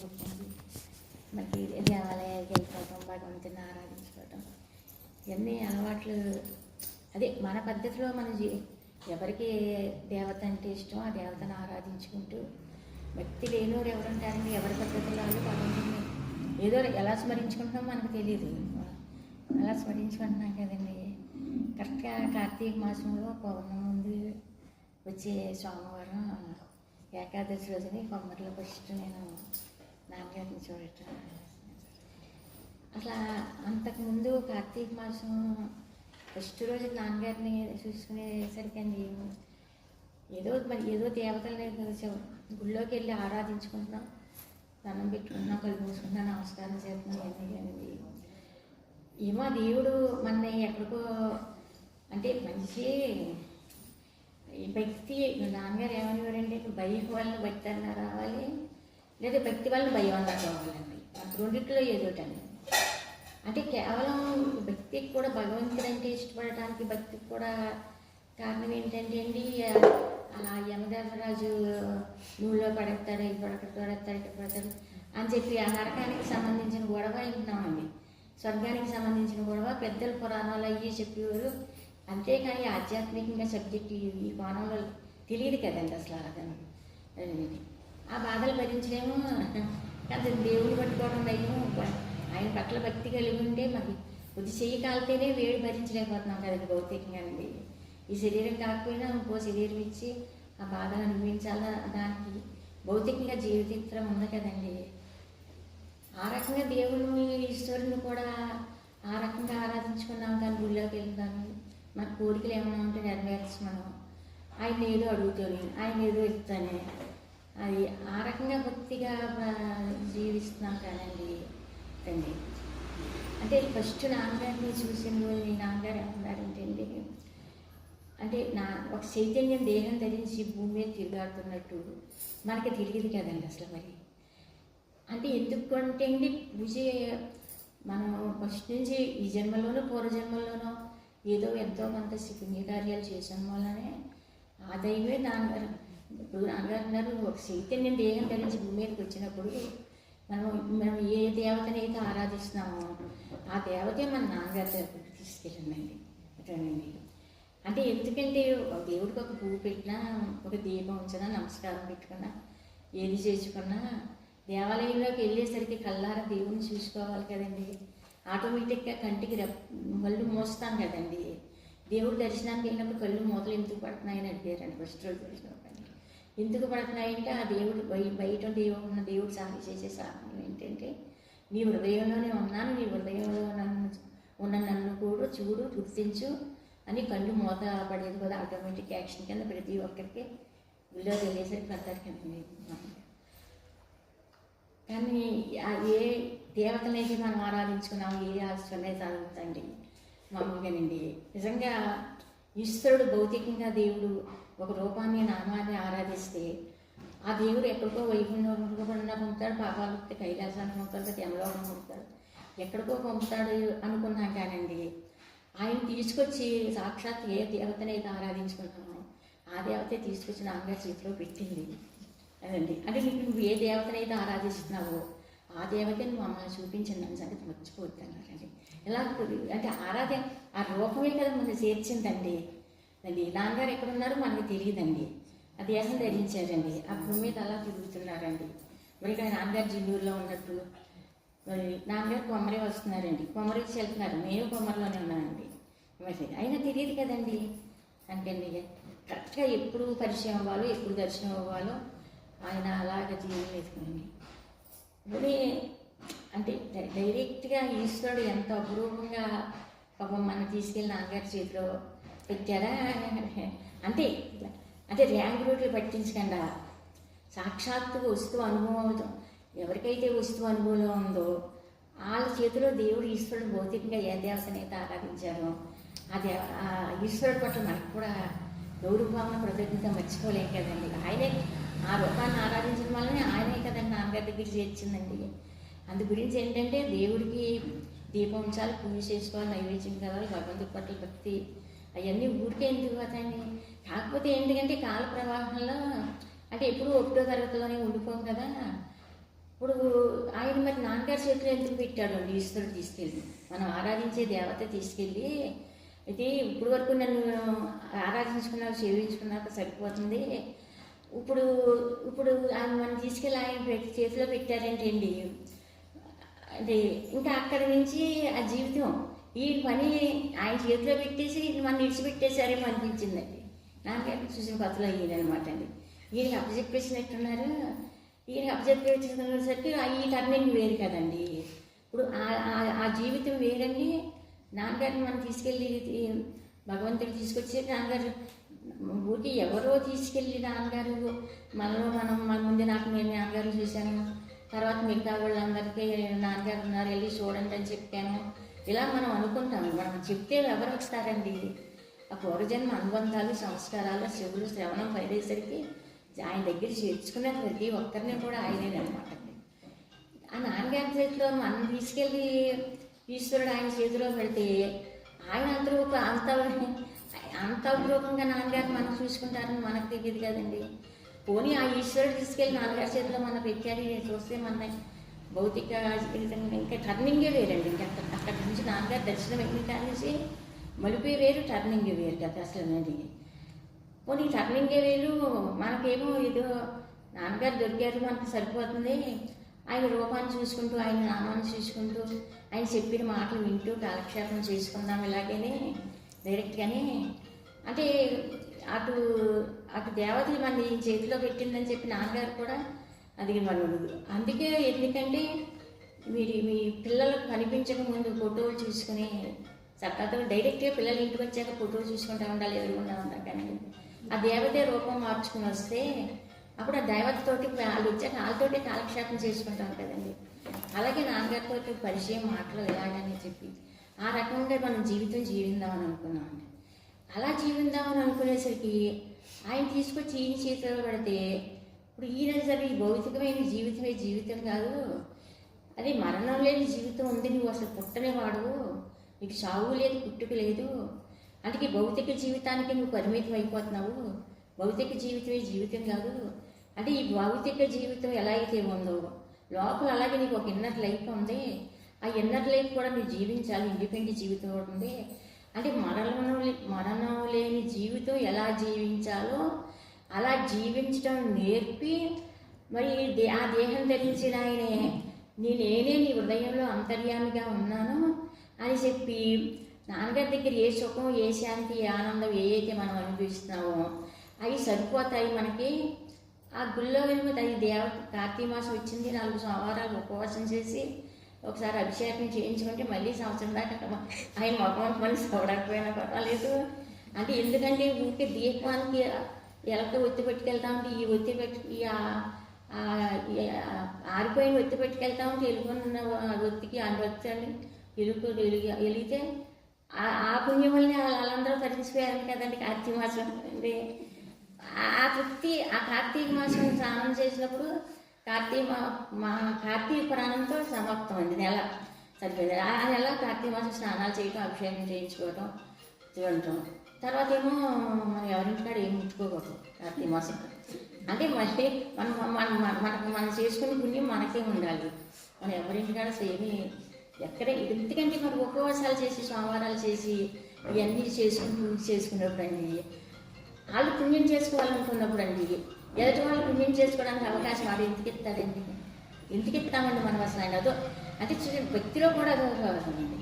చేసుకోవడం, మనకి దేవాలయానికి వెళ్ళిపోవటం, భగవంతుని ఆరాధించుకోవటం, ఇవన్నీ అలవాట్లు. అదే మన పద్ధతిలో ఎవరికి దేవత అంటే ఇష్టం ఆ దేవతను ఆరాధించుకుంటూ, భక్తి లేనివారు ఎవరుంటారండి? ఎవరి పద్ధతిలో భగవంతుని ఏదో ఎలా స్మరించుకుంటామో మనకు తెలియదు, అలా స్మరించుకుంటున్నాం కదండి. కరెక్ట్గా కార్తీక మాసంలో పౌర్ణమి ముందు వచ్చే సోమవారం ఏకాదశి రోజుని కొమ్మరిలో ఫస్ట్ నేను నాన్నగారిని చూడటం. అట్లా అంతకుముందు కార్తీక మాసం ఫస్ట్ రోజు నాన్నగారిని చూసుకునేసరికి అండి ఏదో దేవతలనే గుళ్ళోకి వెళ్ళి ఆరాధించుకుంటున్నాం, దండం పెట్టుకుంటున్నాం, కళ్ళు మూసుకుంటున్నాం, నమస్కారం చేస్తున్నాం. ఇవన్నీ ఏమో దేవుడు మన ఎక్కడికో అంటే మంచి భక్తి. నాన్నగారు ఏమనేవారంటే భయం వాళ్ళని భక్తి అన్నా రావాలి, లేదా భక్తి వాళ్ళని భయం అన్నా రావాలండి. రెండిట్లో ఏదోటండి. అంటే కేవలం భక్తికి కూడా భగవంతుడు అంటే ఇష్టపడటానికి భక్తికి కూడా కారణం ఏంటంటే అండి, అలా యమధర్మరాజు నూనెలో పడేస్తాడు, ఇక్కడ పడేస్తాడు, ఇక్కడ పడతాడు అని చెప్పి ఆ నరకానికి సంబంధించిన గొడవ వింటున్నామండి. స్వర్గానికి సంబంధించిన గొడవ పెద్దల పురాణాలు అయ్యి చెప్పేవారు. అంతేకాని ఆధ్యాత్మికంగా సబ్జెక్టు ఈ కోణంలో తెలియదు కదండి అసలు. అదని ఆ బాధలు భరించలేము కదా. దేవుని పట్టుకోవడం నయ్యము, ఆయన పట్ల భక్తి కలిగి ఉంటే మరి కొద్ది చెయ్యి కాలితేనే వేడి భరించలేకపోతున్నాం కదండి భౌతికంగా అండి. ఈ శరీరం కాకపోయినా ఇంకో శరీరం ఇచ్చి ఆ బాధను అనుభవించాలా, దానికి భౌతికంగా జీవితం ఉంది కదండి. ఆ రకంగా దేవుని ఈశ్వరుని కూడా ఆ రకంగా ఆరాధించుకున్నాం. కానీ గుళ్ళోకి వెళ్తాను, మన కోరికలు ఏమైనా ఉంటే నెరవేర్చుకున్నాం, ఆయన ఏదో అడుగుతాను, ఆయన ఏదో ఇస్తానే, అది ఆ రకంగా భక్తిగా జీవిస్తున్నాం కదండి అండి. అంటే ఫస్ట్ నాన్నగారిని చూసిన రోజు నాన్నగారు ఏమన్నారంటే అండి, అంటే ఒక చైతన్యం దేహం ధరించి భూమి మీద తిరుగాడుతున్నట్టు మనకి తెలియదు కదండి అసలు. మరి అంటే ఎందుకు అంటే అండి, పూజ మనం ఫస్ట్ నుంచి ఈ జన్మలోనో పూర్వజన్మల్లోనో ఏదో ఎంతో కొంత పుణ్యకార్యాలు చేసిన వల్లనే ఆ దైవే నాన్నగారు. ఇప్పుడు నాన్నగారు అన్నారు, ఒక చైతన్యం దేహం ధరించి భూమి మీదకి వచ్చినప్పుడు మనం ఏ దేవతనైతే ఆరాధిస్తున్నామో ఆ దేవతే మన నాన్నగారి దగ్గరికి తీసుకెళ్ళండి అటండి. అంటే ఎందుకంటే దేవుడికి ఒక పువ్వు పెట్టినా, ఒక దీపం ఉంచినా, నమస్కారం పెట్టుకున్నా, ఏది చేసుకున్నా దేవాలయంలోకి వెళ్ళేసరికి కళ్ళారా దేవుని చూసుకోవాలి కదండి. ఆటోమేటిక్గా కంటికి కళ్ళు మూస్తాం కదండి. దేవుడు దర్శనానికి వెళ్ళినప్పుడు కళ్ళు మూతలు ఎందుకు పడుతున్నాయని అడిగారండి ఫస్ట్ రోజు దర్శనం. ఎందుకు పడుతున్నాయంటే ఆ దేవుడు బయట ఉన్న దేవుడు సాధన చేసే సాధనం ఏంటంటే, నీ హృదయంలోనే ఉన్నాను, నీ హృదయంలో ఉన్న నన్ను కూడా చూడు, గుర్తించు అని కళ్ళు మూత పడేది కదా. ఆటోమేటిక్ యాక్షన్ కింద ప్రతి ఒక్కరికి గుళ్ళో వెళ్ళేసరికి పడతారు కదండి. కానీ ఏ దేవతనైతే మనం ఆరాధించుకున్నాము, ఏ ఆశ్చర్య చదువుతండి మామూలుగానండి. నిజంగా ఈశ్వరుడు భౌతికంగా దేవుడు ఒక రూపాన్ని, నామాన్ని ఆరాధిస్తే ఆ దేవుడు ఎక్కడికో వైకుంఠంలో పంపుతాడు, పాపాలకి కైలాసాన్ని పంపుతాడు, యమలోకం పంపుతాడు, ఎక్కడికో పంపుతాడు అనుకున్నాం కానండి. ఆయన తీసుకొచ్చి సాక్షాత్ ఏ దేవతనైతే ఆరాధించుకుంటున్నామో ఆ దేవతే తీసుకొచ్చి నాన్నగారి చేతిలో పెట్టింది అదండి. అంటే నువ్వు ఏ దేవతనైతే ఆరాధిస్తున్నావో ఆ దేవతని మమ్మల్ని చూపించింది అని సంగతి మర్చిపోవద్దు అన్నారండి. ఎలా అంటే ఆ రూపమే కదా మనం చేర్చిందండి అండి. నాన్నగారు ఎక్కడున్నారో మనకు తెలియదండి. ఆ దేహం ధరించారండి, ఆ భూమి మీద అలా తిరుగుతున్నారండి. మరి నాన్నగారు జిల్లూరులో ఉన్నట్టు మరి నాన్నగారు కొమ్మరి వస్తున్నారండి, కొమ్మరికి వెళ్తున్నారు, నేను కొమ్మరిలోనే ఉన్నానండి. మరి అయినా తెలియదు కదండి. అంటే కరెక్ట్గా ఎప్పుడు పరిచయం అవ్వాలో, ఎప్పుడు దర్శనం అవ్వాలో ఆయన అలాగ జీవనం వేసుకునండి. మరి అంటే డైరెక్ట్గా ఈశ్వరుడు ఎంత అపురూపంగా పాపం మనం తీసుకెళ్ళి నాన్నగారి చేతిలో పెట్టారా అంటే ర్యాంక్ రూట్లు పట్టించకుండా సాక్షాత్తు వస్తువు అనుభవం, ఎవరికైతే వస్తువు అనుభవంలో ఉందో వాళ్ళ చేతిలో దేవుడు ఈశ్వరుడు భౌతికంగా ఏ దేవతనైతే ఆరాధించారో ఆ ఈశ్వరుడు పట్ల మనకు కూడా గౌరవభావన కృతజ్ఞత మర్చిపోలేం కదండి. ఆయనే ఆ రూపాన్ని ఆరాధించడం వల్లనే ఆయనే కదండి నాన్నగారి దగ్గర చేర్చిందండి. అందు గురించి ఏంటంటే దేవుడికి దీపం ఉంచాలి, పూజ చేసుకోవాలి, నైవేద్యం కావాలి, భగవంతుడి పట్ల భక్తి అవన్నీ ఊరికే ఎందుకు పోతాయండి. కాకపోతే ఏంటంటే కాల ప్రవాహంలో అంటే ఎప్పుడు ఒకటో తరగతిలోనే ఉండిపోం కదా. ఇప్పుడు ఆయన మరి నాన్నగారి చేతిలో ఎందుకు పెట్టాడు ఈశ్వరుడు తీసుకెళ్ళి, మనం ఆరాధించే దేవత తీసుకెళ్ళి, అయితే ఇప్పుడు వరకు నన్ను ఆరాధించుకున్నాక సేవించుకున్నాక సరిపోతుంది, ఇప్పుడు ఇప్పుడు ఆయన మనం తీసుకెళ్ళి ఆయన చేతిలో పెట్టారంటే అండి, అంటే ఇంకా అక్కడి నుంచి ఆ జీవితం ఈ పని ఆయన చేతిలో పెట్టేసి మనం విడిచిపెట్టేసారేమో అనిపించిందండి. నాన్నగారు చూసిన కొత్తలో ఈయనమాట అండి. ఈయనకి అప్పచెప్పేసినట్టున్నారు. ఈయనకి అప్పచెప్పేసరికి ఈ టర్నింగ్ వేరు కదండి. ఇప్పుడు ఆ జీవితం వేరండి. నాన్నగారిని మనం తీసుకెళ్ళి భగవంతుడు తీసుకొచ్చి నాన్నగారు ఊరికి ఎవరో తీసుకెళ్ళి నాన్నగారు మన ముందు నేను నాన్నగారు చూశాను, తర్వాత మిగతా వాళ్ళందరికీ నాన్నగారు ఉన్నారు వెళ్ళి చూడండి అని చెప్పాను, ఇలా మనం అనుకుంటాము. మనం చెప్తే ఎవరు వస్తారండి? ఆ పూర్వజన్మ అనుబంధాలు సంస్కారాలు శివులు శ్రవణం పడేసరికి ఆయన దగ్గర చేర్చుకునే ప్రతి ఒక్కరిని కూడా ఆయనేనమాట. ఆ నాన్నగారి చేతిలో మనం తీసుకెళ్ళి ఈశ్వరుడు ఆయన చేతిలో పెడితే ఆయన అంతరూపంగా నాన్నగారిని మనం చూసుకుంటారని మనకు తెలియదు కదండి. పోనీ ఆ ఈశ్వరుడు తీసుకెళ్ళి నాన్నగారి చేతిలో మనం పెట్టారు చూస్తే మన భౌతిక ఇంకా టర్నింగే వేరండి. ఇంకా అక్కడి నుంచి నాన్నగారి దర్శనం ఎన్ని కానిసి మలిపే వేరు, టర్నింగే వేరు కదా అసలు అనేది. పోనీ టర్నింగే వేరు, మనకేమో ఏదో నాన్నగారు దొరికారు మనకు సరిపోతుంది, ఆయన రూపాన్ని చూసుకుంటూ ఆయన నామాన్ని చూసుకుంటూ ఆయన చెప్పిన మాటలు వింటూ కాలక్షేపం చేసుకుందాం ఇలాగనే డైరెక్ట్గానే. అంటే అటు దేవతలు మన చేతిలో పెట్టిందని చెప్పి నాన్నగారు కూడా అది మనడు. అందుకే ఎందుకంటే మీ పిల్లలకు కనిపించక ముందు ఫోటోలు చూసుకుని చక్కగా డైరెక్ట్గా పిల్లలు ఇంటికి వచ్చాక ఫోటోలు చూసుకుంటూ ఉండాలి, ఎదురుకుండా ఉండాలి. కానీ ఆ దేవతే రూపం మార్చుకుని వస్తే అప్పుడు ఆ దేవతతోటి వాళ్ళు వచ్చాక వాళ్ళతోటి కాలక్షేపం చేసుకుంటాం కదండి. అలాగే నాన్నగారితో పరిచయం మాటలు ఎలాగని చెప్పి ఆ రకంగా మనం జీవితం జీవిద్దామని అనుకున్నామండి. అలా జీవిద్దామని అనుకునేసరికి ఆయన తీసుకొచ్చి ఈయన చేతిలో పెడితే ఇప్పుడు ఈయన సరే ఈ భౌతికమైన జీవితమే జీవితం కాదు, అది మరణం లేని జీవితం ఉంది, నువ్వు అసలు పుట్టనేవాడు, నీకు సాగు లేదు పుట్టుక లేదు, అంటే భౌతిక జీవితానికి నువ్వు పరిమితం అయిపోతున్నావు, భౌతిక జీవితమే జీవితం కాదు. అంటే ఈ భౌతిక జీవితం ఎలా అయితే ఉందో లోపల అలాగే నీకు ఒక ఇన్నర్ లైఫ్ ఉంది, ఆ ఇన్నర్ లైఫ్ కూడా నువ్వు జీవించాలి, ఇండిపెండెంట్ జీవితం కూడా ఉంది. అంటే మరణం లేని జీవితం ఎలా జీవించాలో అలా జీవించడం నేర్పి మరి ఆ దేహం ధరించిన ఆయనే నేనే నీ హృదయంలో అంతర్యామిగా ఉన్నాను అని చెప్పి నాన్నగారి దగ్గర ఏ సుఖం ఏ శాంతి ఏ ఆనందం ఏదైతే మనం అనుభవిస్తున్నామో అవి సరిపోతాయి మనకి. ఆ గుళ్ళో వెళ్ళిపోతే అది కార్తీక మాసం వచ్చింది, 4 సోమవారాలు ఉపవాసం చేసి ఒకసారి అభిషేకం చేయించుకుంటే మళ్ళీ సంవత్సరం దాకా ఆయన మొఖం పని చూడకపోయినా పర్వాలేదు. అంటే ఎందుకంటే ఊరికే దీపానికి ఎలక ఒత్తి పెట్టుకెళ్తా ఉంటే ఈ ఒత్తి పెట్టి ఆరిపోయిన ఒత్తి పెట్టుకెళ్తా ఉంటే వెలుగున్న ఒత్తికి ఆ ఒత్తి అని వెలిగితే ఆ పుణ్యం వల్లనే వాళ్ళందరూ తరించిపోయారు కదండి. కార్తీక మాసం అంటే ఆ తృప్తి ఆ కార్తీక మాసం స్నానం చేసినప్పుడు కార్తీక పురాణంతో సమాప్తం అండి. నెల సరిపోయింది. ఆ నెల కార్తీక మాసం స్నానాలు చేయటం, అభిషేకం చేయించుకోవటం, చూడటం. తర్వాత ఏమో మనం ఎవరింటికాడ ఏం ముట్టుకోకూడదు కార్తీక మాసం. అంటే మళ్ళీ మనం చేసుకునే పుణ్యం మనకే ఉండాలి, మనం ఎవరింటికాడ ఏమి ఎక్కడ. ఎందుకంటే మరి ఉపవాసాలు చేసి సోమవారాలు చేసి ఇవన్నీ చేసుకున్నప్పుడు అండి వాళ్ళు పుణ్యం చేసుకోవాలనుకున్నప్పుడు అండి ఎదుటి వాళ్ళు పుణ్యం చేసుకోవడానికి అవకాశం వాడు ఎందుకు ఇస్తాడండి? ఎందుకు ఇస్తామండి మనం అసలు ఆయన అదో అంటే వ్యక్తిలో కూడా అదో కాదండి.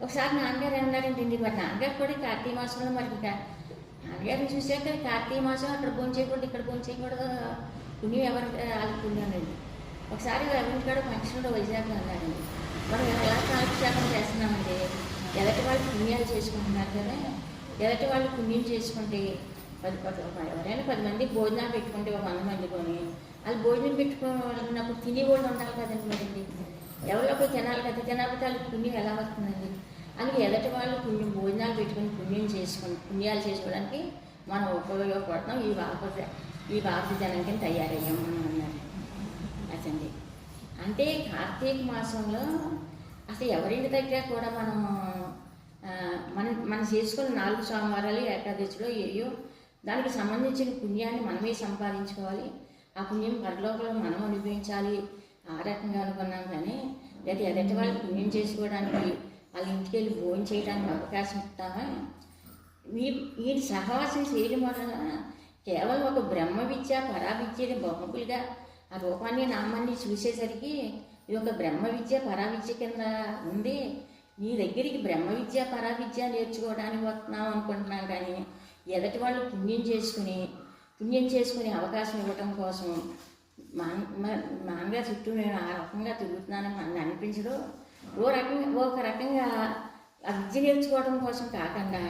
ఒకసారి నాన్నగారు ఏమన్నారండి, మరి నాన్నగారు కూడా కార్తీక మాసంలో మరి నాన్నగారిని చూసాక కార్తీక మాసం అక్కడ భోంచేయకూడదు ఇక్కడ భోంచేయకూడదు, పుణ్యం ఎవరి వాళ్ళకి పుణ్యం అండి. ఒకసారి ఎవరింటి కూడా ఫంక్షన్లో వైజాగ్లో అన్నారండి, మనం ఎలా కాలక్షేపం చేస్తున్నామంటే ఎదటి వాళ్ళు పుణ్యాలు చేసుకుంటున్నారు కదా, ఎదటి వాళ్ళు పుణ్యం చేసుకుంటే ఎవరైనా 10 మంది భోజనాలు పెట్టుకుంటే ఒక 100 మంది కొని వాళ్ళు భోజనం పెట్టుకున్నప్పుడు తిని కూడా ఉండాలి కదండి. మరండి ఎవరో ఒకరు తినాలి కదా, తినకపోతే వాళ్ళకి పుణ్యం ఎలా వస్తుందండి? అందుకే ఎదటి వాళ్ళు భోజనాలు పెట్టుకుని పుణ్యాలు చేసుకోవడానికి మనం ఉపయోగపడతాం. ఈ భారత జనంకి తయారయ్యాం అన్నారు అదండి. అంటే కార్తీక మాసంలో అసలు ఎవరింటి దగ్గర కూడా మనం చేసుకున్న 4 సోమవారాలు ఏకాదశిలో ఏయో దానికి సంబంధించిన పుణ్యాన్ని మనమే సంపాదించుకోవాలి, ఆ పుణ్యం పరలోకంలో మనం అనుభవించాలి ఆ రకంగా అనుకున్నాం కానీ లేదా ఎదటి వాళ్ళు పుణ్యం చేసుకోవడానికి వాళ్ళ ఇంటికి వెళ్ళి భోజనం చేయడానికి అవకాశం ఇస్తామా? ఈ సహవాసం చేయడం వలన కేవలం ఒక బ్రహ్మ విద్య పరావిద్యని బహుములుగా ఆ రూపాన్ని నామాన్ని చూసేసరికి ఇది ఒక బ్రహ్మ విద్య పరావిద్య కింద ఉంది. నీ దగ్గరికి బ్రహ్మ విద్య పరావిద్య నేర్చుకోవడానికి వస్తున్నాం అనుకుంటున్నాం కానీ ఎదటి వాళ్ళు పుణ్యం చేసుకుని అవకాశం ఇవ్వటం కోసం మామూలుగా చుట్టూ నేను ఆ రకంగా తిరుగుతున్నానని మనకు అనిపించదు. ఒక రకంగా ఆ విద్య నేర్చుకోవడం కోసం కాకుండా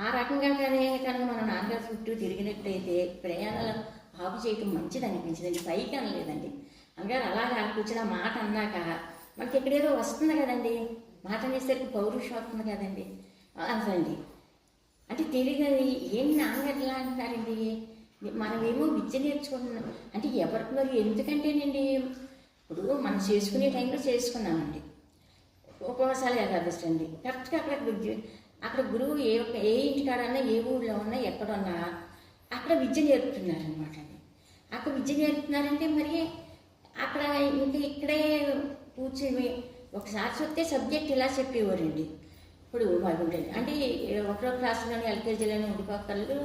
ఆ రకంగా కనుక మన నాన్నగారు చుట్టూ తిరిగినట్టయితే ప్రయాణాలను ఆపు చేయటం మంచిది అనిపించిందండి. పైకి అనలేదండి. అన్నగారు అలాగే కూర్చొని ఆ మాట అన్నాక మనకి ఎక్కడేదో వస్తుంది కదండి, మాట అనేసరికి పౌరుషం వస్తుంది కదండి. అదండి అంటే తెలియదు. ఏం నాన్నగారు ఎలా అంటున్నారండి, మనమేమో విద్య నేర్చుకుంటున్నాం అంటే ఎవరికి మరి ఎందుకంటేనండి ఇప్పుడు మనం చేసుకునే టైంలో చేసుకున్నామండి. ఒక్కోసారి ఎగరదండి కరెక్ట్గా అక్కడ గురువు ఏ ఇంటికాడన్నా ఏ ఊళ్ళో ఉన్నా ఎక్కడున్నా అక్కడ విద్య నేర్పుతున్నారనమాట అండి. అక్కడ విద్య నేర్పుతున్నారంటే మరి అక్కడ ఇంకా ఇక్కడే కూర్చొని ఒకసారి చెప్తే సబ్జెక్ట్ ఇలా చెప్పేవారండి. ఇప్పుడు బాగుంటుంది అంటే ఒకటో క్లాసులోని ఎల్కేజీలోనే ఉండిపోతారు,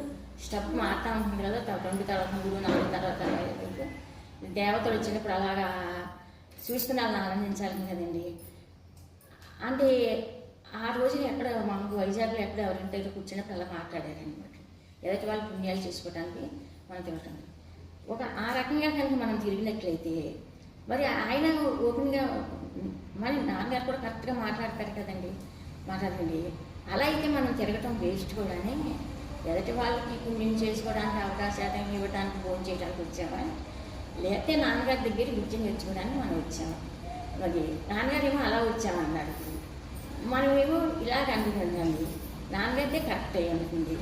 స్టెప్ మారుతూ ఉంటుంది కదా, 2 తర్వాత 3 4 తర్వాత దేవతలు వచ్చినప్పుడు అలాగా చూసుకుని వాళ్ళని ఆనందించాలి కదండి. అంటే ఆ రోజున ఎక్కడ మనకు వైజాగ్లో ఎక్కడ ఎవరింటి కూర్చున్నప్పుడు అలా మాట్లాడారనమాట. ఎదుటి వాళ్ళు పుణ్యాలు చేసుకోవడానికి మనం తిరగటం ఆ రకంగా కనుక మనం తిరిగినట్లయితే మరి ఆయన ఓపెన్గా మరి నాన్నగారు కూడా కరెక్ట్గా మాట్లాడతారు కదండి, మాట్లాడండి. అలా అయితే మనం తిరగటం వేస్ట్ కూడానే. ఎదుటి వాళ్ళకి పుణ్యం చేసుకోవడానికి అవకాశాలు ఇవ్వడానికి ఫోన్ చేయడానికి వచ్చామా, లేకపోతే నాన్నగారి దగ్గర విద్య నేర్చుకోవడానికి మనం వచ్చాము. మరి నాన్నగారేమో అలా వచ్చామన్నాడు, మనమేమో ఇలాగ అనుకుందండి. నాన్నగారిదే కరెక్ట్ అయ్యి అనుకుంది,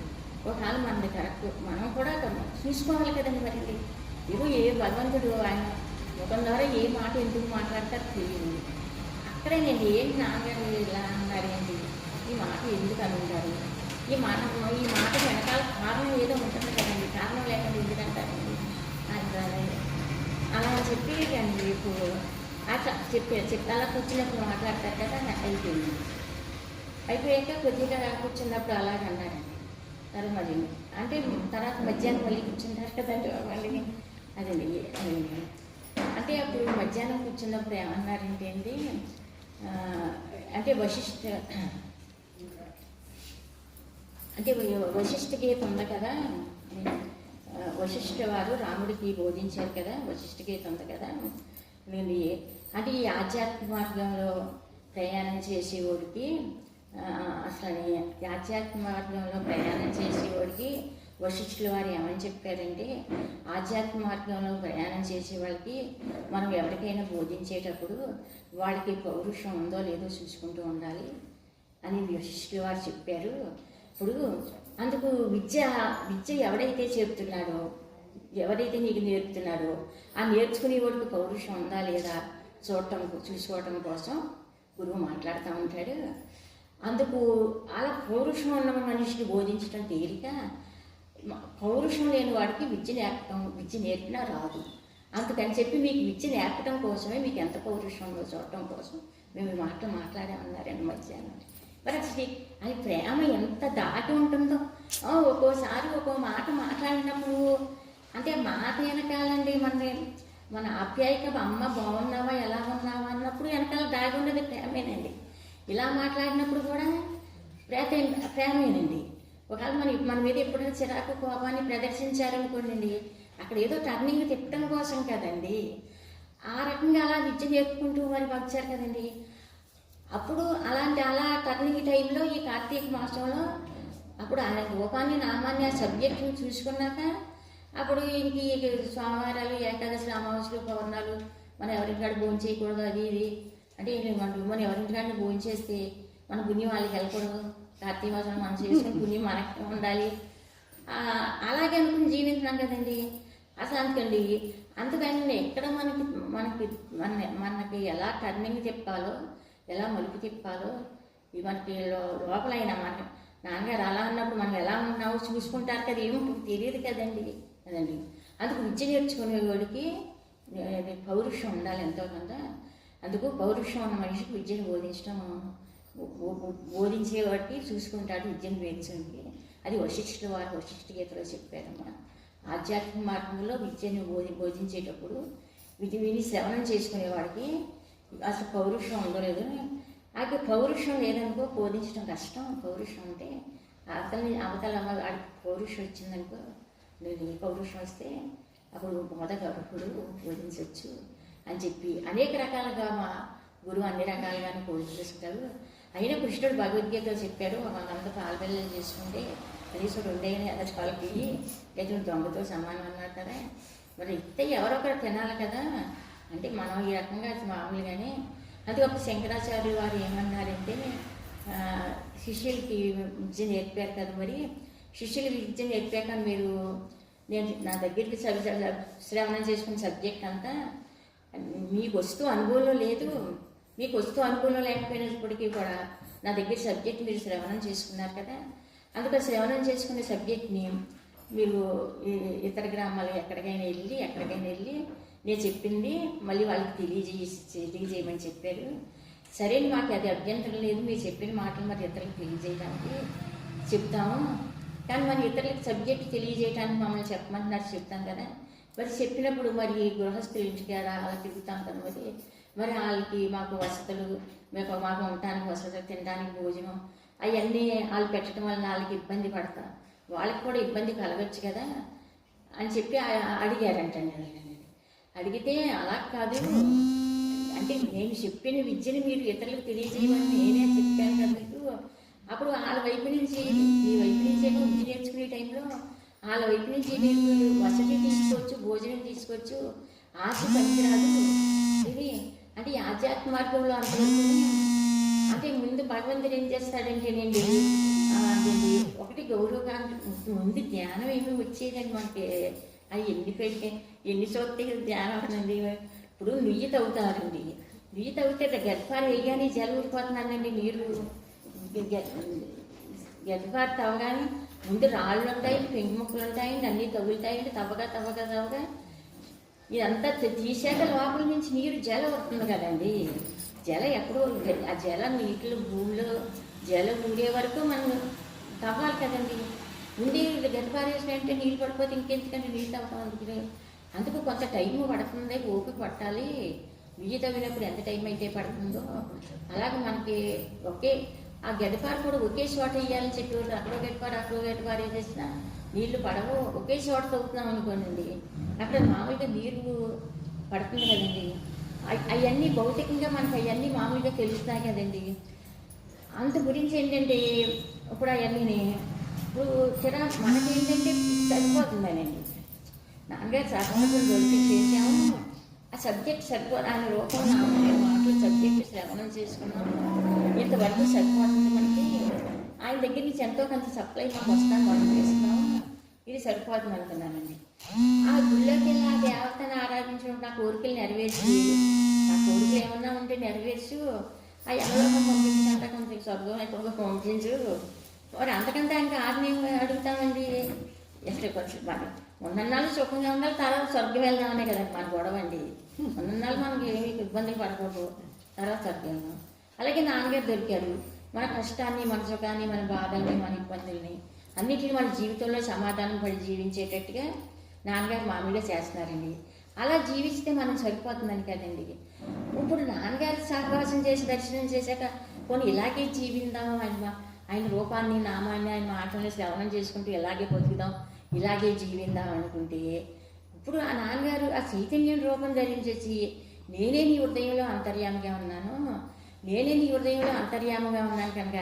ఒకవేళ మనది కరెక్ట్ మనం కూడా చూసుకోవాలి కదండి. మరి ఏదో ఏ భగవంతుడు ఆయన ముఖం ద్వారా ఏ మాట ఎందుకు మాట్లాడతారు తెలియదు. అక్కడే నేను ఏంటి నాన్నగారు ఇలా అన్నారేంటి, ఈ మాట ఎందుకు అనుకుంటారు, ఈ మాట వెనకాల కారణం ఏదో ఉంటుంది కదండి, కారణం లేకుండా ఎందుకంటారండి అలా చెప్పి అండి. ఇప్పుడు అట్లా అలా కూర్చున్నప్పుడు మాట్లాడతారు కదా, నాకు అయిపోయాక కొద్దిగా కూర్చున్నప్పుడు అలాగ అన్నారండి. తర్వాత మరి అంటే తర్వాత మధ్యాహ్నం మళ్ళీ కూర్చుంటారు కదండి మళ్ళీ అదండి. అంటే అప్పుడు మధ్యాహ్నం కూర్చున్నప్పుడు ఏమన్నారంటే అండి, అంటే వశిష్ఠ గీత ఉంది కదా, వశిష్ఠ వారు రాముడికి బోధించారు కదా, వశిష్ఠ గీత ఉంది కదా. అంటే ఈ ఆధ్యాత్మిక మార్గంలో ప్రయాణం చేసేవాడికి అసలు ఆధ్యాత్మిక మార్గంలో ప్రయాణం చేసేవాడికి వశిష్ఠుల వారు ఏమని చెప్పారంటే, ఆధ్యాత్మిక మార్గంలో ప్రయాణం చేసే వాళ్ళకి మనం ఎవరికైనా బోధించేటప్పుడు వాళ్ళకి పౌరుషం ఉందో లేదో చూసుకుంటూ ఉండాలి అని వశిష్ఠుల వారు చెప్పారు. ఇప్పుడు అందుకు విద్య ఎవడైతే చెప్తున్నాడో, ఎవరైతే నీకు నేర్పుతున్నాడో ఆ నేర్చుకునేవాడికి పౌరుషం ఉందా లేదా చూసుకోవటం కోసం గురువు మాట్లాడుతూ ఉంటాడు. అందుకు అలా పౌరుషం ఉన్న మనిషికి బోధించడం తేలిక, పౌరుషం లేని వాడికి విద్య నేర్పినా రాదు. అందుకని చెప్పి మీకు విద్య నేర్పడం కోసమే మీకు ఎంత పౌరుషం ఉందో చూడటం కోసం మేము ఈ మాట మాట్లాడామన్నారండి మధ్యాహ్నం. మరి అసలు అది ప్రేమ ఎంత దాటి ఉంటుందో. ఒక్కోసారి ఒక్కో మాట మాట్లాడినప్పుడు అంటే మాట వెనకాలండి మన ఆప్యాయక అమ్మ బాగున్నావా ఎలా ఉన్నావా అన్నప్పుడు వెనకాల దాగి ఉన్నది ప్రేమేనండి. ఇలా మాట్లాడినప్పుడు కూడా ప్రేమేనండి. ఒకవేళ మన మీద ఎప్పుడైనా చిరాకు కోపాన్ని ప్రదర్శించారనుకోండి, అక్కడ ఏదో టర్నింగ్ తిప్పడం కోసం కదండి. ఆ రకంగా అలా విద్య నేర్పుకుంటూ మరి వచ్చారు కదండి. అప్పుడు అలా టర్నింగ్ టైంలో ఈ కార్తీక మాసంలో అప్పుడు ఆయన రూపాన్ని నామాన్ని ఆ సబ్జెక్టుని చూసుకున్నాక అప్పుడు ఇంక సోమవారాలు ఏకాదశి అమావాస్యలు పౌర్ణాలు మనం ఎవరింటికాడ భోజనం చేయకూడదు అది ఇది అంటే మనం ఎవరింటికాడిని భోజనం చేస్తే మన పుణ్యం వాళ్ళకి వెళ్ళకూడదు, కార్తీక మాసం మనం చేసుకుని పుణ్యం మనకి ఉండాలి అలాగే అనుకుని జీవించినాం కదండి. అసలు అందుకని ఎక్కడ మనకి ఎలా టర్నింగ్ తిప్పాలో ఎలా మలుపు తిప్పాలో ఇవి మనకి లోపలైనా మనకి నాన్నగారు అలా ఉన్నప్పుడు మనం ఎలా ఉన్నామో చూసుకుంటారు కదా, ఏముంటుంది తెలియదు కదండి. అందుకు విద్య నేర్చుకునేవాడికి పౌరుషం ఉండాలి ఎంతో కొంత. అందుకు పౌరుషం ఉన్న మనిషికి విద్యను బోధించే వాటికి చూసుకుంటాడు విద్యను వేయించడానికి. అది వశిష్ఠ గీతలో చెప్పారమ్మా. ఆధ్యాత్మిక మార్గంలో విద్యను బోధించేటప్పుడు వీటిని శ్రవణం చేసుకునేవాడికి అసలు పౌరుషం ఉండలేదు. అది పౌరుషం లేదనుకో బోధించడం కష్టం. పౌరుషం అంటే అవతల వాడికి పౌరుషం వచ్చిందనుకో, పౌరుషం వస్తే అప్పుడు మొదటప్పుడు బోధించవచ్చు అని చెప్పి అనేక రకాలుగా మా గురువు అన్ని రకాలుగానే బోధించేసుకుంటారు. అయినా కృష్ణుడు భగవద్గీతలో చెప్పాడు, మనంతా పాలబెల్లం చేసుకుంటే కనీసం 2 అలా వాళ్ళకి లేదా దొంగతో సమానం అన్నారు కదా. మరి ఇస్తే ఎవరొకరు తినాలి కదా. అంటే మనం ఈ రకంగా మామూలుగానే అది ఒక శంకరాచార్యులు వారు ఏమన్నారంటే, శిష్యులకి విద్య నేర్పారు కదా, మరి శిష్యులు విద్య నేర్పాక మీరు నా దగ్గరికి శ్రవణం చేసుకున్న సబ్జెక్ట్ అంతా మీకు వస్తూ అనుభవంలో లేదు. మీకు వస్తూ అనుభవంలో లేకపోయినప్పటికీ కూడా నా దగ్గర సబ్జెక్ట్ మీరు శ్రవణం చేసుకున్నారు కదా, అందుకని శ్రవణం చేసుకునే సబ్జెక్ట్ని మీరు ఇతర గ్రామాలు ఎక్కడికైనా వెళ్ళి నేను చెప్పింది మళ్ళీ వాళ్ళకి తెలియజేయమని చెప్పారు. సరే మాకు అది అభ్యంతరం లేదు, మీరు చెప్పిన మాటలు మరి ఇతరులకు తెలియజేయడానికి చెప్తాము. కానీ మరి ఇతరులకు సబ్జెక్ట్ తెలియజేయడానికి మమ్మల్ని చెప్పమంటున్నారు, చెప్తాం కదా. మరి చెప్పినప్పుడు మరి గృహస్థుల ఇంటికి అలా తిరుగుతాం కదా, మరి వాళ్ళకి మాకు వసతులు మాకు ఉండటానికి వసతులు, తినడానికి భోజనం అవన్నీ వాళ్ళు పెట్టడం వల్ల వాళ్ళకి ఇబ్బంది పడతాం, వాళ్ళకి కూడా ఇబ్బంది కలగచ్చు కదా అని చెప్పి అడిగారంటండి. అడిగితే అలా కాదు, అంటే నేను చెప్పిన విద్యను మీరు ఇతరులకు తెలియజేయమని నేనే చెప్పాను కదా మీకు. అప్పుడు వాళ్ళ వైపు నుంచి మీ వైపు నుంచి ఏమో విద్య నేర్చుకునే టైంలో వాళ్ళ వైపు నుంచి మీరు వసతి తీసుకోవచ్చు, భోజనం తీసుకోవచ్చు, ఆశ పనికిరాదు. ఇది అంటే ఈ ఆధ్యాత్మ మార్గంలో అంతవరకు అంటే ముందు భగవంతుడు ఏం చేస్తాడంటే నేను ఒకటి గౌరవకాంక్ష ముందు ధ్యానం ఏమి వచ్చేదండి మనకి. అది ఎన్ని చోట్ల ధ్యానం అవుతుందండి. ఇప్పుడు నుయ్యి తవ్వుతారండి, నుయ్యి తవ్వితే గడ్డపారు వేయగానే జలం ఊడిపోతున్నానండి. నీరు గడ్డపారు తవ్వగానే ముందు రాళ్ళు ఉంటాయి, పెంకు ముక్కలు ఉంటాయి, అన్నీ తగులుతాయండి. తవ్వగా ఇదంతా తీసాక లోపల నుంచి నీరు జల వస్తుంది కదండి. జల ఎక్కడో ఆ జల నీటిలో భూమిలో జలం ఊడే వరకు మనం తవ్వాలి కదండి. ముందు గడ్డపారేసినంటే నీళ్ళు పడిపోతే ఇంకెందుకంటే నీళ్ళు తవ్వడం. అందుకు కొంత టైం పడుతుంది, ఓపిక పట్టాలి. నుయ్యి తవ్వినప్పుడు ఎంత టైం అయితే పడుతుందో అలాగే మనకి ఆ గడ్డపార కూడా ఒకే చోట వేయాలని చెప్పి అక్కడో గడ్డపార వేసేసిన నీళ్లు పడవు. ఒకే చోట తవ్వుతున్నాం అనుకోనండి, అక్కడ మామూలుగా నీరు పడుతుంది కదండి. అవన్నీ భౌతికంగా మనకి అవన్నీ మామూలుగా తెలుస్తాయి కదండి. అంత గురించి ఏంటంటే ఇప్పుడు అవన్నీ ఇప్పుడు మనకేంటంటే సరిపోతుందనండి. నాన్నగారు సాధారణ దొరికి చేసాము, ఆ సబ్జెక్ట్ సరిపోదు. ఆయన రూపంలో మాటలు సబ్జెక్ట్ శ్రవణం చేసుకున్నాము, ఇంతవరకు సరిపోతుంది మనకి. ఆయన దగ్గర నుంచి ఎంతో కొంత సప్లై మాకు వస్తాను వర్క్ చేస్తున్నాము, ఇది సరిపోతుంది అనుకున్నానండి. ఆ గుళ్ళోకి వెళ్ళి ఆ దేవతను ఆరాధించడం, నా కోరికలు నెరవేర్చి, నా కోరికలు ఏమన్నా ఉంటే నెరవేర్చు, ఆ యమలోకం పంపించాక కొంచెం స్వర్గం ఎక్కువగా పంపించు. మరి అంతకంటే ఆయనకి ఆజ్ఞ అడుగుతామండి. ఎక్కడ కొంచెం మరి ఉన్నన్నాళ్ళు సుఖంగా ఉండాలి, తర్వాత స్వర్గం వెళ్దామనే కదండి మన గొడవ అండి. ఉన్నన్నాళ్ళు మనకి ఏమి ఇబ్బందులు పడకూడదు, తర్వాత స్వర్గం. అలాగే నాన్నగారు దొరికారు. మన కష్టాన్ని, మన సుఖాన్ని, మన బాధల్ని, మన ఇబ్బందుల్ని అన్నిటిని మన జీవితంలో సమాధానం పడి జీవించేటట్టుగా నాన్నగారు మామూలుగా చేస్తున్నారండి. అలా జీవిస్తే మనం సరిపోతుందని కదండి. ఇప్పుడు నాన్నగారు సహవాసం చేసి దర్శనం చేశాక కొన్ని ఇలాగే జీవిద్దాం, ఆయన రూపాన్ని, నామాన్ని, ఆయన మాటల్ని శ్రవణం చేసుకుంటూ ఇలాగే బతుకుదాం, ఇలాగే జీవిద్దాం అనుకుంటే, ఇప్పుడు ఆ నాన్నగారు ఆ చైతన్యం రూపం ధరించేసి నేనే నీ హృదయంలో అంతర్యామిగా ఉన్నాను, నేనే నీ హృదయంలో అంతర్యామంగా ఉన్నాను కనుక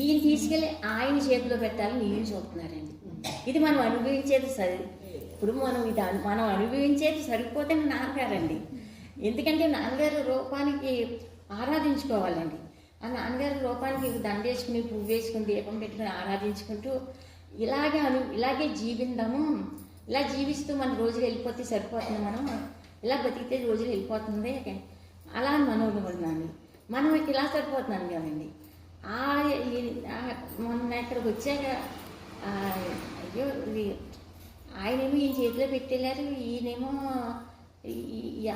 ఈయన తీసుకెళ్ళి ఆయన చేతిలో పెట్టాలని ఈయన చూస్తున్నారండి. ఇది మనం అనుభవించేది ఇప్పుడు మనం అనుభవించేది సరిపోతే నాన్నగారండి. ఎందుకంటే నాన్నగారు రూపానికి ఆరాధించుకోవాలండి. ఆ నాన్నగారి రూపానికి దండేసుకుని, పువ్వు వేసుకుని, దీపం పెట్టుకుని ఆరాధించుకుంటూ ఇలాగే జీవిద్దాము. ఇలా జీవిస్తూ మన రోజులు వెళ్ళిపోతే సరిపోతుంది, మనం ఇలా బతికితే రోజులు వెళ్ళిపోతుంది అలా అని మనోనుకున్నాను. మనం ఇలా సరిపోతున్నాను కదండి. మొన్న ఇక్కడికి వచ్చాక అయ్యో ఆయనేమో ఈయన చేతిలో పెట్టెళ్ళారు, ఈయనేమో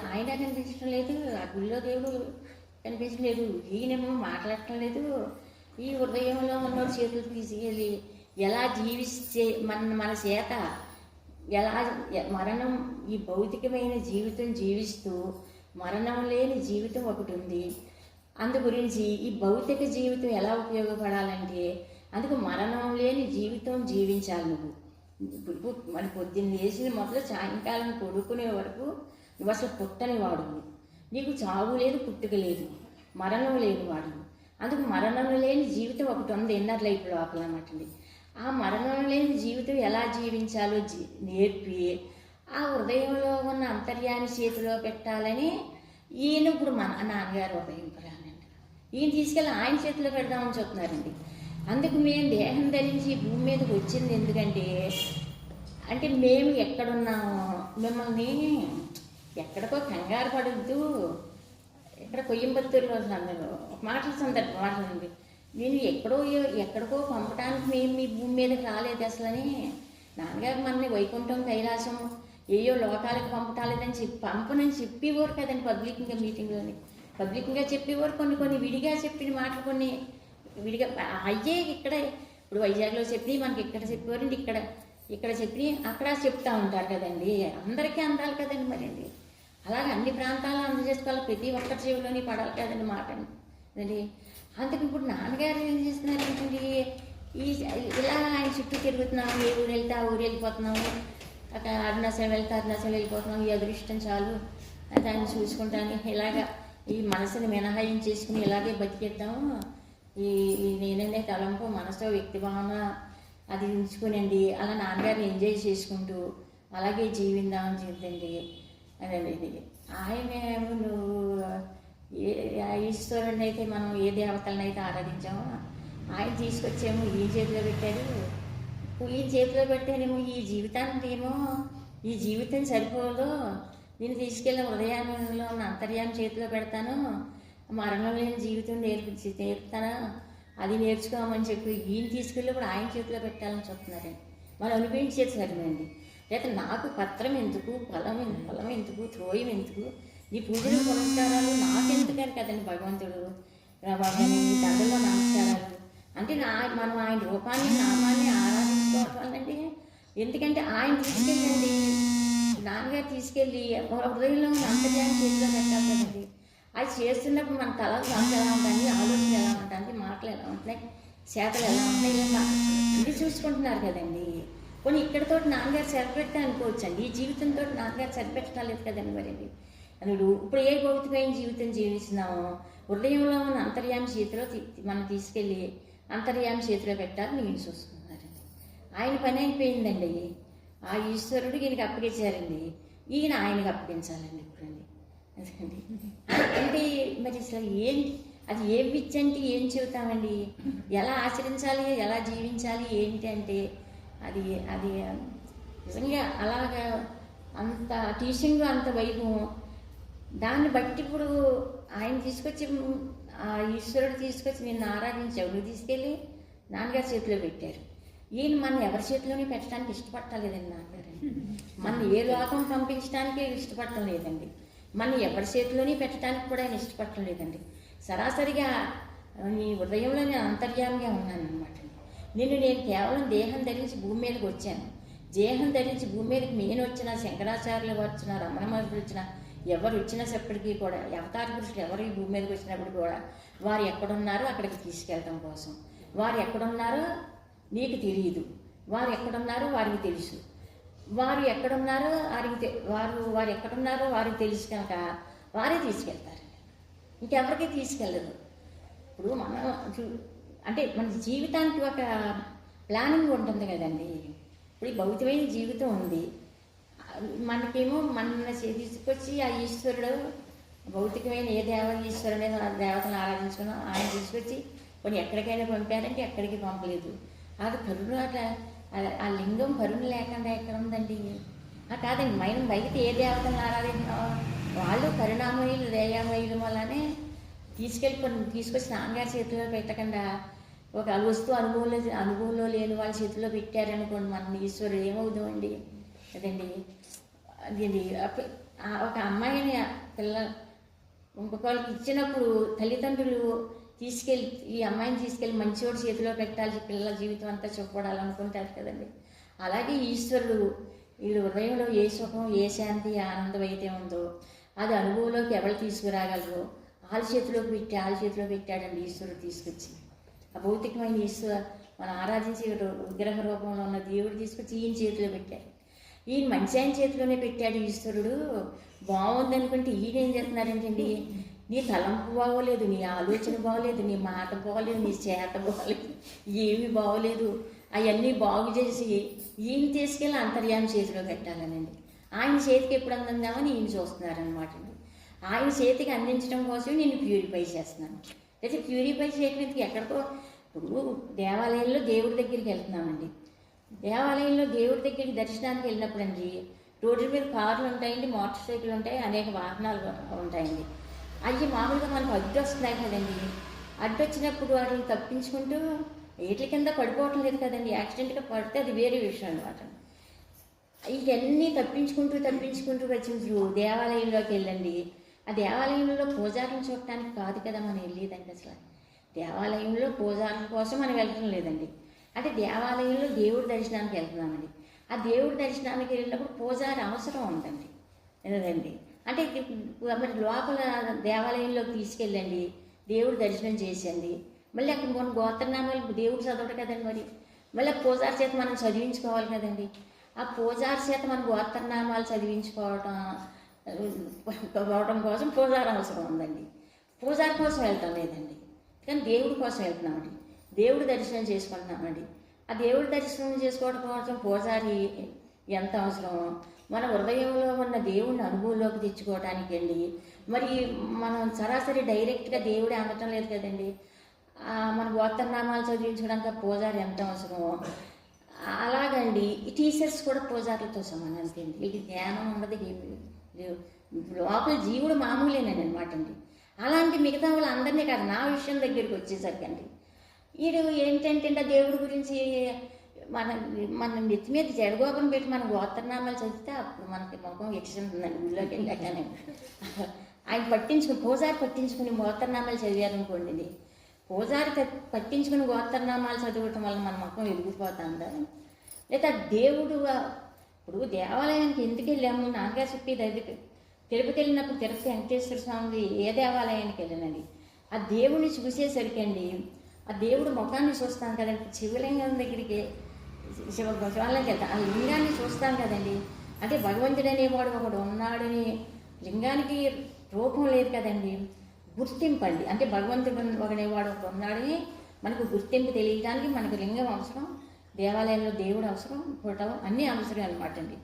ఆయన కనిపించడం లేదు, ఆ గుళ్ళో దేవుడు కనిపించడం లేదు, ఈయనేమో మాట్లాడటం లేదు. ఈ హృదయంలో ఉన్న చేతులు తీసుకెళ్ళి ఎలా జీవిస్తే మన చేత ఎలా మరణం, ఈ భౌతికమైన జీవితం జీవిస్తూ మరణం లేని జీవితం ఒకటి ఉంది. అందు గురించి ఈ భౌతిక జీవితం ఎలా ఉపయోగపడాలంటే అందుకు మరణం లేని జీవితం జీవించాలి. నువ్వు మన పొద్దున్న లేచిన మొదలు సాయంకాలం కొడుకునే వరకు నువ్వు అసలు పుట్టని వాడు, నీకు చావు లేదు, పుట్టుక లేదు, మరణం లేని వాడు. అందుకు మరణం లేని జీవితం ఒకటి ఉంది ఇన్నర్ లైఫ్ లోపల అన్నమాట అండి. ఆ మరణం లేని జీవితం ఎలా జీవించాలో నేర్పి ఆ హృదయంలో ఉన్న అంతర్యాన్ని చేతిలో పెట్టాలని ఈయన ఇప్పుడు మన నాన్నగారు హృదయం ప్రాణండి, ఈయన తీసుకెళ్ళి ఆయన చేతిలో పెడదామని చెప్తున్నారండి. అందుకు మేము దేహం ధరించి భూమి మీదకి వచ్చింది ఎందుకంటే అంటే మేము ఎక్కడున్నామో మిమ్మల్ని ఎక్కడికో కంగారు పడద్దు, ఇక్కడ కొయ్యంబత్తూరులో అందరూ ఒక మాటల సందర్భం మాట్లాడండి, నేను ఎక్కడికో పంపడానికి మేము మీ భూమి మీదకి రాలేదు అసలని. నాన్నగారు మనని వైకుంఠం కైలాసం ఏయో లోకాలకు పంపటాలేదని పంపనని చెప్పేవారు కదండి పబ్లిక్గా, మీటింగ్లోని పబ్లిక్గా చెప్పేవారు. కొన్ని విడిగా చెప్పిన మాటలు కొన్ని విడిగా అయ్యే ఇక్కడ ఇప్పుడు వైజాగ్లో చెప్పి మనకి ఇక్కడ చెప్పేవారండి, ఇక్కడ చెప్పి అక్కడ చెప్తూ ఉంటారు కదండి, అందరికీ అందాలి కదండి మరి అండి. అలాగే అన్ని ప్రాంతాల్లో అందజేసుకోవాలి, ప్రతి ఒక్కరి చెవిలోని పడాలి కదండి మాట అండి. అందుకు ఇప్పుడు నాన్నగారు ఏం చేస్తున్నారు ఏంటండి, ఇలా ఆయన చుట్టూ తిరుగుతున్నాము, ఏ ఊరు వెళ్తే ఆ ఊరు వెళ్ళిపోతున్నాము, అక్కడ అరుణాచలం వెళ్తే అరుణాచలం వెళ్ళిపోతున్నాము, ఈ అదృష్టం చాలు దాన్ని చూసుకుంటాను, ఇలాగా ఈ మనసుని మినహాయించేసుకుని ఇలాగే బతికేద్దాము, ఈ నేననే తలంపు మనసులో వ్యక్తి భావన అది ఉంచుకునండి, అలా నాన్నగారిని ఎంజాయ్ చేసుకుంటూ అలాగే జీవిందామని చెప్తండి అదండి. ఆయన నువ్వు ఈశ్వరుని అయితే మనం ఏ దేవతలను అయితే ఆరాధించామో ఆయన తీసుకొచ్చేమో ఈ చేతిలో పెట్టారు, ఈ చేతిలో పెట్టానేమో ఈ జీవితానికి ఏమో ఈ జీవితం సరిపోదు, నేను తీసుకెళ్ళిన హృదయంలో ఉన్న అంతర్యాన్ని చేతిలో పెడతాను, మరణం లేని జీవితం నేర్పుతాను, అది నేర్చుకోమని చెప్పి ఈయన తీసుకెళ్ళి కూడా ఆయన చేతిలో పెట్టాలని చెప్తున్నారండి. మనం అనిపించేది సరేనండి. లేకపోతే నాకు పత్రం ఎందుకు, పొలం ఎందుకు, త్రోయం ఎందుకు, నీ పూజలు పునస్కారాలు నాకెందుకని కదండి భగవంతుడు నీ దండలో నమస్కారాలు అంటే మనం ఆయన రూపాన్ని నామాన్ని ఆరాధించుకోవాలండి. ఎందుకంటే ఆయన తీసుకెళ్ళండి, నాన్నగారు తీసుకెళ్ళి హృదయంలో అంతర్యాన్ని చేతిలో పెట్టాలి కదండి. అది చేస్తున్నప్పుడు మన తల ఎలా ఉంటుంది, ఆలోచన ఎలా ఉంటుంది, మాటలు ఎలా ఉంటున్నాయి, చేతలు ఎలా ఉంటున్నాయి, ఇది చూసుకుంటున్నారు కదండి. కొన్ని ఇక్కడతో నాన్నగారు సరిపెట్టా అనుకోవచ్చండి, ఈ జీవితంతో నాన్నగారు సరిపెట్టలేదు కదండి. మరి అనుడు ఇప్పుడు ఏ భౌతికమైన జీవితం జీవిస్తున్నామో హృదయంలో ఉన్న అంతర్యామి చేతిలో మనం తీసుకెళ్ళి అంతర్యామి చేతిలో పెట్టాలని నేను చూసుకున్నారండి. ఆయన పని అయిపోయిందండి, ఆ ఈశ్వరుడు ఈయనకి అప్పగించారండి, ఈయన ఆయనకి అప్పగించాలండి ఇప్పుడండి. అదండి అంటే మరి అసలు అది ఏం విద్య అంటే ఏం చెబుతామండి, ఎలా ఆచరించాలి, ఎలా జీవించాలి ఏంటి అంటే అది నిజంగా అలాగా అంత టీచింగ్ అంత వైభవం. దాన్ని బట్టి ఇప్పుడు ఆయన తీసుకొచ్చి ఆ ఈశ్వరుడు తీసుకొచ్చి నిన్ను ఆరాధించావు, నువ్వు తీసుకెళ్ళి నాన్నగారి చేతిలో పెట్టారు. ఈయన మన ఎవరి చేతిలోనే పెట్టడానికి ఇష్టపడలేదండి నాన్నగారు, మన ఏ లోకం పంపించడానికి ఇష్టపడటం లేదండి, మన ఎవరి చేతిలోనే పెట్టడానికి కూడా ఆయన ఇష్టపడటం లేదండి. సరాసరిగా నీ హృదయంలో నేను అంతర్యామిగా ఉన్నాను అనమాట. నేను కేవలం దేహం ధరించి భూమి మీదకి వచ్చాను, దేహం ధరించి భూమి మీదకి నేను వచ్చిన, శంకరాచార్యులు వచ్చిన, రమణ మహర్షులు వచ్చిన, ఎవరు వచ్చినప్పటికీ కూడా అవతార పురుషులు ఎవరు ఈ భూమి మీదకి వచ్చినప్పుడు కూడా వారు ఎక్కడున్నారో అక్కడికి తీసుకెళ్ళడం కోసం, వారు ఎక్కడున్నారో నీకు తెలియదు, వారు ఎక్కడున్నారో వారికి తెలుసు, వారు ఎక్కడున్నారో వారు ఎక్కడున్నారో వారికి తెలుసు కనుక వారే తీసుకెళ్తారు, ఇంకెవరికి తీసుకెళ్ళదు. ఇప్పుడు మనం అంటే మన జీవితానికి ఒక ప్లానింగ్ ఉంటుంది కదండి. ఇప్పుడు ఈ భౌతికమైన జీవితం ఉంది, మనకేమో మన తీసుకొచ్చి ఆ ఈశ్వరుడు భౌతికమైన ఏ ఈశ్వరుడు దేవతను ఆరాధించుకున్నా ఆయన తీసుకొచ్చి కొన్ని ఎక్కడికైనా పంపారంటే ఎక్కడికి పంపలేదు. అది కరుణ ఆ లింగం కరుణ లేకుండా ఎక్కడ ఉందండి? కాదండి, మనం బయట ఏ దేవతలను ఆరాధించామో వాళ్ళు కరుణామయులు దయామయులు వల్లనే తీసుకొచ్చి నాన్నగారి చేతిలో పెట్టకుండా ఒక వస్తువు అనుభవంలో లేని వాళ్ళ చేతిలో పెట్టారనుకోండి, మన ఈశ్వరుడు ఏమవుతామండి కదండి. అదండి ఒక అమ్మాయిని ఇంకొకరికి ఇచ్చినప్పుడు తల్లిదండ్రులు తీసుకెళ్ళి ఈ అమ్మాయిని తీసుకెళ్ళి మంచివాడు చేతిలో పెట్టాలి, పిల్లల జీవితం అంతా చూపడాలనుకుంటారు కదండి. అలాగే ఈశ్వరుడు వీళ్ళు హృదయంలో ఏ సుఖం, ఏ శాంతి, ఆనందం అయితే ఉందో అది అనుభవంలోకి ఎవరు తీసుకురాగలరు వాళ్ళ చేతిలో పెట్టాడండి ఈశ్వరుడు తీసుకొచ్చి. ఆ భౌతికమైన మనం ఆరాధించే విగ్రహ రూపంలో ఉన్న దేవుడు తీసుకొచ్చి ఈయన చేతిలో పెట్టాడు. ఈయన మంచి ఆయన చేతిలోనే పెట్టాడు ఈశ్వరుడు. బాగుందనుకుంటే ఈయన ఏం చేస్తున్నారంటండి, నీ తలంపు బాగోలేదు, నీ ఆలోచన బాగోలేదు, నీ మాట బాగోలేదు, నీ చేత బాగోలేదు, ఏమీ బాగోలేదు, అవన్నీ బాగు చేసి ఈయన తీసుకెళ్ళి అంతర్యామి చేతిలో పెట్టాలనండి. ఆయన చేతికి ఎప్పుడు అందిందామని ఈయన చూస్తున్నారనమాట. ఆయన చేతికి అందించడం కోసం నేను ప్యూరిఫై చేస్తున్నాను. అయితే ప్యూరిఫై చేయడానికి ఎక్కడికో ఇప్పుడు దేవాలయంలో దేవుడి దగ్గరికి వెళ్తున్నామండి. దేవాలయంలో దేవుడి దగ్గరికి దర్శనానికి వెళ్ళినప్పుడు అండి రోడ్డు మీద కార్లు ఉంటాయండి, మోటార్ సైకిల్ ఉంటాయి, అనేక వాహనాలు ఉంటాయండి. అవి మామూలుగా మనకు అడ్డు వస్తున్నాయి కదండి. అడ్డు వచ్చినప్పుడు వాటిని తప్పించుకుంటూ వీటి కింద పడిపోవటం లేదు కదండి. యాక్సిడెంట్గా పడితే అది వేరే విషయం అనమాట. ఇవన్నీ తప్పించుకుంటూ వచ్చిన దేవాలయంలోకి వెళ్ళండి. ఆ దేవాలయంలో పూజారులను చూడటానికి కాదు కదా మనం వెళ్ళేదండి. అసలు దేవాలయంలో పూజారుల కోసం మనం వెళ్ళటం లేదండి. అంటే దేవాలయంలో దేవుడి దర్శనానికి వెళ్తున్నామండి. ఆ దేవుడి దర్శనానికి వెళ్ళినప్పుడు పూజారి అవసరం ఉందండి లేదండి. అంటే మరి లోపల దేవాలయంలోకి తీసుకెళ్ళండి, దేవుడి దర్శనం చేసండి. మళ్ళీ అక్కడ మన గోత్రనామాలు దేవుడు చదవడం కదండి. మళ్ళీ పూజారి చేత మనం చదివించుకోవాలి కదండి. ఆ పూజారి చేత మన గోత్రనామాలు చదివించుకోవడం కోసం పూజారి అవసరం ఉందండి. పూజారి కోసం వెళ్తాం లేదండి, కానీ దేవుడి కోసం వెళ్తున్నామండి. దేవుడి దర్శనం చేసుకుంటున్నామండి. ఆ దేవుడి దర్శనం చేసుకోవడం కోసం పూజారి ఎంత అవసరమో మన హృదయంలో ఉన్న దేవుడిని అనుభవంలోకి తెచ్చుకోవడానికి అండి. మరి మనం సరాసరి డైరెక్ట్గా దేవుడే అందటం లేదు కదండి. మన గోత్రనామాలు చదివించడానికి పూజారి ఎంత అవసరమో అలాగండి ఈ టీచర్స్ కూడా పూజారులతో సమానం అండి. వీళ్ళకి జ్ఞానం ఉండదు, లోపల జీవుడు మామూలేనండి అనమాట అండి. అలాంటి మిగతా వాళ్ళు అందరినీ కాదు, నా విషయం దగ్గరికి వచ్చేసరికి అండి వీడు ఏంటంటే దేవుడి గురించి మన నెత్తి మీద జడగోపం పెట్టి మన గోత్రనామాలు చదివితే అప్పుడు మనకి ముఖం ఎక్కింటుందండి. ఊళ్ళోకి వెళ్ళాకనే ఆయన పూజారి పట్టించుకుని గోత్రనామాలు చదివారనుకోండి, పూజారి పట్టించుకుని గోత్రనామాలు చదవటం వల్ల మన ముఖం వెలిగిపోతుందా? లేదా దేవుడు ఇప్పుడు దేవాలయానికి ఎందుకు వెళ్ళాము? నాన్నగారు చెప్పేది అది. తిరుపతి వెళ్ళినప్పుడు తిరుపతి వెంకటేశ్వర స్వామి ఏ దేవాలయానికి వెళ్ళినండి, ఆ దేవుడిని చూసేసరికి అండి ఆ దేవుడు ముఖాన్ని చూస్తాం కదండి. శివలింగం దగ్గరికి శివాలయంకి వెళ్తాం, ఆ లింగాన్ని చూస్తాం కదండి. అంటే భగవంతుడు అనేవాడు ఒకడు ఉన్నాడని, లింగానికి రూపం లేదు కదండి, గుర్తింపండి. అంటే భగవంతుడు ఒకడేవాడు ఒకడు ఉన్నాడని మనకు గుర్తింపు తెలియడానికి మనకు లింగం అవసరం, దేవాలయంలో దేవుడు అవసరం, ఫోటో అన్నీ అవసరం అనమాట అండి.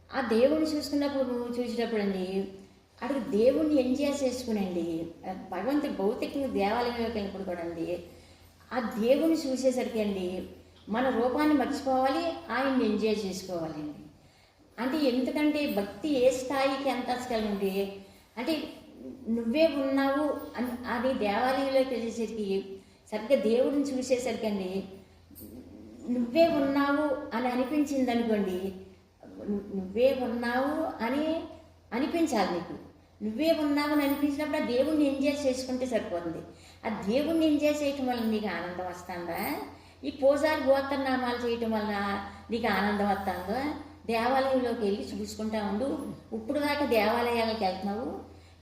ఆ దేవుడిని చూసేటప్పుడు అండి అక్కడ దేవుణ్ణి ఎంజాయ్ చేసుకునండి. భగవంతుడి భౌతికంగా దేవాలయంలోకి వెళ్ళినప్పుడు కూడా అండి ఆ దేవుని చూసేసరికి అండి మన రూపాన్ని మర్చిపోవాలి, ఆయన్ని ఎంజాయ్ చేసుకోవాలండి. అంటే ఎందుకంటే భక్తి ఏ స్థాయికి ఎంత అసలండి అంటే నువ్వే ఉన్నావు అని దేవాలయంలోకి వెళ్ళేసరికి సరిగ్గా దేవుడిని చూసేసరికి అండి నువ్వే ఉన్నావు అని అనిపించింది అనుకోండి, నువ్వే ఉన్నావు అని అనిపించాలి నీకు. నువ్వే ఉన్నావు అని అనిపించినప్పుడు ఆ దేవుణ్ణి ఎంజాయ్ చేసుకుంటే సరిపోతుంది. ఆ దేవుణ్ణి ఎంజాయ్ చేయటం వల్ల నీకు ఆనందం వస్తుందా? ఈ పూజారి గోత్రనామాలు చేయటం వల్ల నీకు ఆనందం వస్తుందా? దేవాలయంలోకి వెళ్ళి చూసుకుంటా ఉండు. ఇప్పుడు దాకా దేవాలయాలకు వెళ్తున్నావు,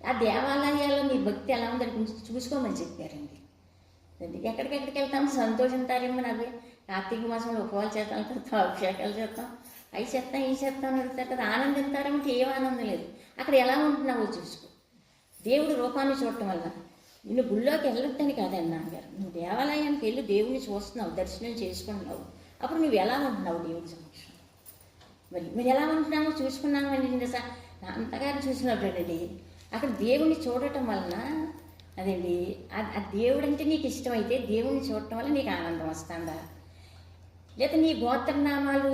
ఆ దేవాలయాల్లో నీ భక్తి ఎలా ఉందని చూసుకోమని చెప్పారండి. ఎక్కడికెక్కడికి వెళ్తాము సంతోషింతారేమో. నాకు కార్తీక మాసంలో ఉపవాసాలు చేస్తాం కదా, అభిషేకాలు చేస్తాం, అవి చేస్తాం ఈ చేస్తాం అని అడుగుతారు కదా, ఆనందింతారేమంటే ఏం ఆనందం లేదు. అక్కడ ఎలా ఉంటున్నావో చూసుకో. దేవుడు రూపాన్ని చూడటం వల్ల నిన్ను గుళ్ళోకి వెళ్ళొద్దని కాదండి నాన్నగారు, నువ్వు దేవాలయానికి వెళ్ళి దేవుడిని చూస్తున్నావు, దర్శనం చేసుకుంటున్నావు, అప్పుడు నువ్వు ఎలా ఉంటున్నావు దేవుడి సమక్షం. మరి ఎలా ఉంటున్నామో చూసుకున్నాము అని అంతగారు చూసినప్పుడండి అక్కడ దేవుణ్ణి చూడటం వలన అదండి ఆ దేవుడు అంటే నీకు ఇష్టమైతే దేవుణ్ణి చూడటం వల్ల నీకు ఆనందం వస్తుందా? లేదా నీ గోత్రనామాలు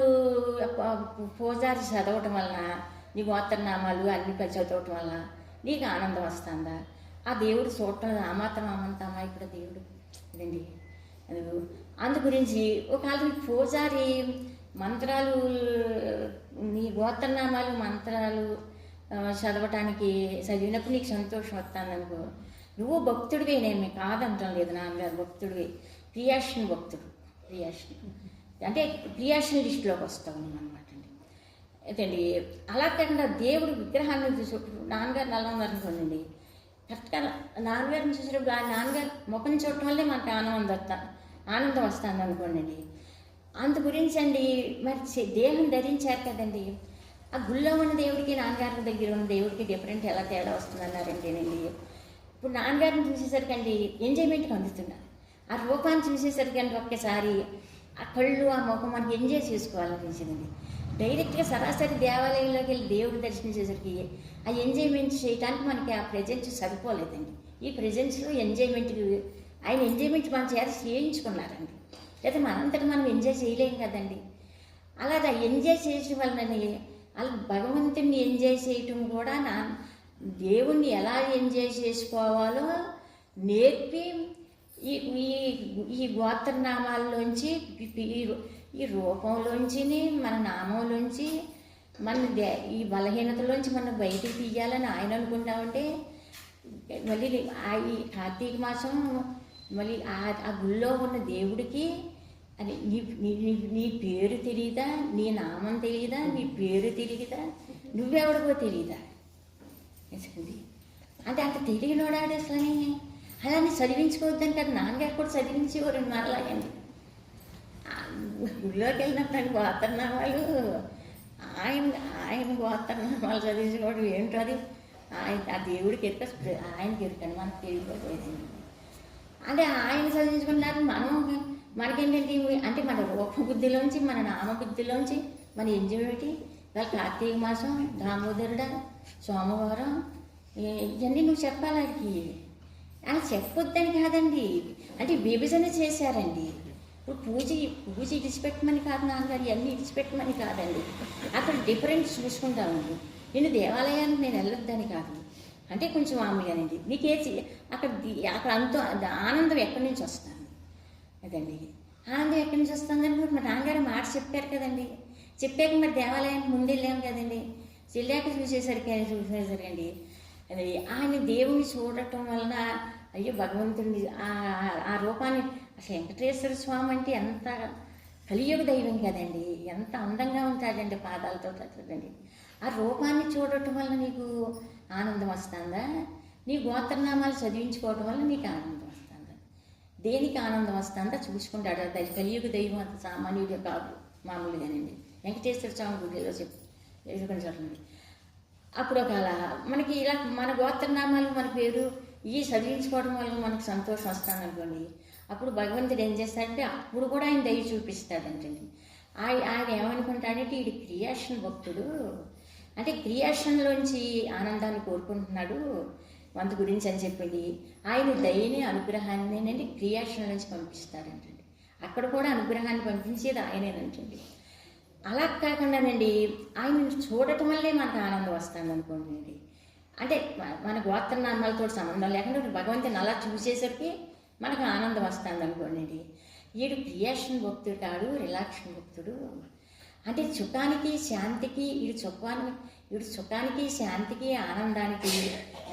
పూజారి చదవటం వలన, నీ గోత్రనామాలు అన్ని చదవటం వల్ల నీకు ఆనందం వస్తుందా? ఆ దేవుడు చూడటం ఆ మాత్రం అమ్మంతామా ఇక్కడ దేవుడు అదండి. అది అందు గురించి ఒకవేళ నీ పూజారి మంత్రాలు, నీ గోత్రనామాలు మంత్రాలు చదివినప్పుడు నీకు సంతోషం వస్తుంది అనుకో, నువ్వు భక్తుడివే, నేను కాదంటం లేదు, నాన్నగారు భక్తుడివే, క్రియాషన్ భక్తుడు, క్రియాషన్ అంటే క్రియాషన్ లిస్టులోకి వస్తావు నువ్వు అనమాట అండి. అదండి అలా కాకుండా దేవుడు విగ్రహాన్ని చూసేటప్పుడు నాన్నగారు నల్ల ఉన్నారనుకోండి, కరెక్ట్గా నాన్నగారిని చూసేటప్పుడు ఆ నాన్నగారు ముఖం చూడటం వల్లే మనకు ఆనందం వస్తుంది అనుకోండి. అందు గురించి అండి మరి దేహం ధరించారు కదండి, ఆ గుళ్ళో ఉన్న దేవుడికి నాన్నగారి దగ్గర ఉన్న దేవుడికి డిఫరెంట్ ఎలా తేడా వస్తుందన్నారంటేనండి, ఇప్పుడు నాన్నగారిని చూసేసరికండి ఎంజాయ్మెంట్కి అందుతున్నారు, ఆ రూపాన్ని చూసేసరికండి ఒక్కసారి ఆ కళ్ళు ఆ ముఖం మనకి ఎంజాయ్ చేసుకోవాలనిపించిందండి. డైరెక్ట్గా సరాసరి దేవాలయంలోకి వెళ్ళి దేవుడి దర్శనం చేసేసరికి ఆ ఎంజాయ్మెంట్ చేయడానికి మనకి ఆ ప్రజెన్స్ సరిపోలేదండి. ఈ ప్రజెన్స్లో ఆయన ఎంజాయ్మెంట్ మన చేత చేయించుకున్నారండి, లేదా మనంతటా మనం ఎంజాయ్ చేయలేం కదండి. అలాగా ఎంజాయ్ చేయడం వలనని అలా భగవంతుడిని ఎంజాయ్ చేయటం కూడా దేవుణ్ణి ఎలా ఎంజాయ్ చేసుకోవాలో నేర్పి ఈ గోత్రనామాల్లోంచి ఈ రూపంలోంచి మన నామంలోంచి ఈ బలహీనతలోంచి మనం బయటికి తీయాలని ఆయన అనుకుంటామంటే మళ్ళీ ఈ కార్తీక మాసం మళ్ళీ ఆ గుళ్ళో ఉన్న దేవుడికి అని నీ పేరు తెలియదా, నీ నామం తెలియదా, నీ పేరు తెలియదా, నువ్వెవడికో తెలియదా అంటే అంత తెలియనోడాడు అసలు. అలానే చదివించుకోవద్దని కదా నాన్నగారు కూడా చదివించేవారు మరలాగండి. గుళ్ళోకి వెళ్ళినప్పుడు గోత్రనామాలు ఆయన గోత్రనామాలు చదివించుకోవడం ఏంటో అది ఆ దేవుడికి ఆయనకి ఎరుకని మనకు తెలియకపోతుంది. అంటే ఆయన చదివించుకున్నారు, మనకేంటంటే అంటే మన రూపబుద్ధిలోంచి మన నామబుద్ధిలోంచి మన ఎంజాయ్మెంట్ వాళ్ళ కార్తీక మాసం, దామోదరుడ, సోమవారం ఇవన్నీ నువ్వు చెప్పాలి వాడికి. అలా చెప్పొద్దని కాదండి, అంటే విభజన చేశారండి. ఇప్పుడు పూజ ఇడిచిపెట్టమని కాదు నాన్నగారు, ఇవన్నీ ఇడిచిపెట్టమని కాదండి, అక్కడ డిఫరెన్స్ చూసుకుంటామండి. నేను దేవాలయానికి నేను వెళ్ళొద్దని కాదు, అంటే కొంచెం మామూలుగానండి నీకేసి అక్కడ ఆనందం ఎక్కడి నుంచి వస్తుంది అదండి. ఆనందం ఎక్కడి నుంచి వస్తుందని మా నాన్నగారు మాట చెప్పారు కదండి. చెప్పాక మరి దేవాలయానికి ముందు వెళ్ళాము కదండి, చెల్లాక చూసేసరికండి అది ఆయన దేవుణ్ణి చూడటం వలన అయ్యో భగవంతుడిని ఆ రూపాన్ని అసలు వెంకటేశ్వర స్వామి అంటే ఎంత కలియుగ దైవం కదండి, ఎంత అందంగా ఉంటాడండి పాదాలతో కదండి. ఆ రూపాన్ని చూడటం వల్ల నీకు ఆనందం వస్తుందా, నీ గోత్రనామాలు చదివించుకోవటం వల్ల నీకు ఆనందం వస్తుందా, దేనికి ఆనందం వస్తుందా చూసుకుంటాడు. అది కలియుగ దైవం అంత సామాన్యుడే కాదు, మామూలుగానండి. వెంకటేశ్వర స్వామి గుడిలో చెప్పండి. అప్పుడు ఒకవేళ మనకి ఇలా మన గోత్రనామాలు మన పేరు ఈ చదివించుకోవడం వల్ల మనకు సంతోషం వస్తుంది అనుకోండి, అప్పుడు భగవంతుడు ఏం చేస్తాడంటే అప్పుడు కూడా ఆయన దయ చూపిస్తాడంటండి. ఆయన ఏమనుకుంటాడంటే ఈ క్రియేషన్ భక్తుడు, అంటే క్రియేషన్లోంచి ఆనందాన్ని కోరుకుంటున్నాడు వంత గురించి అని చెప్పింది. ఆయన దయని అనుగ్రహాన్ని క్రియేషన్ నుంచి పంపిస్తాడంటండి. అక్కడ కూడా అనుగ్రహాన్ని పంపించేది ఆయనేనంటండి. అలా కాకుండానండి ఆయన చూడటం వల్లే మనకు ఆనందం వస్తుంది అనుకోండి. అంటే మన గోత్రనామాలతో సంబంధం లేకుండా భగవంతుని అలా చూసేసరికి మనకు ఆనందం వస్తుంది అనుకోండి. వీడు క్రియేషన్ భక్తుడు కాడు, రిలాక్షన్ భక్తుడు. అంటే సుఖానికి శాంతికి వీడు సుఖానికి శాంతికి ఆనందానికి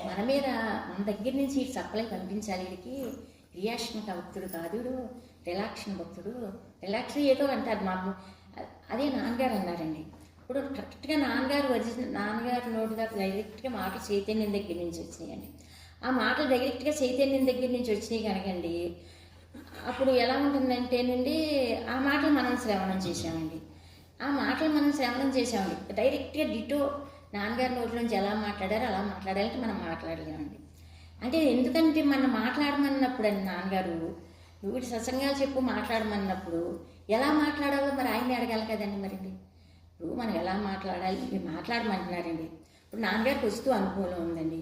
మన మీద మన దగ్గర నుంచి ఈ సప్లై పంపించాలి. వీడికి క్రియేషన్ భక్తుడు కాదు, రిలాక్షన్ భక్తుడు. రిలాక్షన్ ఏదో అంటారు మాకు, అదే నాన్నగారు అన్నారండి. ఇప్పుడు కరెక్ట్గా నాన్నగారు నోటుగా డైరెక్ట్గా మాటలు చైతన్యం దగ్గర నుంచి వచ్చినాయండి. ఆ మాటలు డైరెక్ట్గా చైతన్యం దగ్గర నుంచి వచ్చినాయి కనుకండి అప్పుడు ఎలా ఉంటుందంటేనండి ఆ మాటలు మనం శ్రవణం చేసామండి. డైరెక్ట్గా డిటో నాన్నగారి నోటి నుంచి ఎలా మాట్లాడారో అలా మాట్లాడాలంటే మనం మాట్లాడలేమండి. అంటే ఎందుకంటే మనం మాట్లాడమన్నప్పుడు అండి నాన్నగారు వీటి సత్సంగాలు చెప్పు మాట్లాడమన్నప్పుడు ఎలా మాట్లాడాలో మరి ఆయన్ని అడగాలి కదండి. మరి ఇప్పుడు మనం ఎలా మాట్లాడాలి మీరు మాట్లాడమంటున్నారండి. ఇప్పుడు నాన్నగారికి వస్తువు అనుభవం ఉందండి,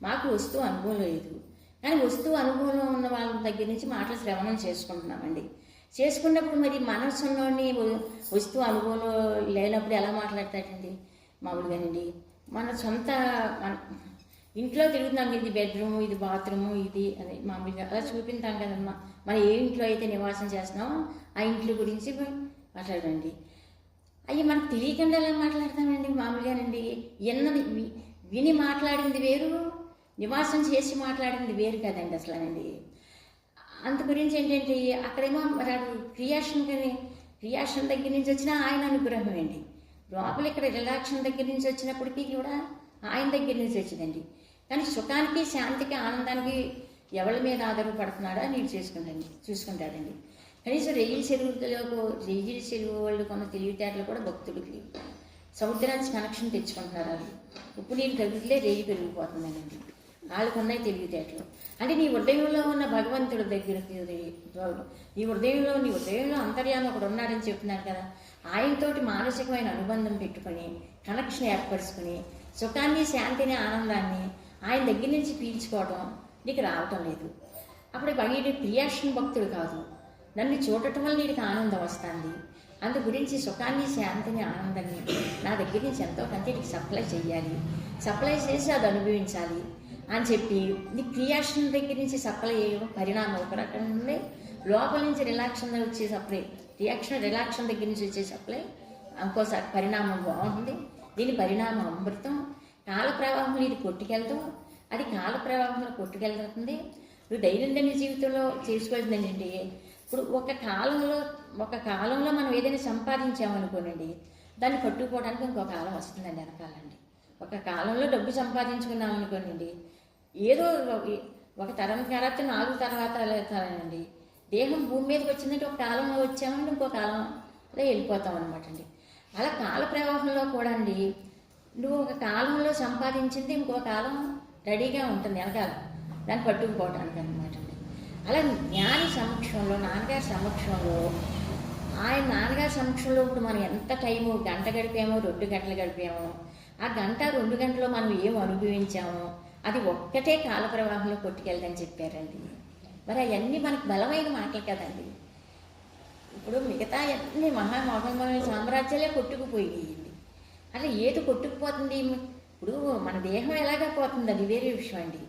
మాకు వస్తువు అనుభవం లేదు. కానీ వస్తువు అనుభవంలో ఉన్న వాళ్ళ దగ్గర నుంచి మాటలు శ్రవణం చేసుకుంటున్నామండి. చేసుకున్నప్పుడు మరి మనసులోని వస్తువు అనుభవంలో లేనప్పుడు ఎలా మాట్లాడతాడండి మామూలుగానండి. మన సొంత ఇంట్లో తిరుగుతున్నాం, ఇది బెడ్రూము, ఇది బాత్రూము, ఇది అని మామూలుగా అలా చూపించాం కదమ్మా. మనం ఏ ఇంట్లో అయితే నివాసం చేస్తున్నామో ఆ ఇంట్లో గురించి మాట్లాడండి. అవి మనకు తెలియకుండా ఎలా మాట్లాడతామండి మామూలుగానండి. విని మాట్లాడింది వేరు, నివాసం చేసి మాట్లాడింది వేరు కదండి అసలు అండి. అంత గురించి ఏంటంటే అక్కడేమో మరి క్రియాషన్ దగ్గర నుంచి వచ్చిన ఆయన అనుగ్రహం అండి. లోపల ఇక్కడ రిలాక్షన్ దగ్గర నుంచి వచ్చినప్పటికీ కూడా ఆయన దగ్గర నుంచి వచ్చిందండి. కానీ సుఖానికి, శాంతికి, ఆనందానికి ఎవరి మీద ఆధారపడుతున్నాడో నీడు చూసుకుంటాడండి. కనీసం రెయ్యిల చెరువు వాళ్ళు కొన్న తెలివితేటలు కూడా భక్తుడికి లేవు. సముద్రానికి కనెక్షన్ తెచ్చుకుంటున్నారు వాళ్ళు. ఉప్పు నీళ్ళు తగ్గితే రెయ్యి పెరిగిపోతుందండి. వాళ్ళకు ఉన్నాయి తెలివితేటలు. అంటే నీ హృదయంలో ఉన్న భగవంతుడి దగ్గరికి, నీ హృదయంలో అంతర్యామి ఒకడు ఉన్నాడని చెప్తున్నాడు కదా, ఆయనతోటి మానసికమైన అనుబంధం పెట్టుకొని కనెక్షన్ ఏర్పరుచుకుని సుఖాన్ని, శాంతిని, ఆనందాన్ని ఆయన దగ్గర నుంచి పీల్చుకోవడం నీకు రావటం లేదు. అప్పుడు వీడి క్రియాషన్ భక్తుడు కాదు. నన్ను చూడటం వల్ల నీకు ఆనందం వస్తుంది. అందు గురించి సుఖాన్ని, శాంతిని, ఆనందాన్ని నా దగ్గర నుంచి ఎంతో కంటే నీకు సప్లై చేయాలి, సప్లై చేసి అది అనుభవించాలి అని చెప్పి నీ క్రియాషన్ దగ్గర నుంచి సప్లై చేయడం పరిణామం ఒక రకం ఉంది. లోపల నుంచి రిలాక్షన్ వచ్చే సప్లై, రిలాక్షన్ దగ్గర నుంచి వచ్చే సప్లై ఇంకోసారి పరిణామం బాగుంటుంది. దీని పరిణామం అమృతం. కాల ప్రవాహంలో ఇది కొట్టుకెళ్తాం, అది కాల ప్రవాహంలో కొట్టుకెళ్తుంది. నువ్వు దైనందిన జీవితంలో చేసుకోవాల్సింది ఏంటంటే, ఇప్పుడు ఒక కాలంలో మనం ఏదైనా సంపాదించామనుకోనండి, దాన్ని పట్టుకుపోవడానికి ఇంకో కాలం వస్తుందండి వెనకాలండి. ఒక కాలంలో డబ్బు సంపాదించుకున్నాం అనుకోనండి, ఏదో ఒక తరం తర్వాత 4 తర్వాత వెళ్తానండి. దేహం భూమి మీదకి వచ్చిందంటే ఒక కాలంలో వచ్చామంటే ఇంకో కాలంలో వెళ్ళిపోతాం అనమాట అండి. అలా కాల ప్రవాహంలో కూడా అండి, నువ్వు ఒక కాలంలో సంపాదించింది ఇంకో కాలం రెడీగా ఉంటుంది వెనకాల దాన్ని పట్టుకుపోవడానికి అనమాట అండి. అలా జ్ఞాని సమక్షంలో, నాన్నగారి సమక్షంలో, నాన్నగారి సమక్షంలో ఇప్పుడు మనం ఎంత టైము, గంట గడిపామో 2 గంటలు గడిపామో, ఆ గంట 2 గంటలో మనం ఏం అనుభవించామో అది ఒక్కటే కాల ప్రవాహంలో కొట్టుకెళ్ళదని చెప్పారండి. మరి అవన్నీ మనకు బలమైన మాటలు కదండి. ఇప్పుడు మిగతా అన్ని మహామోహన్మోహన్ సామ్రాజ్యాలే కొట్టుకుపోయాయండి. అట్లా ఏది కొట్టుకుపోతుంది? ఇప్పుడు మన దేహం ఎలాగా పోతుంది అది వేరే విషయం అండి.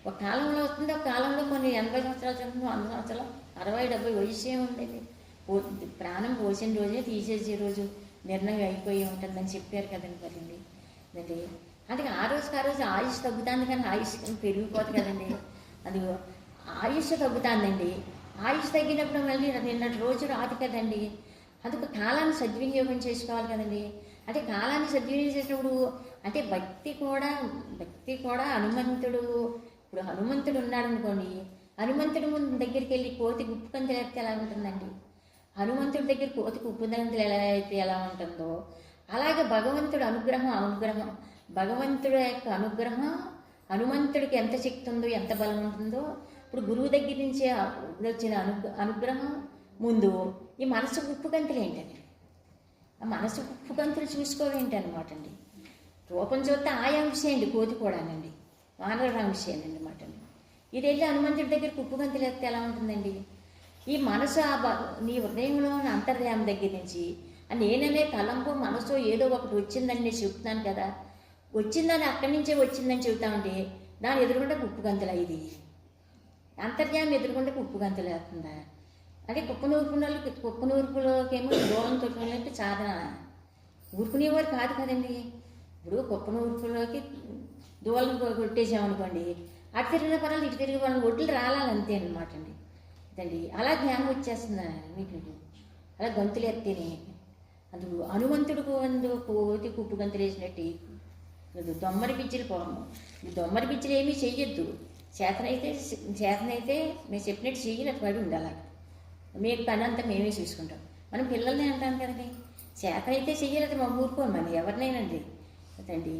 ఒక కాలంలో వస్తుంది, ఒక కాలంలో కొన్ని 80 సంవత్సరాలు చదువుతుంది, 100 సంవత్సరాలు, 60-70 వయసు ఉండేది. ప్రాణం పోసిన రోజే తీసేసే రోజు నిర్ణయం అయిపోయి ఉంటుందని చెప్పారు కదండి. కదండి అదే అందుకే ఆ రోజు ఆయుష్ తగ్గుతుంది, కానీ ఆయుష్ పెరిగిపోతుంది కదండి. అది ఆయుష్ తగ్గుతుందండి. ఆయుష్ తగ్గినప్పుడు మళ్ళీ నిన్నటి రోజు రాదు కదండి. అందుకు కాలాన్ని సద్వినియోగం చేసుకోవాలి కదండి. అంటే కాలాన్ని సద్వినియోగం చేసినప్పుడు అంటే భక్తి కూడా ఇప్పుడు హనుమంతుడు ఉన్నాడు అనుకోండి, హనుమంతుడు దగ్గరికి వెళ్ళి కోతి గుప్పు కంతులు ఎత్తే ఎలా ఉంటుందండి, హనుమంతుడి దగ్గర కోతికి ఉప్పు దంతులు ఎలా అయితే ఎలా ఉంటుందో, అలాగే భగవంతుడి భగవంతుడి యొక్క అనుగ్రహం హనుమంతుడికి ఎంత శక్తి ఉందో, ఎంత బలం ఉంటుందో, ఇప్పుడు గురువు దగ్గర నుంచి వచ్చిన అనుగ్రహం ముందు ఈ మనసు ఉప్పు గంతులు ఏంటండి, ఆ మనసు ఉప్పు గంతులు చూసుకోవేంటి అనమాట అండి. రూపం చూస్తే ఆయా అంశం అండి, కోతి కూడానండి, వానర అంశం అనమాట అండి. ఇది వెళ్ళి హనుమంతుడి దగ్గర ఉప్పు గంతులు ఎత్తే ఎలా ఉంటుందండి. ఈ మనసు నీ హృదయంలో అంతర్యామి దగ్గర నుంచి నేననే తలంపు మనసు ఏదో ఒకటి వచ్చిందని నేను చెప్తున్నాను కదా, వచ్చిందని అక్కడి నుంచే వచ్చిందని చెబుతామంటే దాని ఎదురుకుంటే ఉప్పు గంతులు ఇది అంతర్యామి ఎదురుకుంటే ఉప్పు గంతులు వేస్తుందా? అంటే కుప్పనూర్పులోకేమో దూరం తొట్టుకుంటే సాధన ఊరుకునేవారు కాదు కదండి. ఇప్పుడు కుప్పనూర్పులోకి దూరం కొట్టేసామనుకోండి, అటు తిరిగిన పనులు ఇటు తిరిగి పనులు ఒడ్లు రాలంతే అనమాట అండి. ఇదండి అలా జ్ఞానం వచ్చేస్తుంది మీకు, అలా గంతులు ఎత్తేనే. అందుకు హనుమంతుడు కోతి కుప్పు గంతులు వేసినట్టు దొమ్మరి పిచ్చిలు పోము. ఈ దొమ్మరి పిచ్చిలు ఏమీ చెయ్యొద్దు. చేతనైతే మేము చెప్పినట్టు చెయ్యలేదు, పడి ఉండాలి. మీకు పని అంతా మేమే చూసుకుంటాం. మనం పిల్లల్ని అంటాం కదండి, చేతనైతే చెయ్యలేదు మా ఊరుకోను మరి ఎవరినైనాండి అదండి.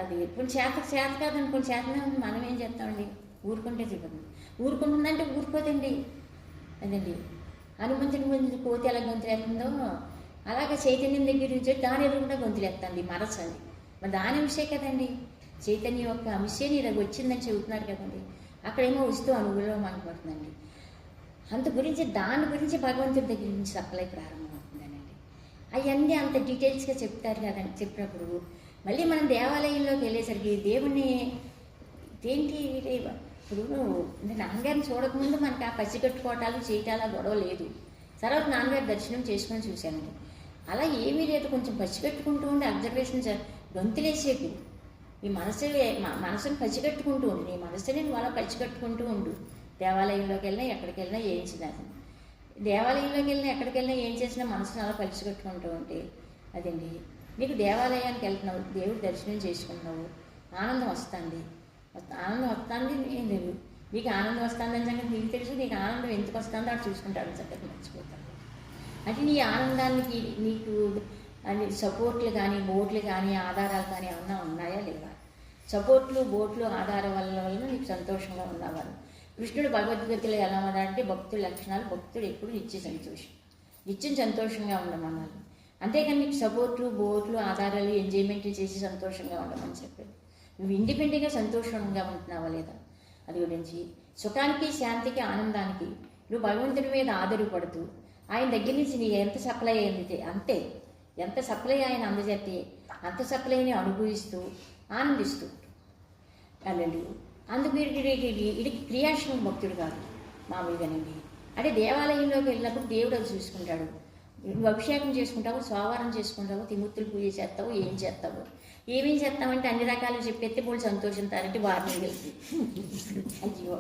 అది ఇప్పుడు చేత కాదనుకోండి, చేతనే మనం ఏం చేస్తామండి, ఊరుకుంటే చెప్పండి. ఊరుకుంటుందంటే ఊరుకోదండి అదండి. హనుమంతుడి ముందు కోతి ఎలా గొంతులేస్తుందో అలాగే చైతన్యం దగ్గర నుంచి దాని ఎదురుకుండా గొంతులేస్తుంది మనసు అండి. మరి దాని అంశే కదండి, చైతన్యం యొక్క అంశే నీ దగ్గర వచ్చిందని చెబుతున్నారు కదండి. అక్కడేమో వస్తూ అనుగుణంలో మాట్లాడుతుందండి. దాని గురించి భగవంతుడి దగ్గర నుంచి సప్లై ప్రారంభమవుతుందనండి. అవన్నీ అంత డీటెయిల్స్గా చెప్తారు కదండి. చెప్పినప్పుడు మళ్ళీ మనం దేవాలయంలోకి వెళ్ళేసరికి దేవుణ్ణి ఏంటి ఇప్పుడు నాన్నగారిని చూడకముందు మనకి ఆ పసిగట్టుకోవటాలు చేయటాలు గొడవ లేదు. తర్వాత నాన్నగారి దర్శనం చేసుకొని చూశానండి, అలా ఏమీ లేదు. కొంచెం పసిగట్టుకుంటూ ఉండి అబ్జర్వేషన్ గొంతులేసేపు ఈ మనసుని పచ్చికట్టుకుంటూ ఉండు, నీ మనసుని నువ్వు అలా పచ్చికట్టుకుంటూ ఉండు. దేవాలయంలోకి వెళ్ళినా ఎక్కడికి వెళ్ళినా ఏంచినారు, దేవాలయంలోకి వెళ్ళినా ఎక్కడికి వెళ్ళినా ఏం చేసినా మనసుని అలా పచ్చికట్టుకుంటూ ఉంటే అదండి నీకు దేవాలయానికి వెళ్తున్నావు, దేవుడి దర్శనం చేసుకుంటున్నావు, ఆనందం వస్తుంది. ఆనందం వస్తుంది లేదు, నీకు ఆనందం వస్తుందని సంగతి నీకు తెలుసు. నీకు ఆనందం ఎందుకు వస్తుందో అటు చూసుకుంటాడు సంగతి మర్చిపోతాడు. అంటే నీ ఆనందానికి నీకు అని సపోర్ట్లు కానీ బోట్లు కానీ ఆధారాలు కానీ ఏమన్నా ఉన్నాయా లేవా? సపోర్ట్లు బోట్లు ఆధారం వల్ల నీకు సంతోషంగా ఉన్నవారు. కృష్ణుడు భగవద్గీతలో ఎలా ఉన్నాడంటే భక్తుల లక్షణాలు, భక్తుడు ఎప్పుడు నిత్యం సంతోషంగా ఉండమన్నారు. అంతేకాని నీకు సపోర్ట్లు బోట్లు ఆధారాలు ఎంజాయ్మెంట్ చేసి సంతోషంగా ఉండమని చెప్పాడు. నువ్వు ఇండిపెండెంట్గా సంతోషంగా ఉంటున్నావా లేదా అది గురించి. సుఖానికి శాంతికి ఆనందానికి నువ్వు భగవంతుడి మీద ఆధారపడుతూ ఆయన దగ్గర నుంచి నీ ఎంత సప్లై అయింది అంతే, ఎంత సప్లై ఆయన అందజేస్తే అంత సప్లైని అనుభవిస్తూ ఆనందిస్తూ అనండి. అందుకు ఇది క్రియాశీల భక్తుడు కాదు మామూలుగానండి. అంటే దేవాలయంలోకి వెళ్ళినప్పుడు దేవుడు అది చూసుకుంటాడు. నువ్వు అభిషేకం చేసుకుంటావు, స్వావారం చేసుకుంటావు, తిమూర్తులు పూజ చేస్తావు, ఏం చేస్తావు, ఏమేం చేస్తామంటే అన్ని రకాలు చెప్పేస్తే వాళ్ళు సంతోషిస్తారంటే వారిని కలిసి అయ్యో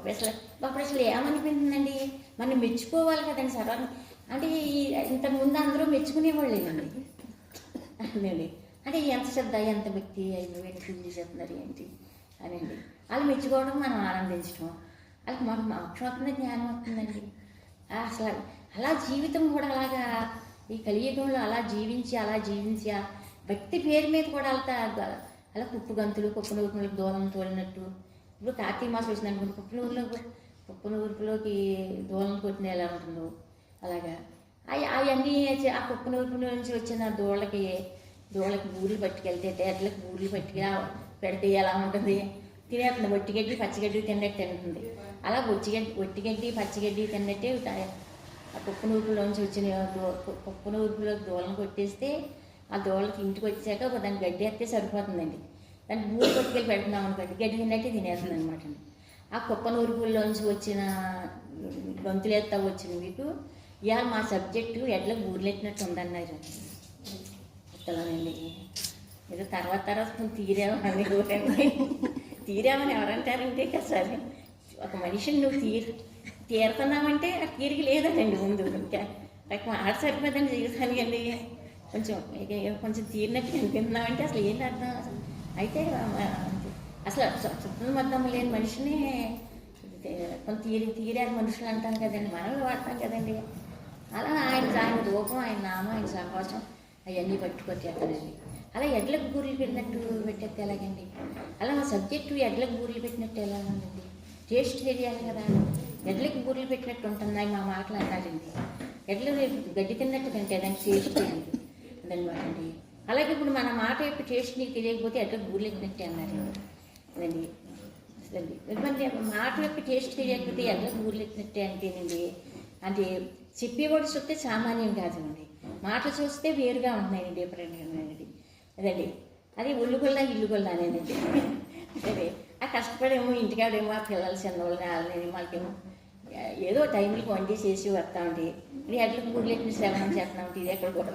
అసలు ఏమనిపించిందండి, మనం మెచ్చుకోవాలి కదండి సర్వ. అంటే ఇంతకుముందు అందరూ మెచ్చుకునేవాళ్ళేనండి అదండి. అంటే ఎంత శ్రద్ధ ఎంత వ్యక్తి అయ్యో పూజ చేస్తున్నారు ఏంటి అనండి. వాళ్ళు మెచ్చుకోవడం మనం ఆనందించడం, వాళ్ళకి మాకు మోక్షం అవుతుంది, జ్ఞానం అవుతుందండి. అసలు అలా జీవితం కూడా అలాగా ఈ కలియుగంలో అలా జీవించి ఆ వ్యక్తి పేరు మీద కూడా అలా కుప్పు గంతులు కుప్పు నూరుపులకు దూరం తోలినట్టు. ఇప్పుడు కార్తీక మాసం వచ్చింది అనుకోండి, కుప్పు నూరుపులోకి దూరం కొట్టిన ఎలా ఉంటుందో అలాగా అవన్నీ ఆ కుప్పు నూరుపు నుంచి వచ్చిన దూళ్ళకి బూర్లు పట్టుకెళ్తే ఎడ్లకి బూర్లు పెడితే ఎలా ఉంటుంది, తినేస్తుంది. ఒట్టిగడ్డి పచ్చిగడ్డి తిన్నట్టు తింటుంది. అలా ఒట్టిగడ్డి పచ్చిగడ్డి తిన్నట్టే ఆ కుప్పు నూరుపులోంచి వచ్చిన కుప్పు నూరుపులోకి దూలం కొట్టేస్తే ఆ దూళ్ళకి ఇంటికి వచ్చాక దాన్ని గడ్డి ఎత్తే సరిపోతుందండి. దాన్ని బూరు పట్టుకెళ్ళి పెడుతున్నాం అనుకోండి, గడ్డి తిన్నట్టే తినేస్తుంది అనమాట. ఆ కుప్ప నూరుపుల్లోంచి వచ్చిన గొంతులు ఎత్తా వచ్చింది మీకు. ఇవాళ మా సబ్జెక్టు ఎడ్లకు బూర్లెట్టినట్టు ఉందన్నారు కొత్తలోనండి. ఏదో తర్వాత తీరామని ఎవరంటారంటే సరే ఒక మనిషిని నువ్వు తీరుతున్నామంటే ఆ తీరిక లేదండి ముందు. ఇంకా ఆడ సరిపోదండి జీవితానికి అండి. కొంచెం తీరినట్టు కనిపిస్తున్నామంటే అసలు ఏంటి అర్థం అయితే అసలు శుద్ధమద్దం లేని మనిషిని కొంత తీరారు మనుషులు అంటాం కదండి, మనల్ని వాడతాం కదండి. అలా ఆయన రూపం, ఆయన నామం, ఆయన సహవాసం అవన్నీ పట్టుకొచ్చేస్తానండి. అలా ఎడ్లకు బూర్లు పెట్టినట్టు పెట్టేస్తే ఎలాగండి? అలా మా సబ్జెక్టు ఎడ్లకు బూర్లు పెట్టినట్టు ఎలా ఉందండి? టేస్ట్ తెలియాలి కదా. ఎడ్లకి బూర్లు పెట్టినట్టు ఉంటున్నాయి మా మాటలు అన్నారండి. ఎడ్లు గడ్డి తిన్నట్టు తింటే దానికి టేస్ట్ తెలియదు అదనమాట అండి. అలాగే ఇప్పుడు మన మాట యొక్క టేస్ట్ నీకు తెలియకపోతే ఎడ్లకు బూర్లు ఎక్కినట్టే అన్నారు అదండి. మరి మాట యొక్క టేస్ట్ తెలియకపోతే ఎడ్లకు బూర్లు ఎక్కినట్టే అంటేనండి. అంటే చెప్పేవాడు చూస్తే సామాన్యం కాదండి, మాటలు చూస్తే వేరుగా ఉంటున్నాయండి, డిఫరెంట్గా ఉన్నాయండి అదండి. అది ఒళ్ళుగొల్లా ఇల్లుగొల్లా అనేదండి. సరే ఆ కష్టపడేమో ఇంటికాడేమో ఆ పిల్లలు చిన్నవాళ్ళని వాళ్ళని వాళ్ళకేమో ఏదో టైంకి వండి చేసి వస్తా ఉంటే ఇది ఎడ్లకు బూర్లెట్టిన శ్రవణం చేస్తా ఉంటే ఇది ఎక్కడ కూడా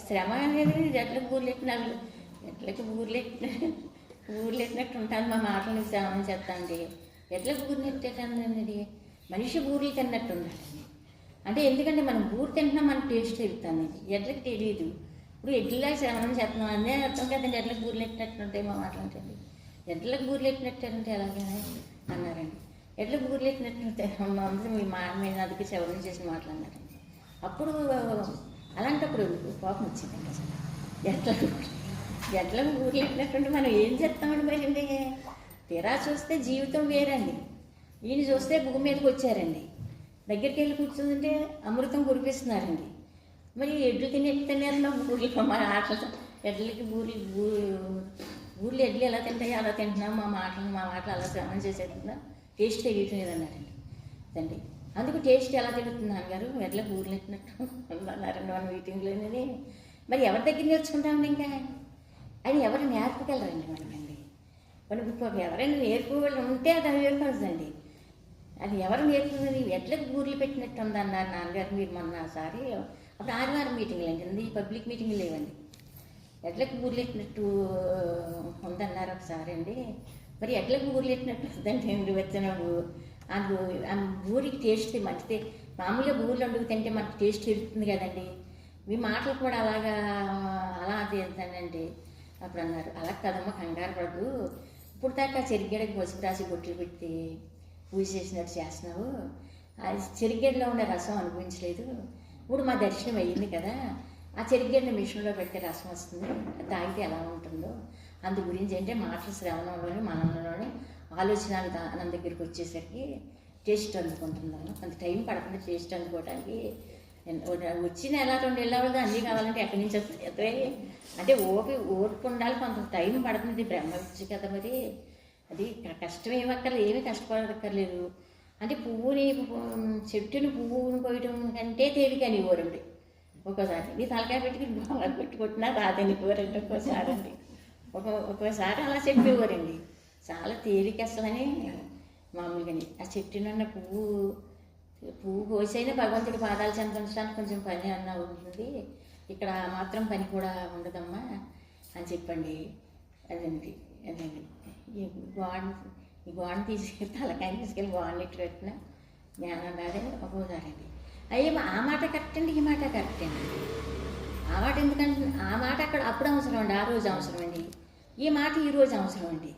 శ్రమ అనేది ఎడ్లకు బూర్లెట్టినట్టు ఉంటాను. మా మాటలను శ్రవణం చేస్తా ఉంటే ఎడ్లకు బూర్లెట్టేటది మనిషి బూర్లు తిన్నట్టు ఉండాలండి. అంటే ఎందుకంటే మనం బూరు తింటున్నాం, మనకు టేస్ట్ తెలుస్తుంది, ఎడ్లకి తెలియదు. ఇప్పుడు ఎడ్లలా శ్రవణం చేస్తున్నాం అదే అర్థం కదండి. ఎడ్లకు బూర్లు ఎట్టినట్టు ఉంటాయి మా మాట్లాడుతుంది. ఎడ్లకు బూర్లు ఎట్టినట్టు అంటే ఎలాగైనా అన్నారండి. ఎడ్లకు బూర్లు ఎట్టినట్టు ఉంటాయి అందరూ మీ మీద అదికి శ్రవణం చేసి మాట్లాడినారండి. అప్పుడు అలాంటప్పుడు కోపం వచ్చిందండి. అసలు ఎడ్లకు బూర్లు ఎట్టినట్టుంటే మనం ఏం చేస్తామండి మరి? తీరా చూస్తే జీవితం వేరండి. ఈయన చూస్తే భూమి మీదకి వచ్చారండి, దగ్గరికి వెళ్ళి కూర్చుంటే అమృతం కురిపిస్తున్నారండి. మరి ఎడ్లు తినేస్తున్నారో బూర్లు మా ఆటలు ఎడ్లకి బూర్లు ఎడ్లు ఎలా తింటాయో అలా తింటున్నాం, మా మాటలు అలా శ్రవణం చేసేస్తున్నా టేస్ట్ తెలియటం లేదన్నారండి అండి. అందుకు టేస్ట్ ఎలా తెలుస్తుంది అన్నారు, ఎడ్ల బూర్లు ఎట్టినట్టు అన్నారండి మన మీటింగ్లో అనేది. మరి ఎవరి దగ్గర నేర్చుకుంటామండి? ఇంకా అది ఎవరు నేర్పుకెళ్ళరండి మనకండి. మనం ఎవరైనా నేర్పుకోవాలి ఉంటే అది నేర్పదండి. అది ఎవరు నేర్పుతుంది? ఎడ్లకు బూర్లు పెట్టినట్టు ఉందన్నారు నాన్నగారు మీరు మొన్నసారి. అప్పుడు ఆదివారం మీటింగ్లు అండి, పబ్లిక్ మీటింగ్లు లేవండి. ఎడ్లకు ఊర్లెట్టినట్టు ఉందన్నారు ఒకసారి అండి. మరి ఎడ్లకు ఊర్లెట్టినట్టు ఉందంటే ఏంటి వచ్చినాడు అది ఆ ఊరికి టేస్ట్ మంచిది. మామూలుగా ఊర్లో వండుకు తింటే మనకు టేస్ట్ ఇరుతుంది కదండి. మీ మాటలు కూడా అలా అది ఎంతండి అప్పుడు అన్నారు. అలా కదమ్మ కంగారు పడదు, ఇప్పుడు దాకా చెరిగేడకి పసుపు రాసి బొట్లు పెట్టి పూజ చేసినట్టు చేస్తున్నావు, అది చెరిగేడలో ఉండే రసం అనుభవించలేదు. ఇప్పుడు మా దర్శనం అయ్యింది కదా, ఆ చెరిగేడిని మిషన్లో పెడితే రసం వస్తుంది, తాగితే ఎలా ఉంటుందో అందు గురించి అంటే మాటల శ్రవణంలోని మనంలోని ఆలోచన దానం దగ్గరికి వచ్చేసరికి టేస్ట్ అందుకుంటున్నాను. కొంత టైం పడుతుంది టేస్ట్ అందుకోవడానికి. వచ్చిన ఎలా 2 నెలలు అన్నీ కావాలంటే ఎక్కడి నుంచి వస్తాయి అంటే ఓర్పు ఉండాలి, కొంత టైం పడుతుంది. బ్రహ్మ విద్య కదా మరి, అది కష్టం ఏమీ కష్టపడక్కర్లేదు. అంటే చెట్టుని పువ్వుని కోయటం కంటే తేలికని ఊరండి. ఒక్కోసారి నీ తలకాయ పెట్టి కొట్టినా రాదని ఊరండి ఒక్కోసారి అండి. ఒక్కోసారి అలా చెప్పేవారండి. చాలా తేలిక అసలని మామూలుగాని ఆ చెట్టునున్న పువ్వు కోసైనా భగవంతుడి పాదాలు చంపించడానికి కొంచెం పని అన్న ఉంటుంది, ఇక్కడ మాత్రం పని కూడా ఉండదమ్మా అని చెప్పండి. అదండి ఈ గోడని తీసుకెళ్ళి తలకాయని తీసుకెళ్ళి గోడనెట్టు పెట్టిన జ్ఞానం రాదని ఒక్కోసారి అండి. అయ్యే ఆ మాట కరెక్ట్ అండి, ఈ మాట కరెక్ట్ అండి. ఆ మాట ఎందుకంటే ఆ మాట అప్పుడు అవసరం అండి, ఆ రోజు అవసరం అండి. ఈ మాట ఈరోజు అవసరం అండి.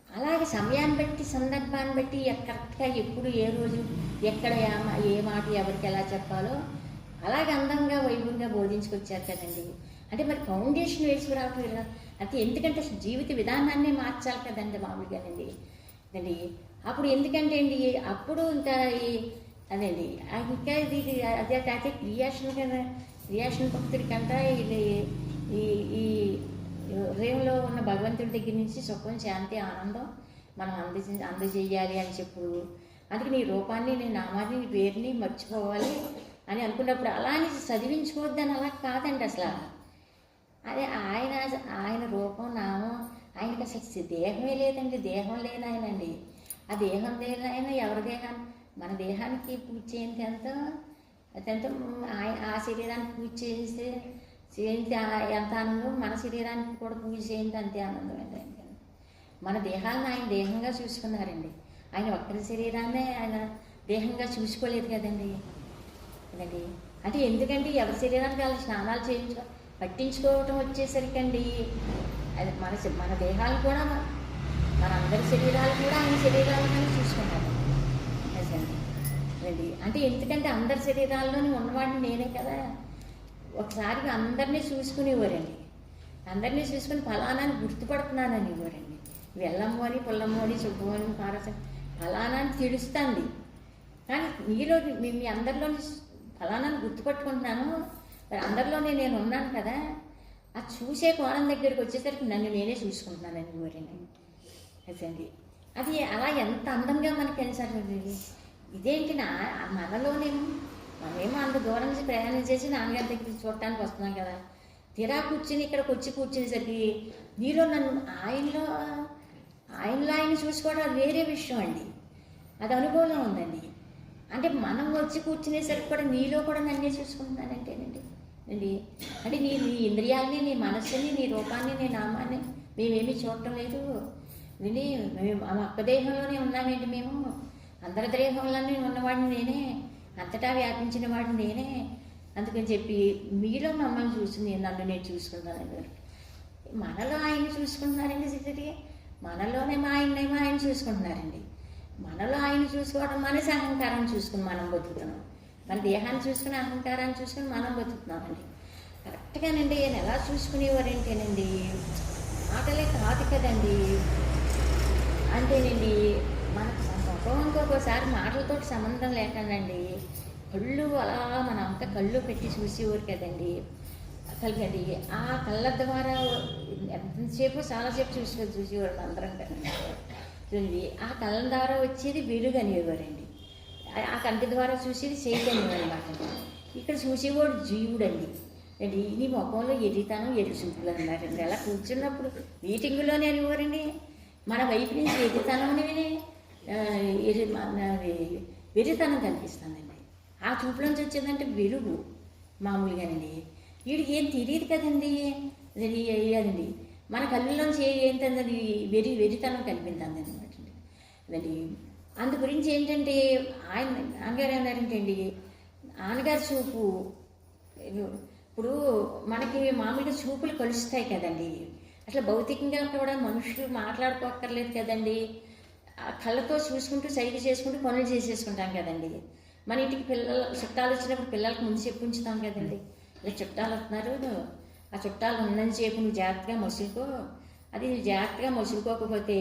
అలాగే సమయాన్ని బట్టి సందర్భాన్ని బట్టి కరెక్ట్గా ఎప్పుడు ఏ రోజు ఎక్కడ ఏ మాట ఎవరికి ఎలా చెప్పాలో అలాగే అందంగా వైభవంగా బోధించుకొచ్చారు కదండి. అంటే మరి ఫౌండేషన్ వేసుకురావట్లేదు అంటే ఎందుకంటే జీవిత విధానాన్ని మార్చాలి కదండి మామూలుగానండి. అండి అప్పుడు ఎందుకంటే అండి అప్పుడు ఇంకా అదండి ఇంకా ఇది అదే కాకపోతే క్రియాషన్ కదా, క్రియాషన్ భక్తుడికంతా ఇది ఈ హృదయంలో ఉన్న భగవంతుడి దగ్గర నుంచి సుఖం శాంతి ఆనందం మనం అందజేయాలి అని చెప్పుడు. అందుకే నీ రూపాన్ని నీ నామాన్ని నీ పేరుని మర్చిపోవాలి అని అనుకున్నప్పుడు అలా అని చదివించుకోవద్దని అలా కాదండి అసలు. అదే ఆయన రూపం నామం ఆయనకి అసలు దేహమే లేదండి, దేహం లేని ఆయనండి. ఆ దేహం లేని ఆయన ఎవరి దేహాన్ని మన దేహానికి పూజ చేయండి ఎంతో ఆ శరీరానికి పూజ చేస్తే ఎంత ఆనందం, మన శరీరానికి కూడా పూజ చేయండి అంతే ఆనందం అండి. మన దేహాలను ఆయన దేహంగా చూసుకున్నారండి. ఆయన ఒక్కరి శరీరాన్నే ఆయన దేహంగా చూసుకోలేదు కదండి. కదండి అంటే ఎందుకంటే ఎవరి శరీరానికి వాళ్ళ స్నానాలు పట్టించుకోవటం వచ్చేసరికండి అది మన దేహాలు కూడా మన అందరి శరీరాలు కూడా ఆయన శరీరాలనే చూసుకున్నారు అదండి. అంటే ఎందుకంటే అందరి శరీరాల్లోని ఉన్నవాడిని నేనే కదా. ఒకసారి అందరినీ చూసుకునేవారండి, అందరినీ చూసుకుని ఫలానాన్ని గుర్తుపడుతున్నానని ఇవ్వరండి. వెళ్ళమ్ము అని పుల్లమ్ము అని చుబ్బు అని పారస ఫలానాన్ని తెలుస్తుంది. కానీ మీలో మీ అందరిలోని ఫలానాన్ని గుర్తుపట్టుకుంటున్నాను, మరి అందరిలోనే నేను ఉన్నాను కదా. ఆ చూసే కోణం దగ్గరికి వచ్చేసరికి నన్ను నేనే చూసుకుంటున్నానని ఇవ్వరండి. అదండి అది అలా ఎంత అందంగా మనకి అనిసరి ఇదేంటి మనమేమో అంత దూరం నుంచి ప్రయాణం చేసి నాన్నగారి దగ్గరికి చూడటానికి వస్తున్నాం కదా. తీరా కూర్చుని ఇక్కడికి వచ్చి కూర్చునేసరికి నీలో ఆయనలో ఆయన చూసుకోవడం అది వేరే విషయం అండి, అది అనుభవం ఉందండి. అంటే మనం వచ్చి కూర్చునేసరికి కూడా నీలో కూడా నన్నే చూసుకుంటున్నానంటేనండి అండి. అంటే నీ ఇంద్రియాలని నీ మనస్సుని నీ రూపాన్ని నీ నామాన్ని మేమేమీ చూడటం లేదు అండి. మేము ఒక్క దేహంలోనే ఉన్నామేంటి, మేము అందరి దేహంలోనే ఉన్నవాడిని నేనే, అంతటా వ్యాపించిన వాడిని నేనే. అందుకని చెప్పి మీలో మమ్మల్ని చూసి నన్ను నేను చూసుకుంటానండి. మనలో ఆయన చూసుకుంటున్నారండి సిద్ధి, మనలోనే ఆయన చూసుకుంటున్నారండి. మనలో ఆయన చూసుకోవడం మనసి అహంకారాన్ని చూసుకుని మనం బతుకుతున్నాం, మన దేహాన్ని చూసుకుని అహంకారాన్ని చూసుకుని మనం బతుకుతున్నామండి. కరెక్ట్గానండి ఆయన ఎలా చూసుకునేవారంటేనండి మాటలే కాదు కదండి. అంతేనండి మన ముఖంతో ఒకసారి మాటలతో సంబంధం లేకుండాండి కళ్ళు అలా మన అంత కళ్ళు పెట్టి చూసేవారు కదండి. కలగండి ఆ కళ్ళ ద్వారా ఎంతసేపు చాలాసేపు చూసేవారు అందరం కదండి. చూడండి ఆ కళ్ళ ద్వారా వచ్చేది వెలుగు అనేవారండి, ఆ కంటి ద్వారా చూసేది చైతన్యం అనమాట. ఇక్కడ చూసేవాడు జీవుడండి అండి. నీ ముఖంలో ఎర్రితనం ఎర్రి చూపులు అన్నారండి. అలా కూర్చున్నప్పుడు మీటింగులోనే అనేవారండి మన వైపు నుంచి ఎర్రితనం అనేవి వెర్రితనం కనిపిస్తుందండి. ఆ చూపులోంచి వచ్చేదంటే వెలుగు మామూలుగానండి. వీడికి ఏం తెలియదు కదండి, అదండి మన కళ్ళలోంచి ఏంటన్నది వెరితనం కనిపించింది అనమాట అండి. అదండి అందు గురించి ఏంటంటే ఆయన నాన్నగారు ఏమన్నారంటే అండి, నాన్నగారి చూపు ఇప్పుడు మనకి మామూలుగా చూపులు కలుస్తాయి కదండి. అసలు భౌతికంగా కూడా మనుషులు మాట్లాడుకోక్కర్లేదు కదండి. కళ్ళతో చూసుకుంటూ సైగ చేసుకుంటూ పనులు చేసేసుకుంటాం కదండి. మన ఇంటికి చుట్టాలు వచ్చినప్పుడు పిల్లలకు ముందు చెప్పి ఉంచుతాం కదండి. ఇలా చుట్టాలు వస్తున్నారు, ఆ చుట్టాలు ఉన్నంతసేపు నువ్వు జాగ్రత్తగా మసులుకో, అది నువ్వు జాగ్రత్తగా మసులుకోకపోతే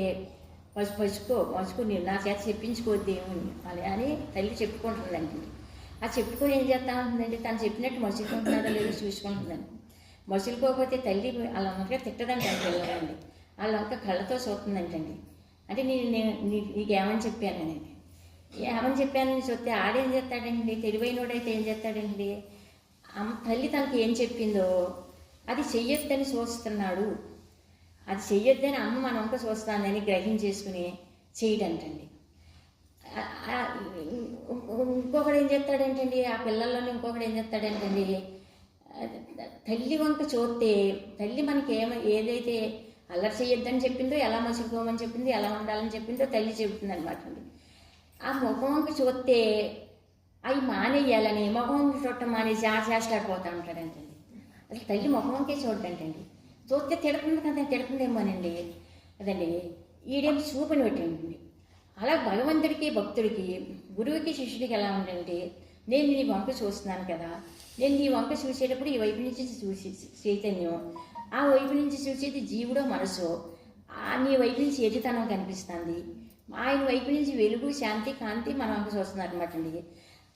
మసుకు నేను నా చేత చెప్పించుకోవద్దు ఏమని అలా అని తల్లి చెప్పుకుంటుందండి. ఆ చెప్పుకొని ఏం చేస్తా ఉంటుందండి, తను చెప్పినట్టు మసులుకుంటున్నారో లేదో చూసుకుంటుందండి. మసులుకోకపోతే తల్లి అలా అంతగా తిట్టదండి అని పిల్లలండి. వాళ్ళంక కళ్ళతో చూస్తుందంటండి. అంటే నీకేమని చెప్పాను అనేది, ఏమని చెప్పానని చూస్తే ఆడేం చేస్తాడండి, తెలివైనోడైతే ఏం చేస్తాడండి, తల్లి తనకి ఏం చెప్పిందో అది చెయ్యొద్దని చూస్తున్నాడు, అది చెయ్యొద్దని అమ్మ మన వంక చూస్తానని గ్రహించేసుకుని చేయడంటండి. ఇంకొకడు ఏం చెప్తాడేంటండి, ఆ పిల్లల్లోనే ఇంకొకడు ఏం చెప్తాడేంటండి, తల్లి వంక చూస్తే తల్లి మనకి ఏదైతే అల్లరి చేయొద్దని చెప్పిందో, ఎలా మసులుకోమని చెప్పింది, ఎలా ఉండాలని చెప్పిందో తల్లి చెబుతుంది అనమాట అండి. ఆ ముఖం వంక చూస్తే అవి మానేయాలని ముఖం వంక చూడటం మానేసి చేస్తాడిపోతూ ఉంటాడంటండి. అసలు తల్లి ముఖం వంకే చూడంటండి. చూస్తే తిడుతుంది కదా, తిడుతుందేమోనండి. అదండి ఈడేమి చూపుని పెట్టండి. అలా భగవంతుడికి భక్తుడికి గురువుకి శిష్యుడికి ఎలా ఉండండి, నేను నీ వంక చూస్తున్నాను కదా, నేను నీ వంక చూసేటప్పుడు ఈ వైపు నుంచి చూసి చైతన్యం, ఆ వైపు నుంచి చూసేది జీవుడో మనసో, నీ వైపు నుంచి ఎటుతనం కనిపిస్తుంది, ఆయన వైపు నుంచి వెలుగు శాంతి కాంతి మన వంక చూస్తున్నారు అనమాట అండి.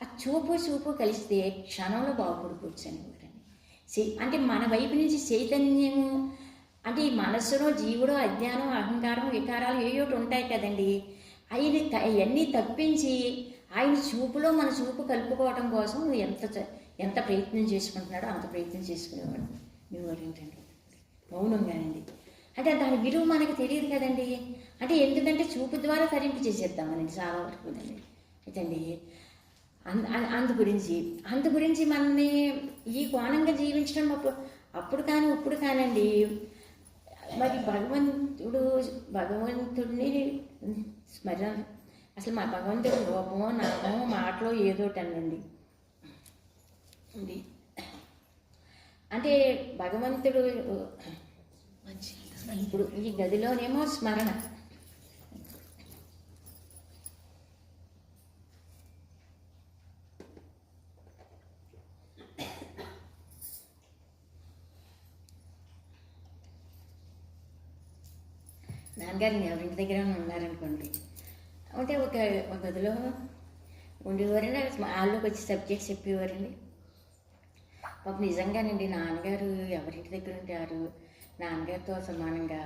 ఆ చూపు కలిస్తే క్షణంలో బాగుపడుకోవచ్చు అనమాట. అంటే మన వైపు నుంచి చైతన్యం అంటే ఈ మనస్సులో జీవుడో అజ్ఞానం అహంకారం వికారాలు ఏయోటి ఉంటాయి కదండి, అవన్నీ తప్పించి ఆయన చూపులో మన చూపు కలుపుకోవడం కోసం ఎంత ప్రయత్నం చేసుకుంటున్నాడో అంత ప్రయత్నం చేసుకునేవాడు మీవాడు ఏంటండి మౌనంగానండి. అంటే దాని విలువ మనకు తెలియదు కదండి. అంటే ఎందుకంటే చూపు ద్వారా తరింపు చేసేద్దామనండి చాలా వరకు కదండి. అయితండి అందు గురించి మనల్ని ఈ కోణంగా జీవించడం అప్పుడు కానీ ఇప్పుడు కానండి. మరి భగవంతుడిని స్మరణ అసలు మా భగవంతుడి రూపమో నామో మాటలో ఏదోటండి. అంటే భగవంతుడు ఇప్పుడు ఈ గదిలోనేమో స్మరణ, నాన్నగారిని ఎవరింటి దగ్గర ఉన్నారనుకోండి, అంటే ఒక గదిలో ఉండేవారండి. వాళ్ళకి వచ్చి సబ్జెక్ట్స్ చెప్పేవారండి. ఒక నిజంగానండి నాన్నగారు ఎవరింటి దగ్గర ఉంటారు, నాన్నగారితో సమానంగా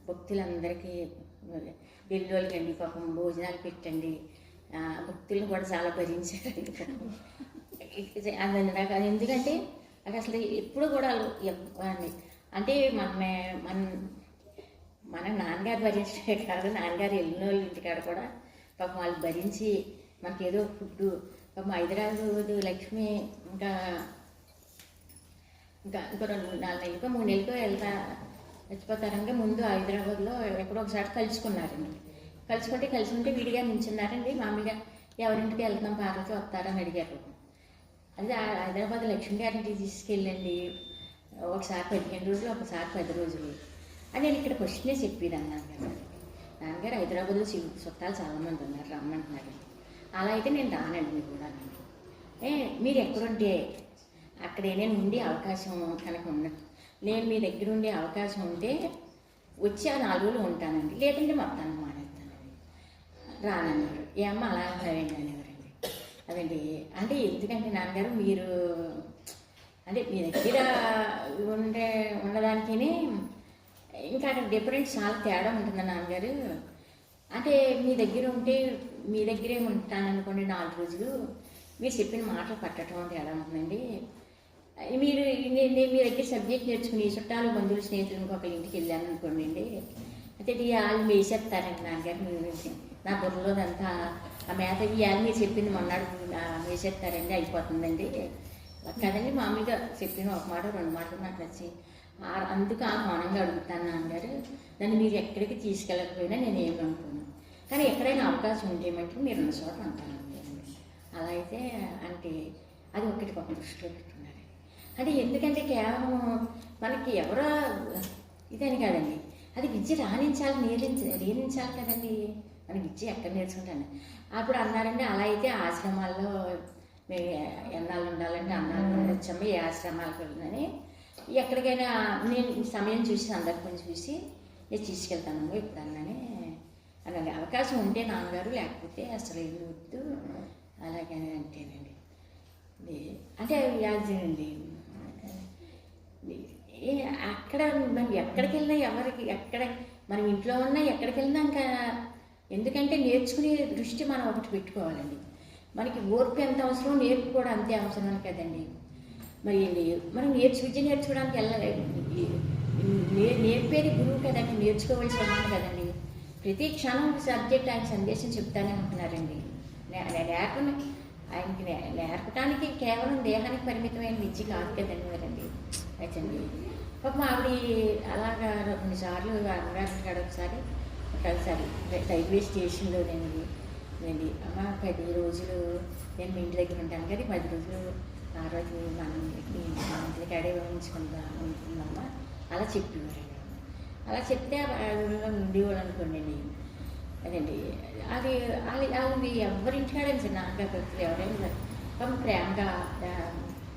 భక్తులందరికీ ఢిల్లీలోకండి పాపం భోజనాలు పెట్టండి, భక్తులను కూడా చాలా భరించారండి. నాకు ఎందుకంటే నాకు అసలు ఎప్పుడు కూడా ఇవ్వండి అంటే మన నాన్నగారు భరించే కాదు, నాన్నగారు వెళ్ళిన వాళ్ళ ఇంటికాడ కూడా పాపం వాళ్ళు భరించి మనకి ఏదో ఫుడ్ పాపం హైదరాబాదు లక్ష్మి ఇంకా 4 నెలలకో 3 నెలలకో వెళ్తా చచ్చిపోతారంటే ముందు హైదరాబాద్లో ఎక్కడో ఒకసారి కలుసుకుంటే విడిగా నించున్నారండి. మామూలుగా ఎవరింటికి వెళ్తాం పార్లకి వస్తారని అడిగారు. అది హైదరాబాద్ లక్ష్మి గారింటికి తీసుకెళ్ళండి, ఒకసారి 15 రోజులు ఒకసారి 10 రోజులు అని నేను ఇక్కడ క్వశ్చనే చెప్పేదాన్ని. నాన్నగారు హైదరాబాద్లో చుట్టాలు చాలామంది ఉన్నారు రమ్మంటున్నారు. అలా అయితే నేను రానండి. మీరు కూడా మీరు ఎక్కడుంటే అక్కడే నేను ఉండే అవకాశం కనుక నేను మీ దగ్గర ఉండే అవకాశం ఉంటే వచ్చి ఆ 4 రోజులు ఉంటానండి, లేదంటే మొత్తాన్ని మానేస్తానండి, రానన్నారు. ఏమో అలా అంటారండి అనేవారండి. అదండి అంటే ఎందుకంటే నాన్నగారు మీరు అంటే మీ దగ్గర ఉన్నదానికి ఇంకా అక్కడ డిఫరెన్స్ చాలా తేడా ఉంటుంది నాన్నగారు. అంటే మీ దగ్గర ఉంటే మీ దగ్గరే ఉంటాననుకోండి 4 రోజులు, మీరు చెప్పిన మాటలు పట్టడం అంటే ఎలా ఉంటుందండి. మీరు మీ దగ్గర సబ్జెక్ట్ నేర్చుకుని చుట్టాలు బంధువులు స్నేహితులు ఇంకొక ఇంటికి వెళ్ళాను అనుకోండి అండి, అయితే వాళ్ళు వేసేస్తారండి నాన్నగారు. మీరు నా బుర్రలోదంతా ఆ మేత ఇవాళ మీరు చెప్పింది మొన్నాడు వేసేస్తారండి, అయిపోతుందండి కదండి. మామూలుగా చెప్పిన ఒక మాట 2 మాటలు నాకు నచ్చి అందుకు ఆ మౌనంగా అడుగుతాను నాన్నగారు. నన్ను మీరు ఎక్కడికి తీసుకెళ్ళకపోయినా నేను ఏమి అనుకున్నాను, కానీ ఎక్కడైనా అవకాశం ఉంటే మటుకు మీరు ఉన్న చోట ఉంటాను అంతే అండి. అలా అయితే అంటే అది ఒకటి ఒక దృష్టిలో పెట్టుకున్నారు. అంటే ఎందుకంటే కేవలం మనకి ఎవరో ఇదని కాదండి, అది విద్య రాణించాలి, నేర్పించాలి కదండి. మనకి విద్య ఎక్కడ నేర్చుకుంటాను. అప్పుడు అన్నారండి, అలా అయితే ఆశ్రమాల్లో మేము ఎన్నాళ్ళు ఉండాలంటే అన్నాళ్ళు ఉండొచ్చమ్మా, ఏ ఆశ్రమాలకు వెళ్ళినని ఎక్కడికైనా నేను సమయం చూసి సందర్భం చూసి నేను తీసుకెళ్తానమ్మా ఇప్పుడు అన్నానే అన్నాను. అవకాశం ఉంటే నాన్నగారు, లేకపోతే అసలు ఏమి వద్దు అలాగని అంటేనండి. అంటే యాజండి అక్కడ మనం ఎక్కడికి వెళ్ళినా ఎవరికి ఎక్కడ మనం ఇంట్లో ఉన్నా ఎక్కడికి వెళ్ళినా ఇంకా ఎందుకంటే నేర్చుకునే దృష్టి మనం ఒకటి పెట్టుకోవాలండి. మనకి ఓర్పు ఎంత అవసరం, నేర్పు కూడా అంతే అవసరం కదండి. మరి మనం విద్య నేర్చుకోవడానికి నేర్పేది గురువు కదండి, నేర్చుకోవాల్సి ఉన్నాను కదండి. ప్రతి క్షణం సబ్జెక్ట్ ఆయన సందేశం చెప్తానే ఉంటున్నారండి. ఆయనకి నేర్పడానికి కేవలం దేహానికి పరిమితమైన విద్య కాదు కదండి కదండి అయితే పాపం ఆవిడ అలాగా కొన్నిసార్లు అమ్మగారి కాడ ఒకసారి రైల్వే స్టేషన్లో నేను అమ్మ 10 రోజులు నేను మీ ఇంటి దగ్గర ఉంటాను కదా, 10 రోజులు ఆ రోజు మనం ఇంటి కాడే ఉంచుకుందామా అలా చెప్పేవారండి. అలా చెప్తే ఉండేవాళ్ళు అనుకోండి. అదండి అది వాళ్ళది ఎవరింటికాడని సార్ నాన్నగారు భక్తులు ఎవరైనా పాపం ప్రేమగా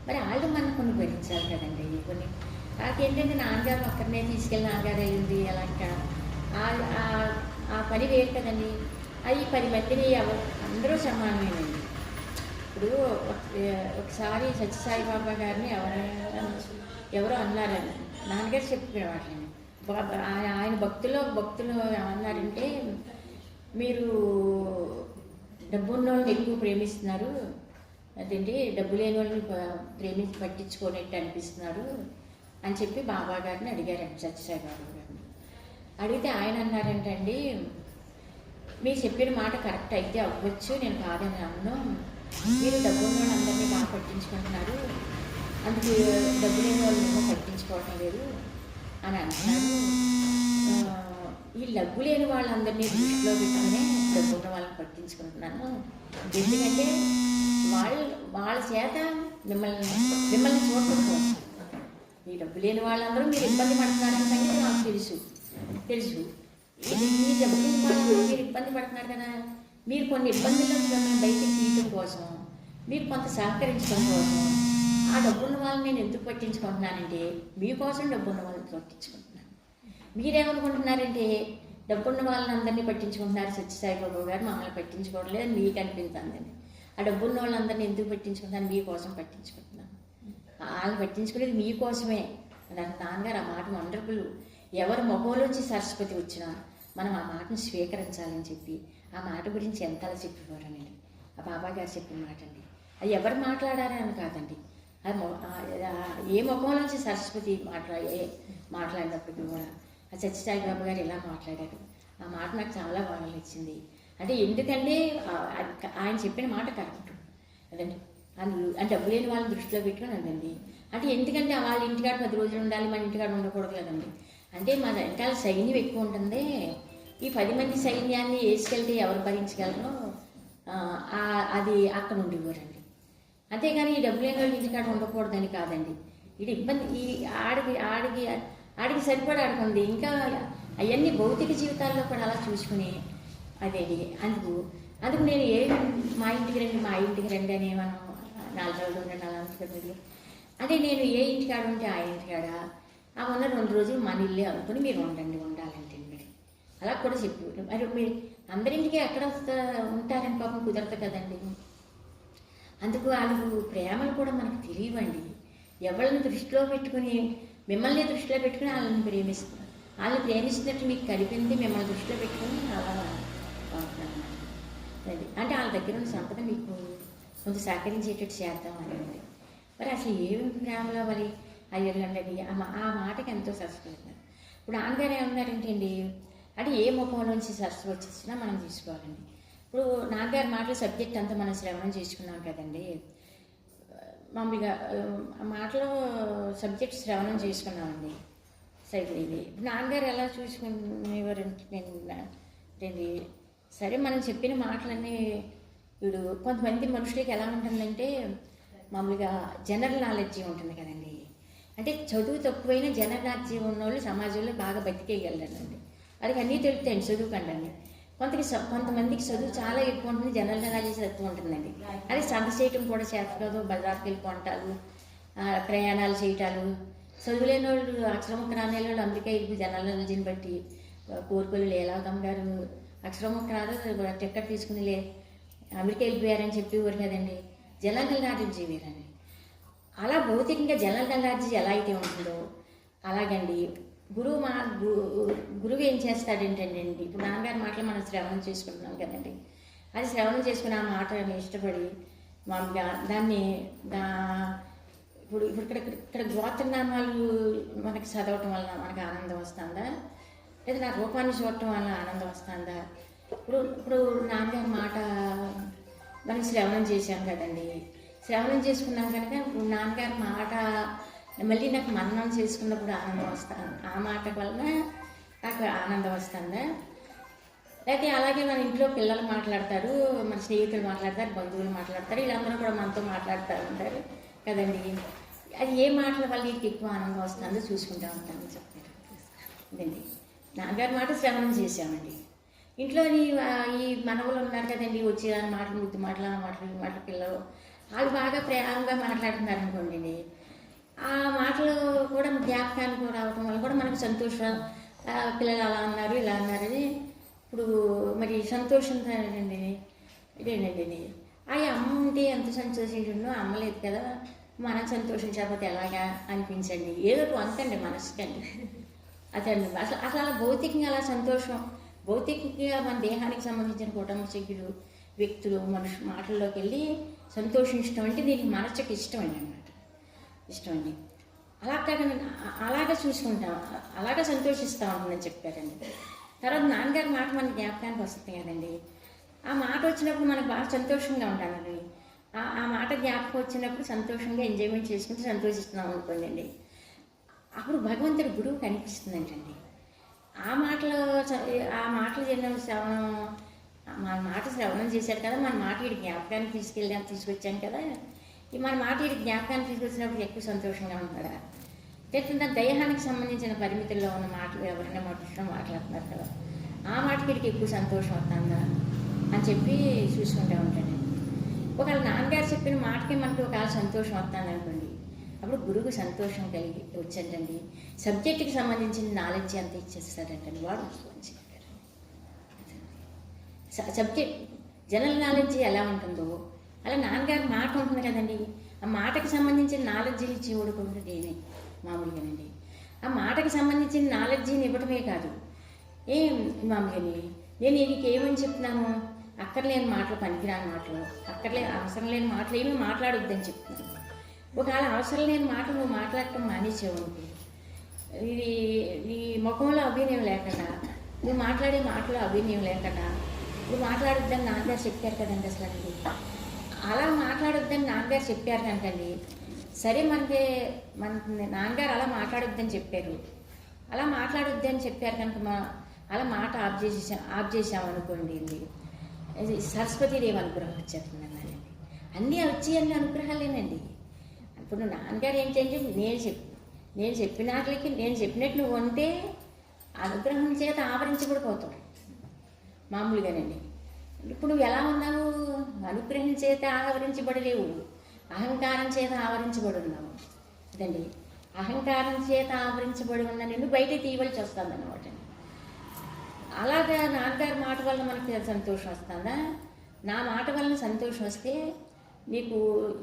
మరి వాళ్ళు మనం కొన్ని భరించాలి కదండి. కొన్ని నాకేంటంటే నాన్నగారు ఒక్కరినే తీసుకెళ్ళి నాన్నగారు అయ్యింది అలాంటి ఆ పని వేరు కదండి. అది 10 మందిని అందరూ సమానమేనండి. ఇప్పుడు ఒకసారి సత్యసాయిబాబా గారిని ఎవరో అన్నారండి, నాన్నగారు చెప్పుకునేవాళ్ళని. ఆయన భక్తులు ఏమన్నారంటే, మీరు డబ్బున్న వాళ్ళని ఎక్కువ ప్రేమిస్తున్నారు, అదేంటి డబ్బు లేని వాళ్ళని పట్టించుకోనట్టు అనిపిస్తున్నారు అని చెప్పి బాబా గారిని అడిగారండి, సత్యసాయిబాబా గారిని. అడిగితే ఆయన అన్నారంటండి, మీరు చెప్పిన మాట కరెక్ట్ అయితే అవ్వచ్చు, నేను కాదని అన్ను, మీరు డబ్బు ఉన్న వాళ్ళందరినీ బాగా పట్టించుకుంటున్నారు, అందుకు డబ్బు లేని వాళ్ళు ఏమో పట్టించుకోవటం లేదు అని అంటున్నారు. ఈ డబ్బు లేని వాళ్ళందరినీ దృష్టిలో పెట్టుకునే డబ్బు ఉన్న వాళ్ళని పట్టించుకుంటున్నాను. ఎందుకంటే వాళ్ళ చేత మిమ్మల్ని చూడటం కోసం. ఈ డబ్బు లేని వాళ్ళందరూ మీరు ఇబ్బంది పడుతున్నారని సంగతి నాకు తెలుసు. ఈ డబ్బు లేని వాళ్ళందరూ మీరు ఇబ్బంది పడుతున్నారు కదా, మీరు కొన్ని ఇబ్బందుల్లో మిమ్మల్ని బయటికి తీయటం కోసం, మీరు కొంత సహకరించడం కోసం ఆ డబ్బున్న వాళ్ళని నేను ఎందుకు పట్టించుకుంటున్నానంటే మీకోసం డబ్బున్న వాళ్ళని పట్టించుకుంటున్నాను. మీరేమనుకుంటున్నారంటే డబ్బున్న వాళ్ళని అందరినీ పట్టించుకుంటున్నారు, సత్యసాయిబాబు గారు మమ్మల్ని పట్టించుకోవడం లేదు మీకు అనిపించిందండి. ఆ డబ్బున్న వాళ్ళందరినీ ఎందుకు పట్టించుకుంటున్నాను, మీకోసం పట్టించుకుంటున్నాను. వాళ్ళు పట్టించుకునేది మీకోసమే అన్నారు నాన్నగారు. ఆ మాట వండర్ఫుల్. ఎవరి ముఖంలోంచి సరస్వతి వచ్చినా మనం ఆ మాటను స్వీకరించాలని చెప్పి ఆ మాట గురించి ఎంతలా చెప్పేవారనండి. ఆ బాబా గారు చెప్పిన మాట అండి. అది ఎవరు మాట్లాడారని కాదండి, అది ఏ ముఖంలోంచి సరస్వతి మాట్లాడినప్పటికీ కూడా ఆ సత్యసాయి బాబా గారు ఇలా మాట్లాడారు. ఆ మాట నాకు చాలా బాగా నచ్చింది. అంటే ఎందుకంటే ఆయన చెప్పిన మాట కరెక్ట్ అదండి. ఆ డబ్బు లేని వాళ్ళని దృష్టిలో పెట్టుకుని అదండి. అంటే ఎందుకంటే వాళ్ళ ఇంటికాడ 10 రోజులు ఉండాలి, మన ఇంటికాడ ఉండకూడదు కదండి. అంటే మన వెనకాల సైన్యం ఎక్కువ ఉంటుంది. ఈ 10 మంది సైన్యాన్ని వేసుకెళ్తే ఎవరు భరించగలరో అది అక్కడ ఉండేవారండి. అంతేగాని ఈ డబ్బు లేని వాళ్ళు ఇంటికాడ ఉండకూడదని కాదండి. ఇది ఇబ్బంది ఈ ఆడికి సరిపడా ఆడుకుంది. ఇంకా అవన్నీ భౌతిక జీవితాల్లో కూడా అలా చూసుకుని అదేది అందుకు నేను మా ఇంటికి రండి అని మనం 4 రోజులు ఉండండి అలా ఉంటుంది. అంటే నేను ఏ ఇంటికాడ ఉంటే ఆ ఇంటికాడ ఆ ఉన్న 2 రోజులు మన ఇల్లే అనుకుని మీరు ఉండాలంటే మీరు అలా కూడా చెప్పి మరి మీరు అందరింటికి ఎక్కడ ఉంటారని పాపం కుదరదు కదండి. అందుకు వాళ్ళు ప్రేమలు కూడా మనకు తెలియవండి. ఎవరిని దృష్టిలో పెట్టుకుని మిమ్మల్ని దృష్టిలో పెట్టుకుని వాళ్ళని ప్రేమిస్తున్నారు. వాళ్ళని ప్రేమిస్తున్నట్టు మీకు కలిపింది మిమ్మల్ని దృష్టిలో పెట్టుకుని అలా అవుతున్నాను. అది అంటే వాళ్ళ దగ్గర ఉన్న సంపద మీకు కొంత సహకరించేటట్టు చేద్దాం అనేది. మరి అసలు ఏమి ప్రేమలో మరి అయ్యర్లండి ఆ మాటకి ఎంతో సరస్వతి. ఇప్పుడు నాన్నగారు ఏమన్నారంటే అండి, అంటే ఏ ముఖంలోంచి సరస్సు వచ్చేసినా మనం తీసుకోవాలండి. ఇప్పుడు నాన్నగారి మాటలు సబ్జెక్ట్ అంతా మనం శ్రవణం చేసుకున్నాం కదండి. మామూలుగా మాటలో సబ్జెక్ట్ శ్రవణం చేసుకున్నామండి. సైకిల్ ఇది. నాన్నగారు ఎలా చూసుకునేవారంటే నేను సరే మనం చెప్పిన మాటలన్నీ ఇప్పుడు కొంతమంది మనుషులకి ఎలా ఉంటుందంటే మామూలుగా జనరల్ నాలెడ్జీ ఉంటుంది కదండి. అంటే చదువు తక్కువైనా జనరల్ నాలెడ్జీ ఉన్నవాళ్ళు సమాజంలో బాగా బతికేయగలరండి. వాళ్ళకి అన్నీ తెలుస్తాయండి చదువు కంటే. కొంతమందికి చదువు చాలా ఎక్కువ ఉంటుంది, జనరల్ నాలెడ్జ్ తక్కువ ఉంటుందండి. అది సంత చేయటం కూడా చేతకాదు, బజార్కి వెళ్ళి కొంటాలు, ప్రయాణాలు చేయటాలు. చదువులేని వాళ్ళు అక్షరముక్క రాని వాళ్ళు అందుకే ఇప్పుడు జనరల్ నాలెడ్జ్ని బట్టి కోరుకోలు లేలాగమ్మ గారు అక్షరముక్క రాదు టికెట్ తీసుకుని అమెరికా వెళ్ళిపోయారని చెప్పేవారు కదండి. జనరల్ నాలెడ్జ్ వేరండి. అలా భౌతికంగా జనరల్ నాలెడ్జ్ ఎలా అయితే ఉంటుందో అలాగండి గురువు ఏం చేస్తాడంటండి. ఇప్పుడు నాన్నగారి మాటలు మనం శ్రవణం చేసుకుంటున్నాం కదండి. అది శ్రవణం చేసుకుని ఆ మాటని ఇష్టపడి మామూలుగా దాన్ని ఇప్పుడు ఇక్కడ గోత్రనామాలు మనకి చదవటం వల్ల మనకు ఆనందం వస్తుందా, లేదా నా రూపాన్ని చూడటం వల్ల ఆనందం వస్తుందా? ఇప్పుడు నాన్నగారి మాట మనం శ్రవణం చేశాం కదండి. శ్రవణం చేసుకున్నాం కనుక ఇప్పుడు నాన్నగారి మాట మళ్ళీ నాకు మననం చేసుకున్నప్పుడు ఆనందం వస్తుంది. ఆ మాట వలన నాకు ఆనందం వస్తుందా? అయితే అలాగే మన ఇంట్లో పిల్లలు మాట్లాడతారు, మన స్నేహితులు మాట్లాడతారు, బంధువులు మాట్లాడతారు, వీళ్ళందరూ కూడా మనతో మాట్లాడుతూ ఉంటారు కదండి. అది ఏ మాటల వల్ల నీకు ఎక్కువ ఆనందం వస్తుందో చూసుకుంటూ ఉంటామని చెప్పారు. ఇదండి నాన్నగారి మాట శ్రవణం చేశామండి. ఇంట్లో ఈ మనవులు ఉన్నారు కదండి, వచ్చి మాటలు ముద్దు మాటలు మాటలు పిల్లలు వాళ్ళు బాగా ప్రేమగా మాట్లాడుతున్నారు అనుకోండి. ఆ మాటలు కూడా జ్ఞాపకానికి రావటం వల్ల కూడా మనకు సంతోషం. పిల్లలు అలా అన్నారు ఇలా అన్నారని ఇప్పుడు మరి సంతోషంగా ఇదేనండి. అవి అమ్మ ఉంటే ఎంత సంతోషించిండో, అమ్మ లేదు కదా మనం సంతోషించకపోతే ఎలాగా అనిపించండి. ఏదో అంతండి మనసుకండి అదండి. అసలు అలా భౌతికంగా అలా సంతోషం, భౌతికంగా మన దేహానికి సంబంధించిన కుటుంబ సభ్యులు వ్యక్తులు మాటల్లోకి వెళ్ళి సంతోషించడం అంటే దీనికి మనసుకి ఇష్టం అండి అన్నమాట. ఇష్టం అండి. అలాగా చూసుకుంటాం, అలాగా సంతోషిస్తూ ఉంటుందని చెప్పారండి. తర్వాత నాన్నగారి మాట మన జ్ఞాపకానికి వస్తుంది కదండి. ఆ మాట వచ్చినప్పుడు మనకు బాగా సంతోషంగా ఉంటానండి. ఆ మాట జ్ఞాపకం వచ్చినప్పుడు సంతోషంగా ఎంజాయ్మెంట్ చేసుకుంటూ సంతోషిస్తున్నాం అనుకోండి. అప్పుడు భగవంతుడి గురువు కనిపిస్తుందంటండి. ఆ మాటలు శ్రవణం, మన మాట శ్రవణం చేశారు కదా, మన మాట వీడి జ్ఞాపకానికి తీసుకొచ్చాం కదా, మన మాట వీడి జ్ఞాపకానికి తీసుకొచ్చినప్పుడు ఎక్కువ సంతోషంగా ఉంటాడా? లేకపోతే దైహానికి సంబంధించిన పరిమితుల్లో ఉన్న మాటలు ఎవరైనా మాట్లాడుతున్నారు కదా, ఆ మాటకి వీడికి ఎక్కువ సంతోషం వస్తుందా అని చెప్పి చూసుకుంటూ ఉంటాడు. ఒకవేళ నాన్నగారు చెప్పిన మాటకి మనకి ఒకవేళ సంతోషం వస్తుంది అనుకోండి, అప్పుడు గురువుకు సంతోషం కలిగి వచ్చండి. సబ్జెక్టుకి సంబంధించిన నాలెడ్జ్ అంతా ఇచ్చేస్తాడంటండి వాడు అని చెప్పారు. సబ్జెక్ట్ జనరల్ నాలెడ్జ్ ఎలా ఉంటుందో అలా నాన్నగారి మాట ఉంటుంది కదండి. ఆ మాటకి సంబంధించిన నాలెడ్జీని ఇచ్చి ఊడుకుంటే నేనే మామూలుగానండి. ఆ మాటకి సంబంధించిన నాలెడ్జీని ఇవ్వడమే కాదు, మామూలుగాని నేను నీకు ఏమని చెప్తున్నాను, అక్కర్లేని మాటలు, పనికిరాని మాటలు, అవసరం లేని మాటలు ఏమీ మాట్లాడొద్దని చెప్తున్నాను. ఒకవేళ అవసరం లేని మాటలు నువ్వు మాట్లాడటం మానేసేవాడికి, ఇది నీ ముఖంలో అభినయం లేకుండా, నువ్వు మాట్లాడే మాటలో అభినయం లేకుండా నువ్వు మాట్లాడొద్దని నాన్నగారు చెప్పారు కదండి. అసలు అండి అలా మాట్లాడొద్దని నాన్నగారు చెప్పారు కనుకండి. సరే మన నాన్నగారు అలా మాట్లాడొద్దని చెప్పారు, అలా మాట్లాడొద్దని చెప్పారు కనుక అలా మాట ఆఫ్ చేసామనుకోండి, సరస్వతీదేవి అనుగ్రహం వచ్చేస్తుందన్నారండి. అన్నీ అన్ని అనుగ్రహాలేనండి. ఇప్పుడు నాన్నగారు ఏంటంటే నేను చెప్పినట్లు నువ్వు ఉంటే అనుగ్రహం చేత ఆవరించబడిపోతావు మామూలుగానండి. ఇప్పుడు నువ్వు ఎలా ఉన్నావు, అనుగ్రహం చేత ఆవరించబడలేవు, అహంకారం చేత ఆవరించబడి ఉన్నావు అదండి. అహంకారం చేత ఆవరించబడి ఉన్న నిన్ను బయట తీయవలసి వస్తుంది అన్నమాట. అలాగా నాన్నగారి మాట వల్ల మనకి సంతోషం వస్తుందా? నా మాట వలన సంతోషం వస్తే నీకు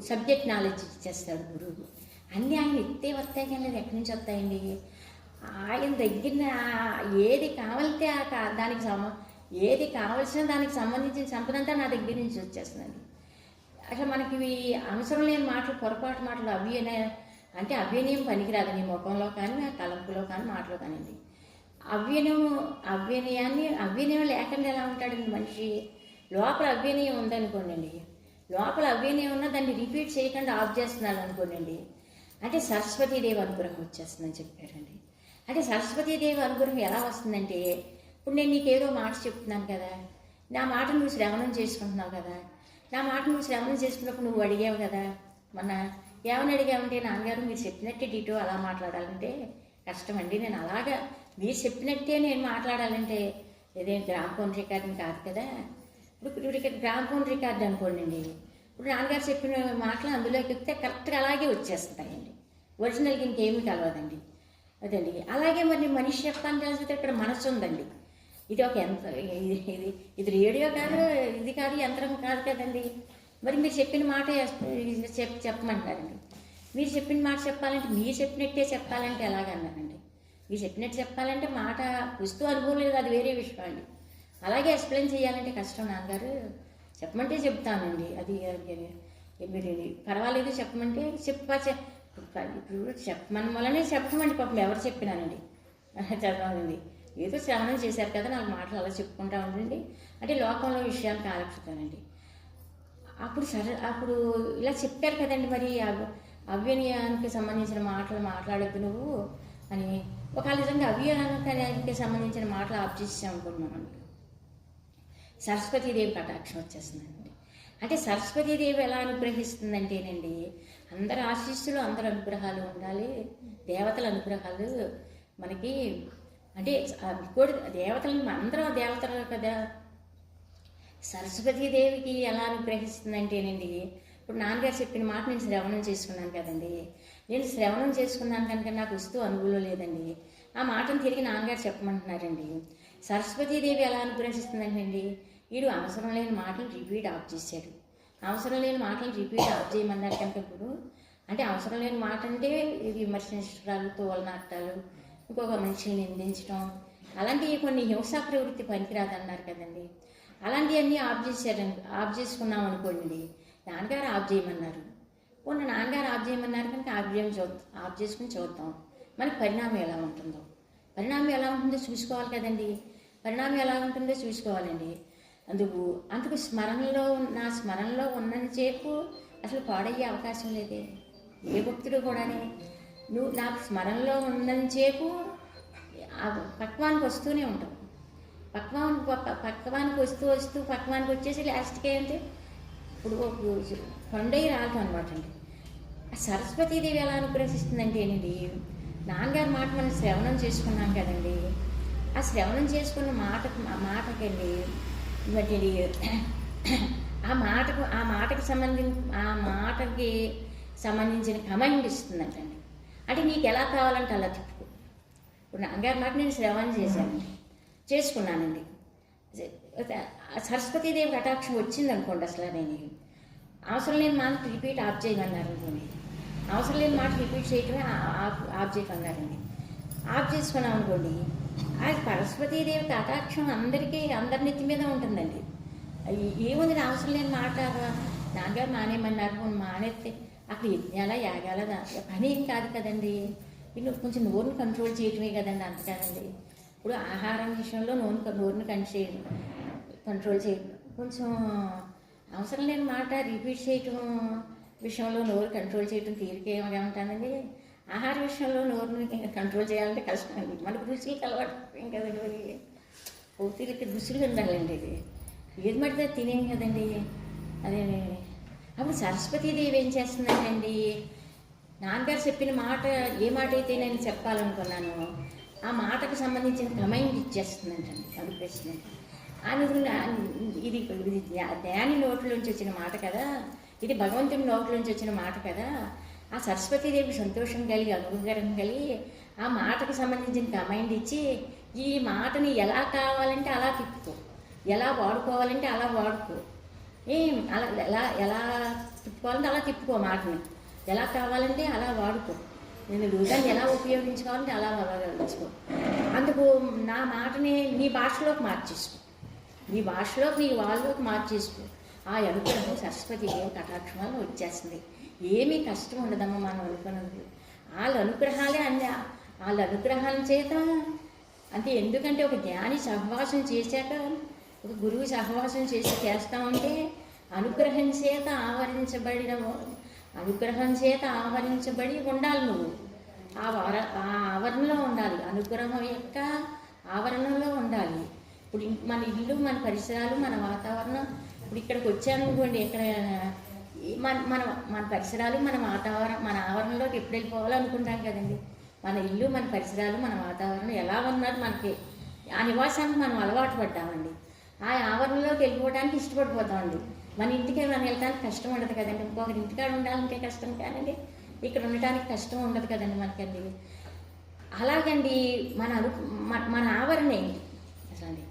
సబ్జెక్ట్ నాలెడ్జ్ ఇచ్చేస్తాడు గురువు. అన్నీ ఆయన ఎత్తే వస్తాయి కానీ ఎక్కడి నుంచి వస్తాయండి? ఆయన దగ్గర ఏది కావాలితే ఏది కావాల్సిన దానికి సంబంధించిన సంపదంతా నా దగ్గర నుంచి వచ్చేస్తుందండి. అసలు మనకి ఇవి అవసరం లేని మాటలు, పొరపాటు మాటలు అవ్యనయం పనికిరాదు. నీ ముఖంలో కానీ నా తలంపులో కానీ మాటలో కానివ్వండి. అవ్యనయం లేకుండా ఎలా ఉంటాడండి మనిషి? లోపల అవ్యనయం ఉందనుకోండి, లోపల అవ్యనయం ఉన్నా దాన్ని రిపీట్ చేయకుండా ఆఫ్ చేస్తున్నాడు అనుకోండి, అంటే సరస్వతీదేవి అనుగ్రహం వచ్చేస్తుందని చెప్పారండి. అంటే సరస్వతీదేవి అనుగ్రహం ఎలా వస్తుందంటే, ఇప్పుడు నేను నీకేదో మాట చెప్తున్నాను కదా, నా మాట నువ్వు శ్రవణం చేసుకుంటున్నావు కదా, నా మాట నువ్వు శ్రవణం చేసుకున్నప్పుడు నువ్వు అడిగావు కదా, మొన్న ఏమని అడిగావంటే, నాన్నగారు మీరు చెప్పినట్టే డిటో అలా మాట్లాడాలంటే కష్టమండి, నేను అలాగా మీరు చెప్పినట్టే నేను మాట్లాడాలంటే ఇదేం గ్రామ్ఫోన్ రికార్డింగ్ కాదు కదా. ఇప్పుడు గ్రామ్ఫోన్ రికార్డు అనుకోండి అండి, ఇప్పుడు నాన్నగారు చెప్పిన మాటలు అందులోకి ఎక్కితే కరెక్ట్గా అలాగే వచ్చేస్తాయండి, ఒరిజినల్గా ఇంకేమీ కలవదండి. అదండి అలాగే మరి మనిషి చెప్పాలని తెలిసితే ఇక్కడ మనసు ఉందండి. ఇది ఒక యంత్రం, ఇది రేడియో కాదు, ఇది కాదు, యంత్రం కాదు కదండి. మరి మీరు చెప్పిన మాట చెప్పమంటారండి. మీరు చెప్పిన మాట చెప్పాలంటే మీరు చెప్పినట్టే చెప్పాలంటే ఎలాగన్నారండి. మీరు చెప్పినట్టు చెప్పాలంటే మాట వస్తువు అనుభవం లేదు, అది వేరే విషయం అండి. అలాగే ఎక్స్ప్లెయిన్ చేయాలంటే కష్టం. నాన్నగారు చెప్పమంటే చెప్తానండి, అది మీరు పర్వాలేదు చెప్పమంటే ఇప్పుడు చెప్పమని వల్లనే చెప్పమండి. పాపం ఎవరు చెప్పినానండి చదవాలండి, ఏదో శ్రవణం చేశారు కదా, నాకు మాటలు అలా చెప్పుకుంటా ఉండండి అంటే లోకంలో విషయాలు కాలక్షితానండి. అప్పుడు ఇలా చెప్పారు కదండి, మరి అవ్యయానికి సంబంధించిన మాటలు మాట్లాడద్దు నువ్వు అని. ఒకవేళ నిజంగా అవ్యయానికి సంబంధించిన మాటలు ఆఫ్ చేసామనుకుంటున్నామండి, సరస్వతీదేవి కటాక్షం వచ్చేస్తుందండి. అంటే సరస్వతీదేవి ఎలా అనుగ్రహిస్తుందంటేనండి, అందరి ఆశీస్సులు అందరి అనుగ్రహాలు ఉండాలి, దేవతల అనుగ్రహాలు మనకి అంటే దేవతలు అందరూ దేవతలు కదా. సరస్వతీదేవికి ఎలా అనుగ్రహిస్తుందంటేనండి, ఇప్పుడు నాన్నగారు చెప్పిన మాట నేను శ్రవణం చేసుకున్నాను కదండి, నేను శ్రవణం చేసుకున్నాను కనుక నాకు వస్తువు అనుభవం లేదండి, ఆ మాటను తిరిగి నాన్నగారు చెప్పమంటున్నారండి. సరస్వతీదేవి ఎలా అనుగ్రహిస్తుందంటండి, వీడు అవసరం లేని మాటలు రిపీట్ ఆఫ్ చేశాడు, అవసరం లేని మాటలు రిపీట్ ఆఫ్ చేయమన్నారు కనుక ఇప్పుడు అంటే అవసరం లేని మాట అంటే ఇది విమర్శించడాలు, తోలనాటాలు, ఇంకొక మనిషిని నిందించడం, అలాంటివి కొన్ని హింసా ప్రవృత్తి పనికిరాదన్నారు కదండి. అలాంటివన్నీ ఆఫ్ చేసుకున్నాం అనుకోండి, నాన్నగారు ఆఫ్ చేయమన్నారు, పోనీ నాన్నగారు ఆఫ్ చేయమన్నారు కనుక ఆఫ్ చేసుకుని చూద్దాం మనకి పరిణామం ఎలా ఉంటుందో. పరిణామం ఎలా ఉంటుందో చూసుకోవాలి కదండి, పరిణామం ఎలా ఉంటుందో చూసుకోవాలండి. అందుకు నా స్మరణలో ఉన్నంతసేపు అసలు పాడయ్యే అవకాశం లేదే. ఏ భక్తుడు కూడానే నువ్వు నాకు స్మరణలో ఉన్నంతసేపు పక్వానికి వస్తూనే ఉంటావు, పక్వానికి వస్తూ పక్వానికి వచ్చేసి లాస్ట్కి ఏంటి ఇప్పుడు కొండయ్యి రాదు అనమాట అండి. ఆ సరస్వతీదేవి ఎలా అనుగ్రహిస్తుందంటే ఏంటి, నాన్నగారి మాట మనం శ్రవణం చేసుకున్నాం కదండి, ఆ శ్రవణం చేసుకున్న మాటకండి బట్టి ఆ మాటకి సంబంధించిన కమాండ్ ఇస్తుందంటండి. అంటే నీకు ఎలా కావాలంటే అలా తిప్పుకో. ఇప్పుడు నాన్నగారి మాట నేను శ్రవణం చేసుకున్నానండి, సరస్వతీదేవి కటాక్షం వచ్చింది అనుకోండి, అసలు నేను అవసరం లేని మాట రిపీట్ ఆఫ్ చేయమన్నారు అనుకోండి, అవసరం లేని మాట రిపీట్ చేయటమే ఆఫ్ చేయమన్నారండి. ఆఫ్ చేసుకున్నాం అనుకోండి, ఆ సరస్వతీదేవి కటాక్షం అందరి నెత్తి మీద ఉంటుందండి. ఏముంది అవసరం లేని మాట, నాన్నగారు మానేమన్నారు, మానేస్తే అక్కడ యజ్ఞాల యాగాల పని ఏం కాదు కదండి. ఇನ್ನು కొంచెం నోరుని కంట్రోల్ చేయటమే కదండి, అంత కాదండి. ఇప్పుడు ఆహారం విషయంలో నోరుని కంట్రోల్ చేయడం, కొంచెం అవసరం లేని మాట రిపీట్ చేయటం విషయంలో నోరు కంట్రోల్ చేయటం తీరికేమగా ఉంటానండి. ఆహార విషయంలో నోరుని కంట్రోల్ చేయాలంటే కష్టం అండి, మనకు రుచులకి అలవాటు ఏం కదండి, మరి పూర్తికి రుచులు ఉండాలండి. ఇది ఏది పడితే తినేం కదండి. అదే అప్పుడు సరస్వతీదేవి ఏం చేస్తుందండి, నాన్నగారు చెప్పిన మాట ఏ మాట అయితే నేను చెప్పాలనుకున్నాను ఆ మాటకు సంబంధించిన కమైండ్ ఇచ్చేస్తుందంటండి, అనుగ్రహిస్తుంది. ఇది ధ్యాని నోట్లోంచి వచ్చిన మాట కదా, ఇది భగవంతుని నోట్లోంచి వచ్చిన మాట కదా. ఆ సరస్వతీదేవి సంతోషం కలిగి అనుగ్రహం కలిగి ఆ మాటకు సంబంధించిన కమైండ్ ఇచ్చి ఈ మాటని ఎలా కావాలంటే అలా తిప్పుకో, ఎలా వాడుకోవాలంటే అలా వాడుకో, ఎలా తిప్పుకోవాలంటే అలా తిప్పుకో, మాటని ఎలా కావాలంటే అలా వాడుకో, నేను దాన్ని ఎలా ఉపయోగించుకోవాలంటే అలా ఉపయోగించుకో. అందుకు నా మాటని నీ భాషలోకి మార్చేసుకో, నీ వాళ్ళలోకి మార్చేసుకో. ఆ అనుగ్రహం సరస్వతీదేవి కటాక్షం వల్ల వచ్చేస్తుంది. ఏమీ కష్టం ఉండదమ్మా మనం అనుకున్నది. వాళ్ళ అనుగ్రహాల చేత అంటే, ఎందుకంటే ఒక జ్ఞాని సహవాసం చేశాక, ఒక గురువు సహవాసం చేస్తామంటే అనుగ్రహం చేత ఆవరించబడి ఉండాలి నువ్వు. ఆ ఆవరణలో ఉండాలి, అనుగ్రహం యొక్క ఆవరణలో ఉండాలి. ఇప్పుడు మన ఇల్లు, మన పరిసరాలు, మన వాతావరణం. ఇప్పుడు ఇక్కడికి వచ్చామనుకోండి, ఇక్కడ మన మన మన పరిసరాలు, మన వాతావరణం, మన ఆవరణలోకి ఎప్పుడు వెళ్ళిపోవాలనుకుంటాం కదండి. మన ఇల్లు, మన పరిసరాలు, మన వాతావరణం ఎలా ఉన్నారు, మనకి ఆ నివాసానికి మనం అలవాటు పడ్డామండి. ఆ ఆవరణలోకి వెళ్ళిపోవడానికి ఇష్టపడిపోతామండి. మన ఇంటికి మనం వెళ్ళడానికి కష్టం ఉండదు కదండి. ఇంకొకరి ఇంటికాడ ఉండాలంటే కష్టం కాదండి, ఇక్కడ ఉండటానికి కష్టం ఉండదు కదండి మనకండి. అలాగండి మన ఆవరణ ఏంటి అసలు?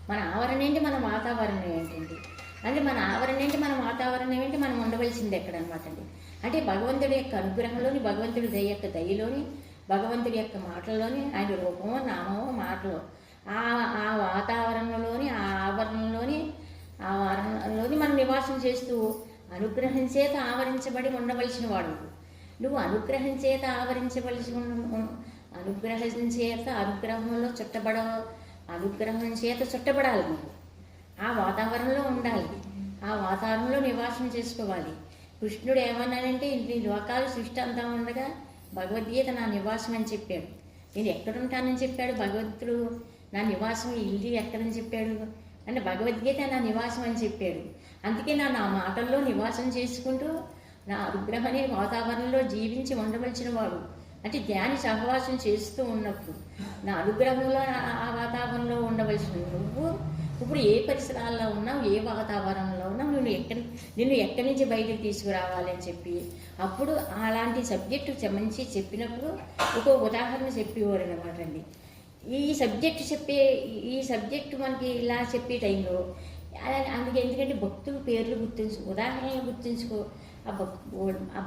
మన ఆవరణ ఏంటి, మన వాతావరణం ఏంటండి? అంటే మన ఆవరణ ఏంటి, మన వాతావరణం ఏంటి, మనం ఉండవలసింది ఎక్కడ అనమాట అండి. అంటే భగవంతుడి యొక్క అనుగ్రహంలోని, భగవంతుడి యొక్క దయలోని, భగవంతుడి యొక్క మాటల్లోని, ఆయన రూపమో నామమో మాటలో ఆ వాతావరణంలోని, ఆ ఆవరణలోని మనం నివాసం చేస్తూ అనుగ్రహం చేత ఆవరించబడి ఉండవలసిన వాడు. నువ్వు అనుగ్రహం చేత అనుగ్రహంలో అనుగ్రహం చేత చుట్టబడాలి. నువ్వు ఆ వాతావరణంలో ఉండాలి, ఆ వాతావరణంలో నివాసం చేసుకోవాలి. కృష్ణుడు ఏమన్నాడంటే, ఈ లోకాలు సృష్టి అంతా ఉండగా భగవద్గీత నా నివాసం అని చెప్పాడు. నేను ఎక్కడుంటానని చెప్పాడు భగవంతుడు. నా నివాసం ఇల్లు ఎక్కడని చెప్పాడు అంటే భగవద్గీత నా నివాసం అని చెప్పాడు. అందుకే నా మాటల్లో నివాసం చేసుకుంటూ నా అనుగ్రహం అనే వాతావరణంలో జీవించి ఉండవలసిన వాడు. అంటే ధ్యాని సహవాసం చేస్తూ ఉన్నప్పుడు నా అనుగ్రహంలో ఆ వాతావరణంలో ఉండవలసిన నువ్వు ఇప్పుడు ఏ పరిసరాల్లో ఉన్నావు, ఏ వాతావరణంలో ఉన్నావు, నిన్ను ఎక్కడి నుంచి బయటకు తీసుకురావాలి అని చెప్పి అప్పుడు అలాంటి సబ్జెక్టు మంచి చెప్పినప్పుడు ఒక ఉదాహరణ చెప్పేవారు అనమాట అండి. ఈ సబ్జెక్టు మనకి ఇలా చెప్పే టైంలో అందుకే ఎందుకంటే భక్తుల పేర్లు ఉదాహరణలు గుర్తుంచుకో. ఆ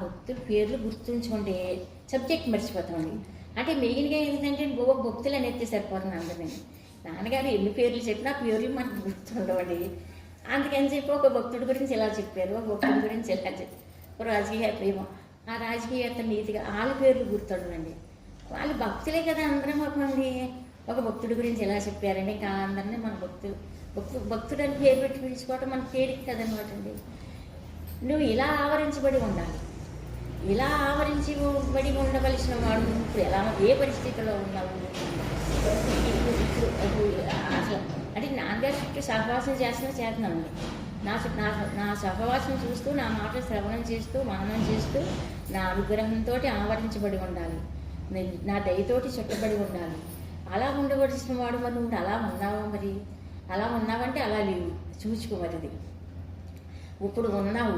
భక్తుల పేర్లు గుర్తుంచుకుంటే సబ్జెక్ట్ మర్చిపోతామండి. అంటే మెయిన్గా ఏంటంటే భక్తులు అనేది సరిపోతుంది అందరినీ. నాన్నగారు ఎన్ని పేర్లు చెప్పినా పేర్లు మనకు గుర్తుండవండి. అందుకని చెప్పి ఒక భక్తుడి గురించి ఇలా చెప్పారు, ఒక భక్తుడి గురించి ఇలా చెప్పారు. రాజకీయ ప్రేమ, ఆ రాజకీయత నీతిగా వాళ్ళ పేర్లు గుర్తుండవండి. వాళ్ళు భక్తులే కదా అందరం. ఒక భక్తుడి గురించి ఎలా చెప్పారండి, ఇంకా అందరినీ మన భక్తుడు అని పేరు పెట్టి పిలుచుకోవటం మన పేరుకి కదనమాట అండి. నువ్వు ఇలా ఆవరించబడి ఉండాలి, ఇలా ఆవరించబడి ఉండవలసిన వాడు ఇప్పుడు ఎలా ఏ పరిస్థితిలో ఉన్నావు అసలు. అంటే నాన్నగారి చుట్టూ సహవాసం చేస్తున్నానండి. నా సహవాసం చూస్తూ, నా మాటలు శ్రవణం చేస్తూ, మననం చేస్తూ, నా అనుగ్రహంతో ఆవరించబడి ఉండాలి, నా దయతోటి చుట్టబడి ఉండాలి. అలా ఉండవలసిన వాడు మరి నువ్వు అలా ఉన్నావా? మరి అలా ఉన్నావంటే అలా లేవు, చూసుకో మరిది. ఇప్పుడు ఉన్నావు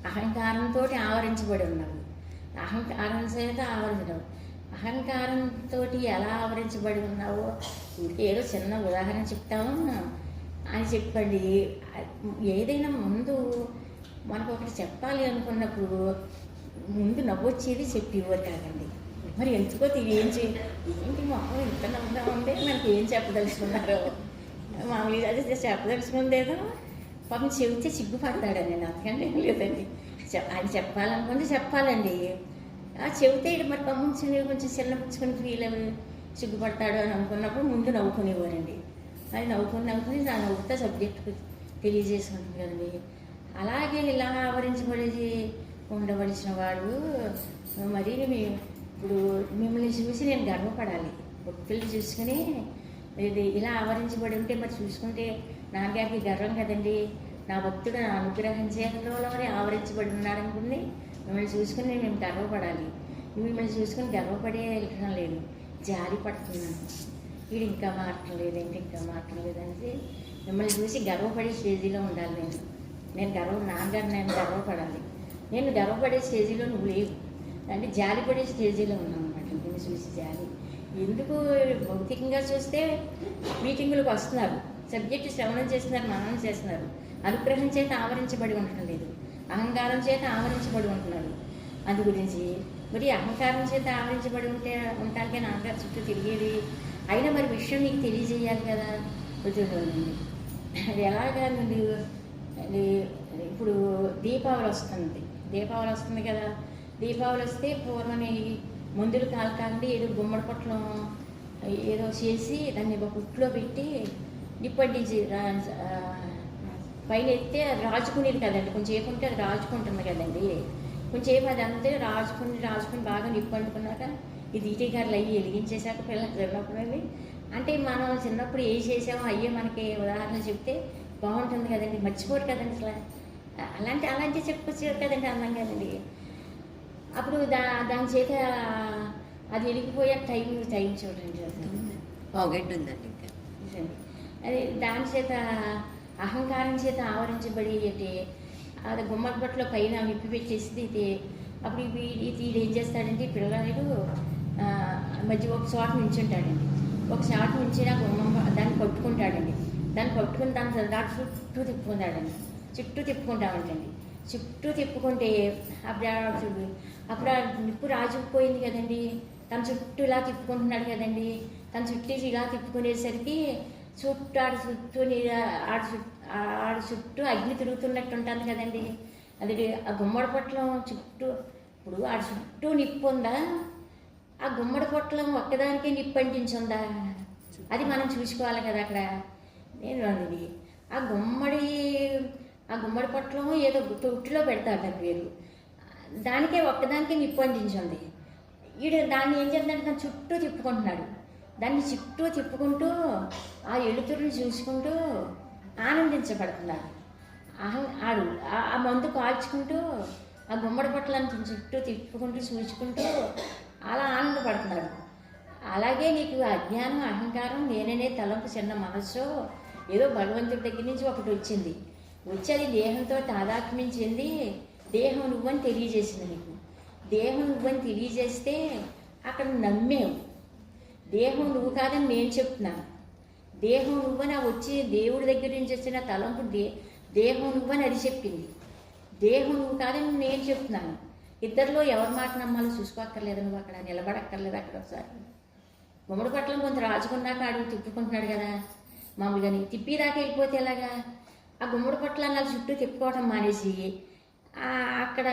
అహంకారంతో ఆవరించబడి ఉన్నావు, అహంకారం చేత ఆవరించడం. అహంకారంతో ఎలా ఆవరించబడి ఉన్నావో ఏదో చిన్న ఉదాహరణ చెప్తాము అని చెప్పండి. ఏదైనా ముందు మనకు ఒకటి చెప్పాలి అనుకున్నప్పుడు ముందు నవ్వొచ్చేది చెప్పేవారు కాదండి. మరి ఎందుకో ఏంటి మొహం ఇంత నవ్వుగా ఉంటే మనకి ఏం చెప్పదలుచుకున్నారో మామూలుగా అది చెప్పదలుచుకుందేదో పాపం చెబితే సిగ్గుపడతాడండి. అందుకంటే లేదండి, ఆయన చెప్పాలనుకుంటే చెప్పాలండి. చెబితే మరి పాపం కొంచెం చిన్నపుచ్చుకొని ఫీల్ సిగ్గుపడతాడు అని అనుకున్నప్పుడు ముందు నవ్వుకునేవారండి. అది నవ్వుకుని నా నవ్వుతా సబ్జెక్టు తెలియజేసుకుంటుంది కదండి. అలాగే ఇలా ఆవరించబడేది ఉండవలసిన వాడు. మరి ఇప్పుడు మిమ్మల్ని చూసి నేను గర్వపడాలి. భక్తులు చూసుకుని ఇది ఇలా ఆవరించబడి ఉంటే మరి చూసుకుంటే నాన్నగారికి గర్వం కదండి. నా భక్తుడు నా అనుగ్రహం చేతలోనే ఆవరించబడి ఉన్నాడనుకుంది. మిమ్మల్ని చూసుకుని నేను గర్వపడాలి. మిమ్మల్ని చూసుకుని గర్వపడే వెళ్ళడం లేదు, జాలి పడుతున్నాను. వీడు ఇంకా మారటం లేదంటే అనేసి మిమ్మల్ని చూసి గర్వపడే స్టేజీలో ఉండాలి. నాన్నగారు నేను గర్వపడాలి. నేను గర్వపడే స్టేజీలో నువ్వు లేవు, అంటే జాలిపడే స్టేజీలో ఉన్నావు అన్నమాట. నేను చూసి జాలి ఎందుకు? భౌతికంగా చూస్తే మీటింగులకు వస్తున్నారు, సబ్జెక్టు శ్రవణం చేస్తున్నారు, మననం చేస్తున్నారు, అనుగ్రహం చేత ఆవరించబడి ఉండటం లేదు, అహంకారం చేత ఆవరించబడి ఉంటున్నారు. అందు గురించి మరి అహంకారం చేత ఆవరించబడి ఉండటానికే నాన్నగారు చుట్టూ తిరిగేది. అయినా మరి విషయం నీకు తెలియజేయాలి కదా. వద్దుండి అది ఎలాగా నుండి ఇప్పుడు దీపావళి వస్తుంది కదా. దీపావళి వస్తే పూర్వని మందులు కాలకాలండి ఏదో గుమ్మడి పొట్లం ఏదో చేసి దాన్ని ఒక పుట్లో పెట్టి నిప్పండించి పైన ఎత్తే అది రాజుకునేది కదండి. కొంచెం ఏపుంటే అది రాజుకుంటుంది కదండి. కొంచెం ఏపు అది అంతే రాజుకుని బాగా నిప్పు అంటుకున్నాక ఈ దీటికారులు అయ్యి వెలిగించేశాక పిల్లలు చిన్నప్పుడు అవి అంటే మనం చిన్నప్పుడు ఏం చేసామో అయ్యే మనకి ఉదాహరణ చెప్తే బాగుంటుంది కదండి, మర్చిపోరు కదండి అసలు. అలాంటివి చెప్పుకొచ్చారు కదండి అన్నాం కదండి. అప్పుడు దాని చేత అది వెలిగిపోయే టైం చూడండి పావుగంట ఉందండి ఇంకా. అది దాని చేత అహంకారం చేత ఆవరించబడి అంటే అది గుమ్మడి బట్టలో పైన విప్పి పెట్టేసి అయితే అప్పుడు వీడు ఏం చేస్తాడంటే పిల్లలు మధ్య ఒక చోట నుంచుంటాడండి. ఒక చోట నుంచి గుమ్మం దాన్ని పట్టుకుంటాడండి. దాన్ని పట్టుకుని దాని చుట్టూ తిప్పుకుంటాడండి. చుట్టూ తిప్పుకుంటామంటండి. చుట్టూ తిప్పుకుంటే అప్పుడు ఆ నిప్పు రాజుకుపోయింది కదండి. తన చుట్టూ ఇలా తిప్పుకుంటున్నాడు కదండి. తన చుట్టూ ఇలా తిప్పుకునేసరికి ఆడు చుట్టూ అగ్ని తిరుగుతున్నట్టు ఉంటుంది కదండి. అది ఆ గుమ్మడి పొట్లం చుట్టూ ఇప్పుడు ఆడ చుట్టూ నిప్పు ఉందా, ఆ గుమ్మడి పొట్లం ఒక్కదానికే నిప్పు అంటించుందా, అది మనం చూసుకోవాలి కదా. అక్కడ నేను అన్నది ఆ గుమ్మడి పొట్లం ఏదో తొట్టిలో పెడతాడు పేరు, దానికే ఒక్కదానికే నిప్పు అంటించుంది. వీడు దాన్ని ఏం చేద్దాంటే దాన్ని చుట్టూ తిప్పుకుంటున్నాడు. దాన్ని చుట్టూ తిప్పుకుంటూ ఆ ఎలుతురుని చూసుకుంటూ ఆనందించబడుతున్నాడు. ఆడు ఆ మందు కాల్చుకుంటూ ఆ గుమ్మడి పొట్లను చుట్టూ తిప్పుకుంటూ చూసుకుంటూ అలా ఆనందపడుతున్నాడు. అలాగే నీకు అజ్ఞానం, అహంకారం, నేననే తలంపు, చిన్న మనస్సు ఏదో భగవంతుడి దగ్గర నుంచి ఒకటి వచ్చింది. వచ్చి అది దేహంతో తాదాత్మ్యం చెంది దేహం నువ్వని తెలియజేసింది నీకు. దేహం నువ్వని తెలియజేస్తే అక్కడ నమ్మేవు. దేహం నువ్వు కాదని నేను చెప్తున్నాను. దేహం నువ్వని వచ్చి దేవుడి దగ్గర నుంచి వచ్చిన తలంపు దేహం నువ్వని అది చెప్పింది. దేహం నువ్వు కాదని నేను చెప్తున్నాను. ఇద్దరిలో ఎవరి మాట నమ్మాలో చూసుకోక్కర్లేదు. నువ్వు అక్కడ నిలబడక్కర్లేదు. అక్కడ ఒకసారి గుమ్మడి పట్లం కొంత రాజుకున్నాక అడుగు తిప్పుకుంటున్నాడు కదా మామూలుగా. తిప్పిదాకా వెళ్ళిపోతే ఎలాగా? ఆ గుమ్మడి పట్ల చుట్టూ తిప్పుకోవటం మానేసి అక్కడ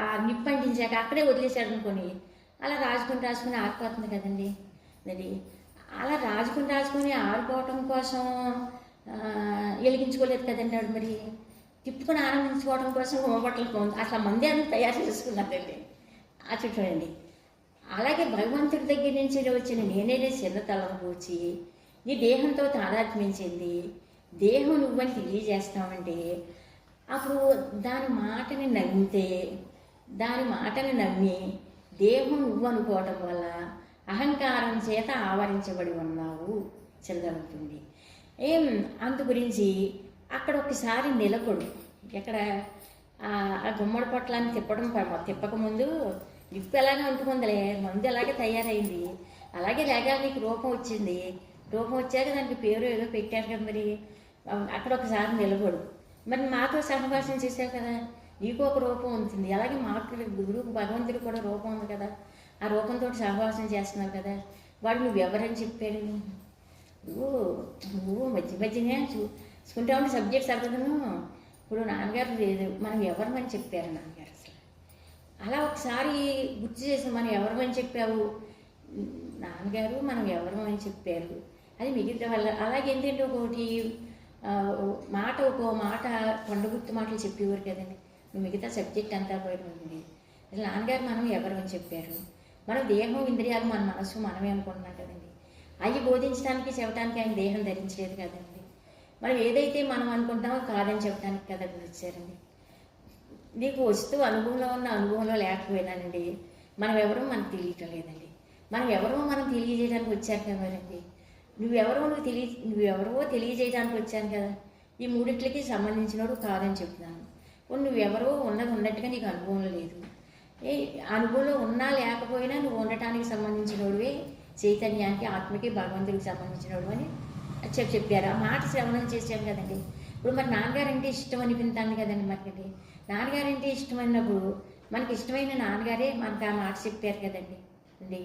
ఆ నిప్పు అంటించాక అక్కడే వదిలేశాడు అనుకొని అలా రాజుకుని ఆరిపోతుంది కదండి. అది అలా రాజుకుని ఆరిపోవటం కోసం వెలిగించుకోలేదు కదండి. వాడు మరి తిప్పుకొని ఆనందించుకోవడం కోసం గుమ్మబట్టలు అట్లా మంది అని తయారు చేసుకున్నారండి. ఆ చుట్టూనండి. అలాగే భగవంతుడి దగ్గర నుంచి వచ్చిన నేనే చిన్న తలంపు వచ్చి నీ దేహంతో తాదాత్మ్యించింది. దేహం నువ్వని తెలియజేస్తామంటే అప్పుడు దాని మాటని నమ్మి దేహం నువ్వు అనుకోవటం వల్ల అహంకారం చేత ఆవరించబడి ఉన్నావు చెల్లవుతుంది. అందు గురించి అక్కడ ఒకసారి నిలబడు. ఎక్కడ ఆ గుమ్మడి పొట్లాన్ని తిప్పకముందు నిప్పు ఎలాగే అంటుకుందిలే, మందు ఎలాగే తయారైంది, అలాగే లేక నీకు రూపం వచ్చింది. రూపం వచ్చాక దానికి పేరు ఏదో పెట్టారు కదా. మరి అక్కడ ఒకసారి నిలబడు. మరి మాతో సహవాసం చేసావు కదా, నీకు ఒక రూపం ఉంటుంది. అలాగే మాకు గురువు భగవంతుడు కూడా రూపం ఉంది కదా. ఆ రూపంతో సహవాసం చేస్తున్నావు కదా. వాడు నువ్వెవరని చెప్పాడు? నువ్వు మధ్యనే చూసుకుంటా ఉంటే సబ్జెక్ట్ సర్వదను. ఇప్పుడు నాన్నగారు లేదు, మనం ఎవరమని చెప్పారు నాన్నగారు. అసలు అలా ఒకసారి గుర్తు చేసి మనం ఎవరమని చెప్పావు నాన్నగారు, మనం ఎవరమని చెప్పారు. అది మిగతా వల్ల అలాగే ఏంటంటే ఒకటి ఒక్కో మాట కొండగుర్తు మాటలు చెప్పేవారు కదండి. మిగతా సబ్జెక్ట్ అంతా పోయింది. అసలు నాన్నగారు మనం ఎవరమని చెప్పారు. మన దేహం, ఇంద్రియాలు, మన మనసు మనమే అనుకుంటున్నాం కదండి. అవి బోధించడానికి చెప్పడానికి ఆయన దేహం ధరించలేదు కదండి. మనం ఏదైతే మనం అనుకుంటామో కాదని చెప్పడానికి కదా వచ్చారండి. నీకు వస్తువు అనుభవంలో లేకపోయినానండి మనం ఎవరో మనకు తెలియటం లేదండి. మనం తెలియజేయడానికి వచ్చారు కదండి. నువ్వెవరో తెలియజేయడానికి వచ్చాను కదా. ఈ మూడిట్లకి సంబంధించినోడు కాదని చెప్తున్నాను. నువ్వెవరో ఉన్నట్టుగా నీకు అనుభవం లేదు. అనుభవంలో ఉన్నా లేకపోయినా నువ్వు ఉండటానికి సంబంధించినోడువే, చైతన్యానికి, ఆత్మకి, భగవంతుడికి సంబంధించినోడు అని చెప్పారు. ఆ మాట శ్రవణం చేశాను కదండి. ఇప్పుడు మరి నాన్నగారంటే ఇష్టం అనిపించాను కదండి. మనకి నాన్నగారంటే ఇష్టమైనప్పుడు మనకి ఇష్టమైన నాన్నగారే మనకు ఆ మాట చెప్పారు కదండి అండి.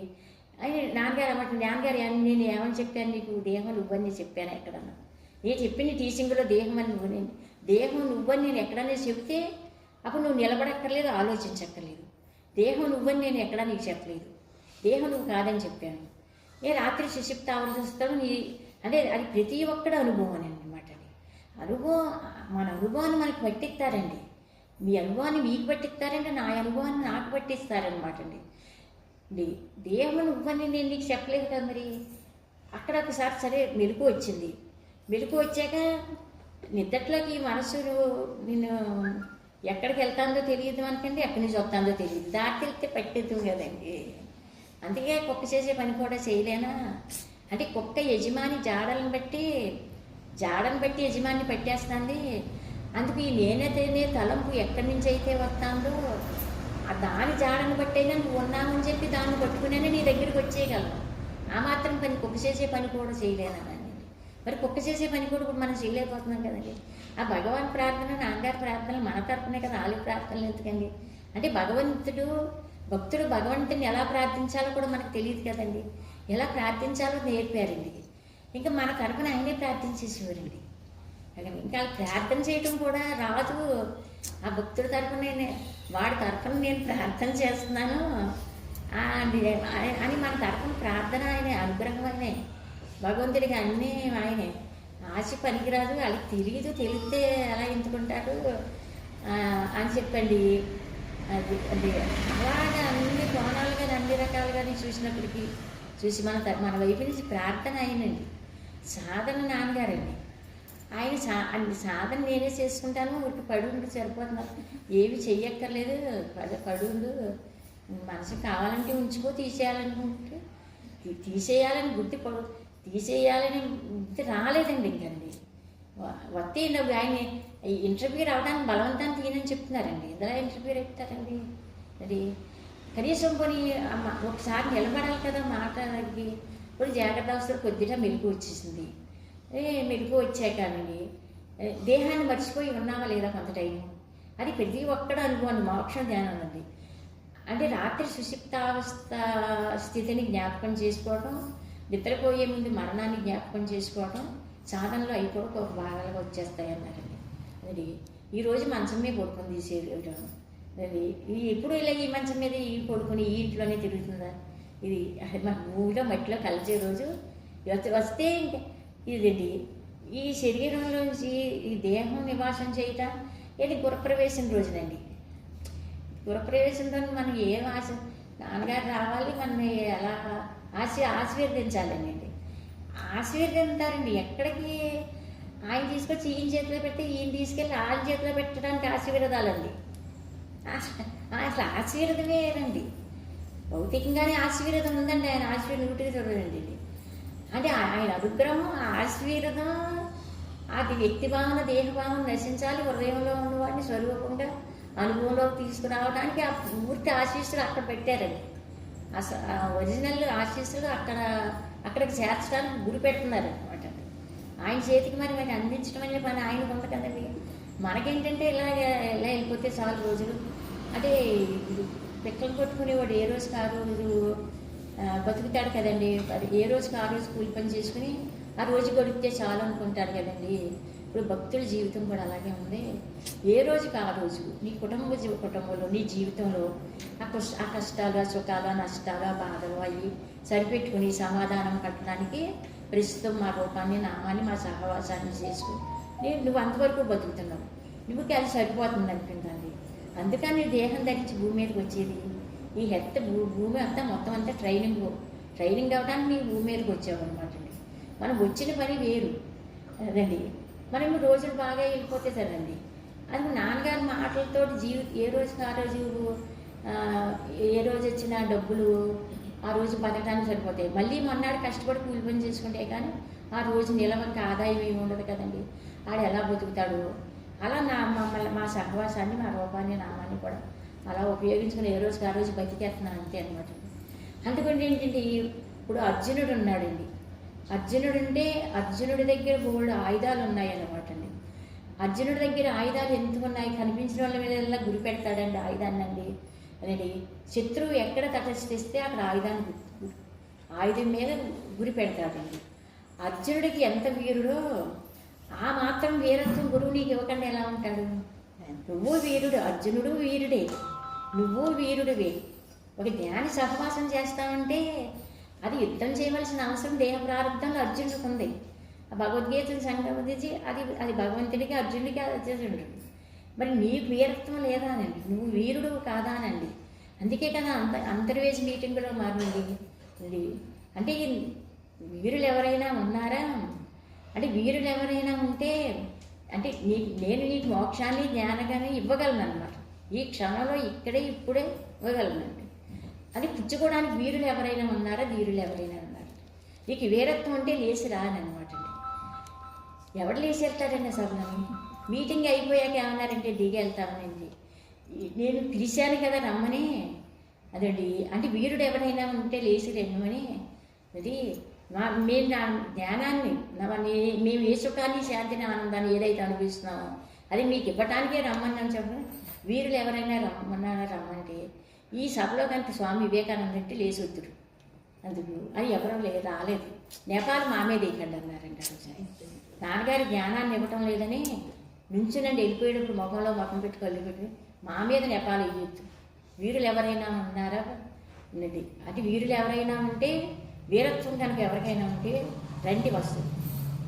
అని నాన్నగారు నాన్నగారు నేను ఏమని చెప్పాను నీకు? దేహం నువ్వని చెప్పాను ఎక్కడన్నా. నేను చెప్పింది టీచింగ్లో దేహం అని నువ్వని నేను ఎక్కడన్నా చెప్తే అప్పుడు నువ్వు నిలబడక్కర్లేదు, ఆలోచించక్కర్లేదు. దేహం నువ్వని నేను ఎక్కడా నీకు చెప్పలేదు. దేహం నువ్వు కాదని చెప్పాను. రాత్రి సుషిప్త అవస్థలో అంటే అది ప్రతి ఒక్కడు అనుభవం అని అన్నమాట. అది మన అనుభవాన్ని మనకి పట్టిస్తారండి. మీ అనుభవాన్ని మీకు పట్టిస్తారంటే నా అనుభవాన్ని నాకు పట్టిస్తారనమాట అండి. దేహం నువ్వని నేను నీకు చెప్పలేదు కదా మరి. అక్కడ ఒకసారి సరే మెలకు వచ్చింది. మెలకు వచ్చాక నిద్దట్లోకి మనసు నేను ఎక్కడికి వెళ్తాందో తెలియదు అనుకండి, ఎక్కడి నుంచి వస్తుందో తెలియదు. దాటి వెళ్తే పట్టేద్దు కదండి. అందుకే కుక్క చేసే పని కూడా చేయలేనా అంటే కుక్క యజమాని జాడలను బట్టి యజమాని పట్టేస్తుంది. అందుకు ఈ నేనైతేనే తలంపు ఎక్కడి నుంచి అయితే వస్తుందో దాని జాడను బట్టైనా నువ్వు ఉన్నావని చెప్పి దాన్ని పట్టుకునే నీ దగ్గరికి వచ్చేయగలను. ఆ మాత్రం పని కుక్క చేసే పని కూడా చేయలేనండి. మరి కుక్క చేసే పని కూడా మనం చేయలేకపోతున్నాం కదండి. ఆ భగవాన్ ప్రార్థన, నాన్నగారి ప్రార్థనలు మన తరపునే కదా, ఆలు ప్రార్థనలు ఎందుకండి. అంటే భక్తుడు భగవంతుని ఎలా ప్రార్థించాలో కూడా మనకు తెలియదు కదండి. ఎలా ప్రార్థించాలో నేర్పారండి. ఇంకా మన తరపున ఆయనే ప్రార్థించేసేవారండి. ఇంకా ప్రార్థన చేయటం కూడా రాదు. ఆ భక్తుడి తరపున వాడి తరపున నేను ప్రార్థన చేస్తున్నాను అని మన తరపున ప్రార్థన ఆయనే, అనుగ్రహం ఆయనే, భగవంతుడికి అన్నీ ఆయనే. ఆశ పనికిరాదు, వాళ్ళకి తెలిస్తే ఎలా ఎంచుకుంటారు అని చెప్పండి. అది అలాగా అన్ని కోణాలుగా అన్ని రకాలుగా చూసి మన వైపు నుంచి ప్రార్థన అయినండి. సాధన నాన్నగారండి. ఆయన సాధన నేనే చేసుకుంటాను, ఇప్పుడు పడుండు సరిపోతున్నారు, ఏమి చెయ్యక్కర్లేదు, పడుండు, మనసు కావాలంటే ఉంచుకో, తీసేయాలనుకుంటే తీసేయాలని బుద్ధి రాలేదండి. ఇంకండి వస్తే ఆయన ఇంటర్వ్యూ రావడానికి బలవంతాన్ని తీయనని చెప్తున్నారండి. ఇందులో ఇంటర్వ్యూ ఎత్తారండి. అది కనీసం పోనీ ఒకసారి నిలబడాలి కదా మాట్లాడడానికి. ఇప్పుడు జాగ్రత్త అవసరం కొద్దిగా మెలకు వచ్చేసింది. మెలకు వచ్చాకండి దేహాన్ని మర్చిపోయి ఉన్నావా లేదా కొంత టైం. అది ప్రతి ఒక్కడ అనుభవం, మోక్షం ధ్యానం అండి. అంటే రాత్రి సుషిప్తావస్థ స్థితిని జ్ఞాపకం చేసుకోవడం, నిద్రపోయే ముందు మరణాన్ని జ్ఞాపకం చేసుకోవడం సాధనలో అయిపోవడం ఒక భాగాలుగా వచ్చేస్తాయి అన్నారండి. అది ఈరోజు మంచం మీద పడుకొని తీసేయడం, అది ఎప్పుడు ఇలా ఈ మంచం మీద ఈ పడుకొని ఈ ఇంట్లోనే తిరుగుతుందా. ఇది మన భూమిలో మట్టిలో కలిసే రోజు వస్తే ఇంకా ఇదండి. ఈ శరీరంలోంచి ఈ దేహం నివాసం చేయటం ఇది గురప్రవేశం రోజునండి. గురప్రవేశం రోజు మనం ఏం ఆశ, నాన్నగారు రావాలి, మనని ఎలా ఆశీర్వదించాలండి. ఆశీర్వదించారండి. ఎక్కడికి ఆయన తీసుకొచ్చి ఈయన చేతిలో పెడితే ఈయన తీసుకెళ్ళి ఆయన చేతిలో పెట్టడానికి ఆశీర్వాదాలండి. అసలు ఆశీర్వదమే రండి. భౌతికంగానే ఆశీర్వాదం ఉందండి. ఆయన ఆశీర్వాదం ఒకటి చూడండి. అంటే ఆయన అనుగ్రహం, ఆశీర్వాదం, అది వ్యక్తిభావన దేహభావన నశించాలి, హృదయంలో ఉన్నవాడిని స్వరూపంగా అనుభవంలోకి తీసుకురావడానికి ఆ పూర్తి ఆశీస్సులు అక్కడ పెట్టారండి. ఒరిజినల్ ఆశీస్సులు అక్కడికి చేర్చడానికి గురి పెడుతున్నారు అనమాట. ఆయన చేతికి మరి అందించడం అనే పని ఆయనకు ఉంది కదండి. మనకేంటంటే ఇలా వెళ్ళిపోతే చాలా రోజులు. అంటే పిక్కలు కొట్టుకునేవాడు ఏ రోజుకి ఆ రోజు బతుకుతాడు కదండి. అది ఏ రోజుకి ఆ రోజు కూలి పని చేసుకుని ఆ రోజు గడిపితే చాలు అనుకుంటారు కదండి. ఇప్పుడు భక్తుల జీవితం కూడా అలాగే ఉంది. ఏ రోజుకి ఆ రోజు నీ కుటుంబంలో నీ జీవితంలో ఆ కష్టాలు, ఆ సుఖాలు, నష్టాలు, బాధలు అవి సరిపెట్టుకుని సమాధానం కట్టడానికి ప్రస్తుతం మా రూపాన్ని, నామాన్ని, మా సహవాసాన్ని చేసుకుని నువ్వు అంతవరకు బతుకుతున్నావు. నువ్వుకి అది సరిపోతుంది అనుకుంటుంది. అందుకని దేహం ధరించి భూమి మీదకి వచ్చేది. ఈ భూమి అంతా మొత్తం అంతా ట్రైనింగ్ అవ్వడానికి నీ భూమి మీదకి వచ్చావు అనమాట. మనం వచ్చిన పని వేరు అదండి. మనం రోజులు బాగా వెళ్ళిపోతే సరండి. అది నాన్నగారి మాటలతో ఏ రోజుకి ఆ రోజు ఏ రోజు వచ్చిన డబ్బులు ఆ రోజు బతకడానికి సరిపోతాయి. మళ్ళీ మొన్నాడు కష్టపడి కూలి పని చేసుకుంటే కానీ ఆ రోజు నిలవక ఆదాయం ఏమి ఉండదు కదండి. ఆడు ఎలా బతుకుతాడు. అలా మమ్మల్ని మా సహవాసాన్ని, మా రూపాన్ని, నామాన్ని కూడా అలా ఉపయోగించుకుని ఏ రోజుకి ఆ రోజు బతికేస్తున్నాను అంతే అనమాట. అందుకని ఏంటంటే ఇప్పుడు అర్జునుడు ఉన్నాడండి. అర్జునుడి దగ్గర బోల్డ్ ఆయుధాలు ఉన్నాయి అన్నమాట అండి. అర్జునుడి దగ్గర ఆయుధాలు ఎందుకు ఉన్నాయి, కనిపించిన వాళ్ళ మీద గురి పెడతాడండి ఆయుధాన్ని అండి. అదండి శత్రువు ఎక్కడ తటస్థిస్తే అక్కడ ఆయుధం మీద గురి పెడతాడండి. అర్జునుడికి ఎంత వీరుడో ఆ మాత్రం వీరత్వం గురువు నీకు ఇవ్వకుండా ఎలా ఉంటాడు. నువ్వు వీరుడు, అర్జునుడు వీరుడే, నువ్వు వీరుడివే. ఒక జ్ఞాని సహవాసం చేస్తామంటే అది యుద్ధం చేయవలసిన అవసరం దేహ ప్రారంభంలో అర్జునుడికి ఉంది. ఆ భగవద్గీతను సంబంధించి అది భగవంతుడికి అర్జునుడికి అర్జునుడు. మరి నీకు వీరత్వం లేదా అనండి, నువ్వు వీరుడు కాదా అనండి. అందుకే కదా అంతర్వేది మీటింగ్లో మారింది ఇది. అంటే వీరులు ఎవరైనా ఉన్నారా, అంటే వీరులు ఎవరైనా ఉంటే అంటే నేను నీకు మోక్షాన్ని జ్ఞానగానే ఇవ్వగలను అనమాట. ఈ క్షణంలో ఇక్కడే ఇప్పుడే ఇవ్వగలనండి. అది పుచ్చుకోవడానికి వీరులు ఎవరైనా ఉన్నారా, ధీరులు ఎవరైనా ఉన్నారా? నీకు వీరత్వం అంటే లేచి రానమాట అండి. ఎవరు లేచి వెళ్తారండి అసలు? మీటింగ్ అయిపోయాక ఏమన్నారంటే దిగి వెళ్తామనండి. నేను పిలిచాను కదా రమ్మని, అదండి. అంటే వీరుడు ఎవరైనా ఉంటే లేచి రమ్మని. అది మేము నా జ్ఞానాన్ని మేము ఏ సుఖాన్ని శాంతిని ఆనందాన్ని ఏదైతే అనిపిస్తున్నామో అది మీకు ఇవ్వటానికే రమ్మన్నాను చెప్పండి. వీరులు ఎవరైనా రమ్మన్నారా రమ్మంటే ఈ సభలో కనుక స్వామి వివేకానంద అంటే లేచి వద్దురు అందుకు అది ఎవరో రాలేదు. నేపాల్ మామే దేకండి అన్నారంట. నాన్నగారి జ్ఞానాన్ని ఇవ్వటం లేదని నుంచునండి వెళ్ళిపోయేటప్పుడు ముఖంలో ముఖం పెట్టి కళ్ళు పెట్టి మా మీద నేపాల్ ఇయ్యొద్దు. వీరులు ఎవరైనా ఉన్నారా ఉన్నది. అది వీరులు ఎవరైనా ఉంటే వీరత్వం కనుక ఎవరికైనా ఉంటే రండి వస్తుంది.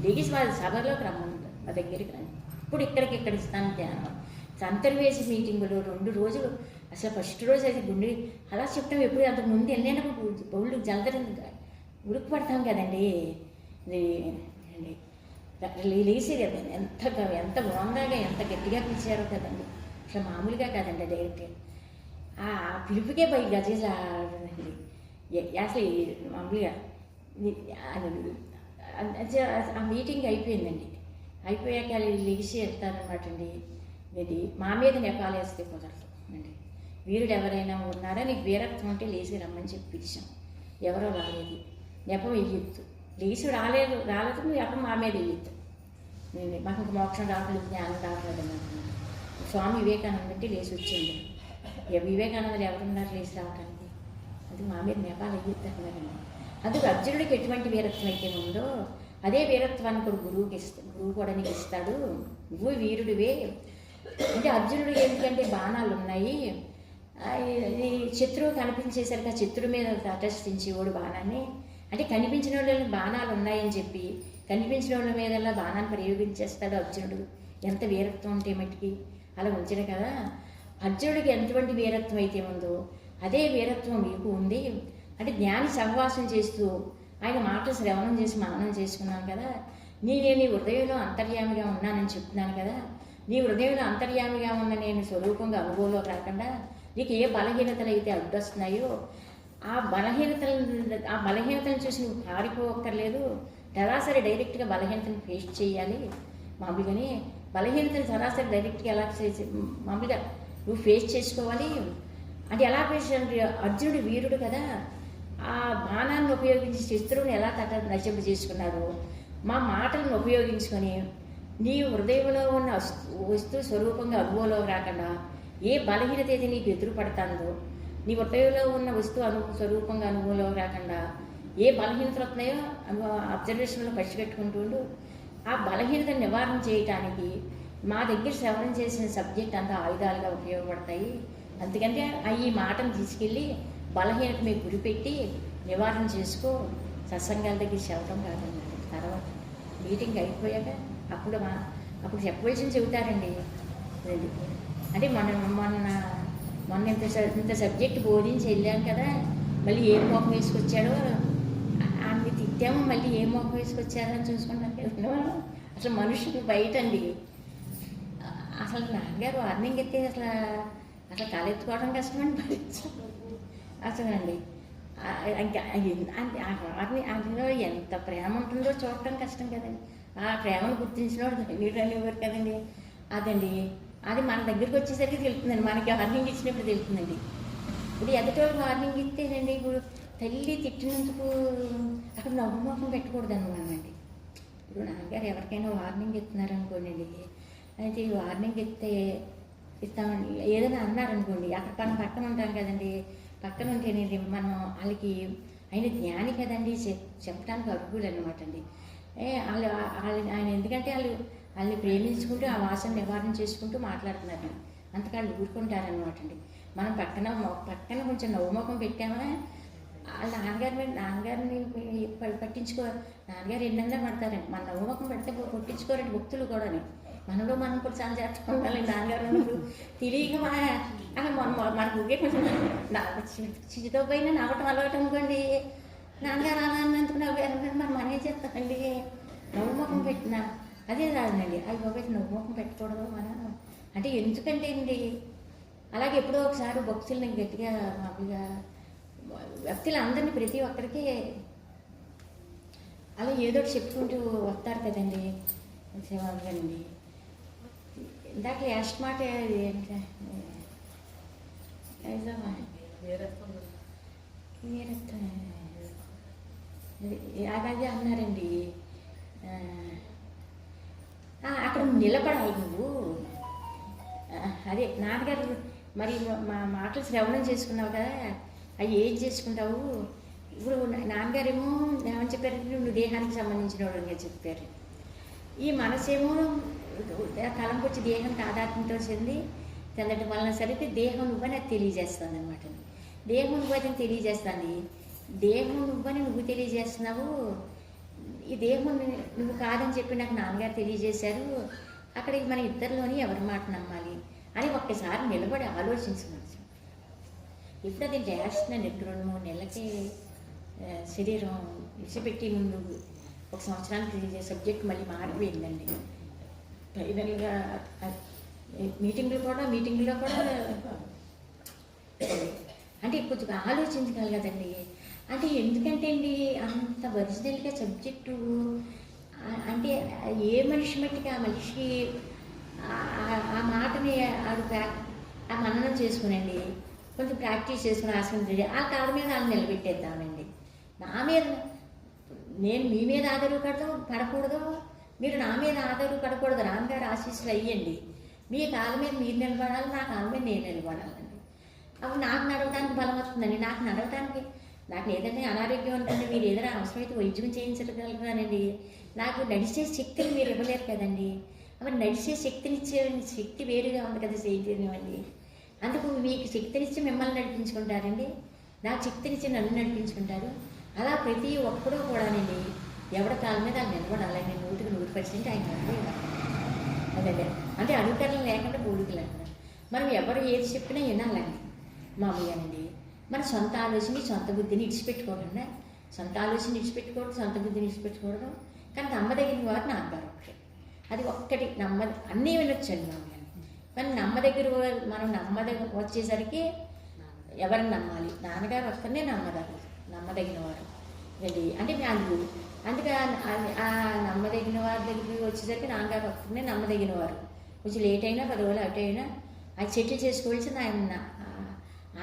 లెగిసి వాళ్ళ సభలోకి రమ్మను మా దగ్గరికి రండి. ఇప్పుడు ఇక్కడ ఇస్తాను ధ్యానం. అంతర్వేది మీటింగులు 2 రోజులు అసలు ఫస్ట్ రోజు అయితే గుండె అలా చెప్తాం. ఎప్పుడు అంతకు ముందు వెళ్ళినప్పుడు బౌళ్ళు జలదరింది ఉడుకు పడతాం కదండి. లేచి ఎంత బాగుందాగా ఎంత గట్టిగా పిలిచారో కదండి. అసలు మామూలుగా కాదండి డైరెక్ట్గా ఆ పిలుపుకే పై గజేసాడండి. అసలు మామూలుగా ఆ మీటింగ్ అయిపోయిందండి. అయిపోయాక లేచి వెళ్తారనమాట అండి. ఇది మా మీద నెపాలు వేస్తే కుదరదు అండి. వీరుడు ఎవరైనా ఉన్నారా, నీకు వీరత్వం అంటే లేచి రమ్మని చెప్పి పిలిచాం. ఎవరో రాలేదు. నెపం వెయ్యొద్దు. లేచి రాలేదు నువ్వు నెపం మా మీద వెయ్యొద్దు. మాకు ఇంక మోక్షం రావట్లేదు, జ్ఞానం రావట్లేదు అన్నమాట. స్వామి వివేకానంద అంటే లేచి వచ్చింది. వివేకానందులు ఎవరున్నారు లేచి రావడానికి? అది మా మీద నెపాలు వెయ్యొద్దు అన్నారండి. అందుకు అర్జునుడికి ఎటువంటి వీరత్వం అయితే ఉందో అదే వీరత్వాన్ని కూడా గురువు కూడా నీకు ఇస్తాడు. నువ్వు వీరుడివే అంటే అర్జునుడు ఎందుకంటే బాణాలు ఉన్నాయి. ఈ శత్రువు కనిపించేసరికి ఆ శత్రువు మీద తటస్థించేవాడు బాణాన్ని. అంటే కనిపించిన వాళ్ళకి బాణాలు ఉన్నాయని చెప్పి కనిపించిన వాళ్ళ మీదలా బాణాన్ని ప్రయోగించేస్తాడు అర్జునుడు. ఎంత వీరత్వం ఉంటే మట్టికి అలా ఉంచడు కదా. అర్జునుడికి ఎటువంటి వీరత్వం అయితే ఉందో అదే వీరత్వం మీకు ఉంది. అంటే జ్ఞాని సహవాసం చేస్తూ ఆయన మాటలు శ్రవణం చేసి మననం చేసుకున్నాం కదా. నేను నీ హృదయంలో అంతర్యామిగా ఉన్నానని చెప్తున్నాను కదా. నీ హృదయంలో అంతర్యామిగా ఉన్న నేను స్వరూపంగా అనుభవంలోకి రాకుండా నీకు ఏ బలహీనతలు అయితే అడ్డొస్తున్నాయో ఆ బలహీనతలను చూసి నువ్వు పారిపోక్కర్లేదు. సరాసరి డైరెక్ట్గా బలహీనతను ఫేస్ చేయాలి. మామూలుగానే బలహీనతను సరాసరి డైరెక్ట్గా ఎలా మామూలుగా నువ్వు ఫేస్ చేసుకోవాలి. అంటే ఎలా ఫేస్ అంటే అర్జునుడు వీరుడు కదా. ఆ బాణాన్ని ఉపయోగించి శత్రువుని ఎలా నశింప చేసుకున్నాడు. మా మాటలను ఉపయోగించుకొని నీ హృదయంలో ఉన్న వస్తువు స్వరూపంగా అనుభవంలో రాకుండా ఏ బలహీనత అయితే నీకు ఎదురుపడుతుందో నీ హృదయంలో ఉన్న వస్తువు స్వరూపంగా అనుభవంలో రాకుండా ఏ బలహీనతలు వస్తున్నాయో అబ్జర్వేషన్లో పసిపెట్టుకుంటూ ఆ బలహీనతను నివారణ చేయటానికి మా దగ్గర శ్రవణం చేసిన సబ్జెక్ట్ అంతా ఆయుధాలుగా ఉపయోగపడతాయి. అందుకంటే ఈ మాటను తీసుకెళ్ళి బలహీనత మీకు గురిపెట్టి నివారణ చేసుకో. సత్సంగాల దగ్గర చెప్పడం కాదన్నారు. తర్వాత మీటింగ్ అయిపోయాక అప్పుడు చెప్పవలసింది చెబుతారండి. అంటే మొన్న ఇంత సబ్జెక్ట్ బోధించి వెళ్ళాం కదా. మళ్ళీ ఏ మోహం వేసుకొచ్చాడో అన్ని తిట్టాము. మళ్ళీ ఏ మోహం వేసుకొచ్చారో అని చూసుకుంటాం. అసలు మనుషులు బయట అండి అసలు నాన్నగారు వార్నింగ్ ఎత్తే అసలు కాలెత్తుకోవడం కష్టమండి భరించడం అసలు అండి. ఇంకా అందులో ఎంత ప్రేమ ఉంటుందో చూడటం కష్టం కదండి. ఆ ప్రేమను గుర్తించినోడు మీరు అనేవారు కదండి. అదండి అది మన దగ్గరికి వచ్చేసరికి తెలుస్తుందండి. మనకి వార్నింగ్ ఇచ్చినప్పుడు తెలుస్తుందండి. ఇప్పుడు ఎదుటోళ్ళు వార్నింగ్ ఇస్తేనండి ఇప్పుడు తల్లి తిట్టినందుకు అక్కడ నవ్వుమోహం పెట్టకూడదు అనమానండి. ఇప్పుడు నాన్నగారు ఎవరికైనా వార్నింగ్ ఇస్తున్నారనుకోండి, అయితే ఈ వార్నింగ్ ఇస్తామండి ఏదైనా అన్నారనుకోండి, అక్కడ పక్కన ఉంటాం కదండి. పక్కన ఉంటేనేది మనం వాళ్ళకి ఆయన జ్ఞాని కదండి, చెప్పడానికి అర్హులు అనమాట అండి. ఆయన ఎందుకంటే వాళ్ళని ప్రేమించుకుంటూ ఆ వాసన నివారణ చేసుకుంటూ మాట్లాడుతున్నారు. అంతకాళ్ళు ఊరుకుంటారనమాట అండి. మనం పక్కన కొంచెం నవ్వుముఖం పెట్టామా వాళ్ళ నాన్నగారిని పట్టించుకో. నాన్నగారు ఎన్నన్నా పడతారండి. మన నవ్వుముఖం పెడితే కొట్టించుకోరండి భక్తులు కూడా. మనం కూడా చాలా చేస్తూ ఉండాలి. నాన్నగారు ఉన్నప్పుడు తెలియక అలా మనకు ఊగే కొంచెం చిటితో పైన నవ్వటం అలవాటు అనుకోండి. నాన్నగారు అలా అన్నందుకు నవ్వారు, మనం ఏం చేస్తామండి, నవ్వు ముఖం పెట్టిన అదే కాదండి. అది బాబు నవ్వు ముఖం పెట్టకూడదు మనం అంటే ఎందుకంటే అండి. అలాగే ఎప్పుడో ఒకసారి భక్తుల్ని గట్టిగా మామూలుగా వ్యక్తులు అందరినీ ప్రతి ఒక్కరికి అలా ఏదో ఒకటి చెప్పుకుంటూ వస్తారు కదండి సేవాలండి. ఇందాక లాస్ట్ మాట ఏంటంటే అలాగే అన్నారండి. అక్కడ నిలబడాలి నువ్వు. అదే నాన్నగారు మరి మా మాటలు శ్రవణం చేసుకున్నావు కదా, అవి ఏం చేసుకుంటావు. ఇప్పుడు నాన్నగారేమో ఏమని చెప్పారంటే నువ్వు దేహానికి సంబంధించిన వాడు చెప్పారు. ఈ మనసేమో తలంపు వచ్చి దేహం తాదాత్మ్యంతో చెందడం వలన సరిగ్గా దేహం నువ్వని అది తెలియజేస్తుంది అనమాట. దేహం నువ్వని తెలియజేస్తుంది. దేహం నువ్వని నువ్వు తెలియజేస్తున్నావు. ఈ దేహం నువ్వు కాదని చెప్పి నాకు నాన్నగారు తెలియజేశారు. అక్కడ మన ఇద్దరిలోని ఎవరి మాట నమ్మాలి అని ఒక్కసారి నిలబడి ఆలోచించుకున్నాను. ఇప్పుడు అది చేస్తున్నాను. 2-3 నెలలకి శరీరం విడిచిపెట్టి ముందు 1 సంవత్సరానికి సబ్జెక్ట్ మళ్ళీ మారిపోయిందండి. ఫైనల్గా మీటింగ్లో కూడా అంటే కొంచెం ఆలోచించగలి కదండి. అంటే ఎందుకంటే అండి అంత ఒరిజినల్గా సబ్జెక్టు అంటే ఏ మనిషి మట్టికి ఆ మనిషికి ఆ మాటని ఆ మననం చేసుకునండి, కొంచెం ప్రాక్టీస్ చేసుకుని ఆశ్రమించండి. ఆ కాళ్ళ మీద వాళ్ళు నిలబెట్టేద్దామండి. నా మీద నేను మీ మీద పడకూడదు, మీరు నా మీద ఆధారపడకూడదు. రామగారు ఆశీస్సులు అయ్యండి. మీ కాళ్ళ మీద మీరు నిలబడాలి, నా కాళ్ళ మీద నేను నిలబడాలండి. అప్పుడు నాకు నడవడానికి బలం వస్తుందండి. నాకు ఏదైనా అనారోగ్యం అనుకుంటే మీరు ఏదైనా అవసరమైతే వైద్యం చేయించగలగానండి. నాకు నడిచే శక్తిని మీరు ఇవ్వలేరు కదండి. అప్పుడు నడిచే శక్తినిచ్చే శక్తి వేరుగా ఉంది కదా చైతన్యం అండి. అందుకు మీకు శక్తినిచ్చి మిమ్మల్ని నడిపించుకుంటారండి, నాకు శక్తినిచ్చి నన్ను నడిపించుకుంటారు. అలా ప్రతి ఒక్కడూ కూడానండి ఎవరి కాళ్ళ మీద అది నిలబడాలండి. 100% ఆయన అదే అంటే అనుకరణ లేకుండా బూడికలు అంటారు. మనం ఎవరు ఏది చెప్పినా వినాలండి మామూలుగానండి. మన సొంత ఆలోచన సొంత బుద్ధిని ఇడిచిపెట్టుకోకుండా, సొంత ఆలోచన ఇడిచిపెట్టుకోవడం, సొంత బుద్ధిని ఇడిచిపెట్టుకోవడం. కానీ నమ్మదగిన వారు నాన్నగారు ఒకటి, అది ఒక్కటి అన్నీ వినొచ్చండి మామూలుగా. కానీ నమ్మదగిన వచ్చేసరికి ఎవరిని నమ్మాలి, నాన్నగారు ఒక్కరినే నమ్మదగిన వారు వెళ్ళి అంటే అందుకే ఆ నమ్మదగిన వారి దగ్గరికి వచ్చేసరికి నాన్నగారు ఒక్కరినే నమ్మదగిన వారు. కొంచెం లేట్ అయినా 10 రోజులు అటు అయినా అది సెటిల్ చేసుకోవాల్సింది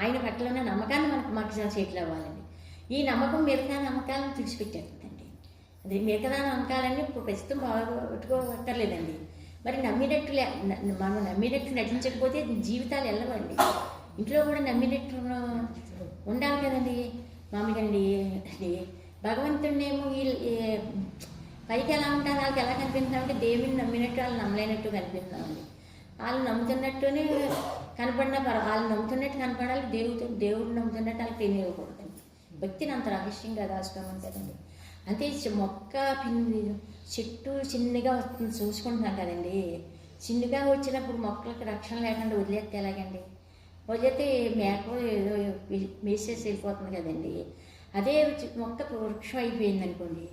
ఆయన పట్ల ఉన్న నమ్మకాన్ని మాకు సెటిల్ అవ్వాలండి. ఈ నమ్మకం మిగతా నమ్మకాలను తుడిచిపెట్టేస్తుందండి. అది మిగతా నమ్మకాలన్నీ ఇప్పుడు ప్రస్తుతం బాగుపెట్టుకోవక్కర్లేదండి. మరి మనం నమ్మినట్టు నటించకపోతే జీవితాలు వెళ్ళవండి. ఇంట్లో కూడా నమ్మినట్టు ఉండాలి కదండి మామూలుగా అండి. భగవంతుడినేమో పైకి ఎలా ఉంటారు, వాళ్ళకి ఎలా కనిపిస్తున్నామంటే దేవుడిని నమ్మినట్టు వాళ్ళు నమ్మలేనట్టు కనిపిస్తున్నామండి. వాళ్ళు నమ్ముతున్నట్టునే కనపడినా వాళ్ళు నమ్ముతున్నట్టు కనపడాలి, దేవుడు నమ్ముతున్నట్టు వాళ్ళకి తెలియకూడదండి. భక్తిని అంత రహస్యంగా దాచుకోమని కదండి. అంతే మొక్క చెట్టు చిన్నగా వస్తుంది చూసుకుంటున్నాం కదండి. చిన్నగా వచ్చినప్పుడు మొక్కలకు రక్షణ లేకుండా వదిలేస్తే ఎలాగండి? వదిలేస్తే మేక ఏదో మేసేసి వెళ్ళిపోతుంది కదండి. అదే మొక్క వృక్షం అయిపోయింది అనుకోండి,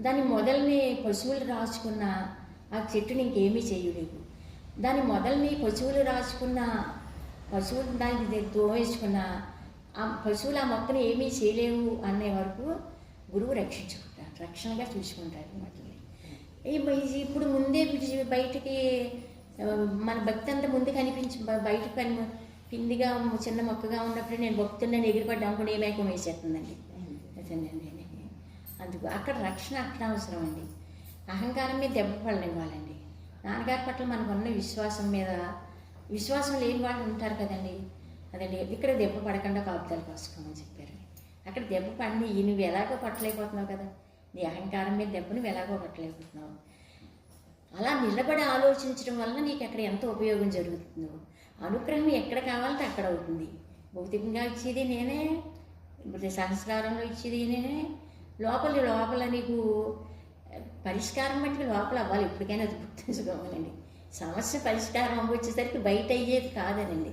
దాని మొదల్ని పశువులు రాసుకున్న ఆ చెట్టుని ఇంకేమీ చేయలేవు. దాని మొదల్ని పశువులు రాసుకున్న పశువులు దానికి దోవేసుకున్న ఆ పశువులు ఆ మొక్కను ఏమీ చేయలేవు అనే వరకు గురువు రక్షణగా చూసుకుంటారు అన్నమాట. ఇప్పుడు ముందే బయటికి మన భక్తి అంతా ముందు కనిపించి బయటకు పిందిగా చిన్న మొక్కగా ఉన్నప్పుడు నేను భక్తులను ఎగిరిపడ్డా అనుకుని ఏ మేకం వేసేస్తుందండి. అందుకు అక్కడ రక్షణ అక్కడ అవసరం అండి. అహంకారం మీద దెబ్బ పడనివ్వాలండి. నాన్నగారి పట్ల మనకున్న విశ్వాసం లేని వాళ్ళు ఉంటారు కదండి. అదండి ఇక్కడ దెబ్బ పడకుండా కాపుతాలు కాసుకోమని చెప్పారు. అక్కడ దెబ్బ పడిని నువ్వు ఎలాగో పట్టలేకపోతున్నావు కదా, నీ అహంకారం మీద దెబ్బ నువ్వు ఎలాగో పట్టలేకపోతున్నావు. అలా నిలబడి ఆలోచించడం వలన నీకు అక్కడ ఎంత ఉపయోగం జరుగుతుందో. అనుగ్రహం ఎక్కడ కావాలంటే అక్కడ అవుతుంది. భౌతికంగా ఇచ్చేది నేనే, సహస్రారంలో ఇచ్చేది నేనే. లోపల నీకు పరిష్కారం బట్టి లోపల అవ్వాలి. ఎప్పటికైనా అది గుర్తుంచుకోవాలండి. సమస్య పరిష్కారం వచ్చేసరికి బయట అయ్యేది కాదనండి.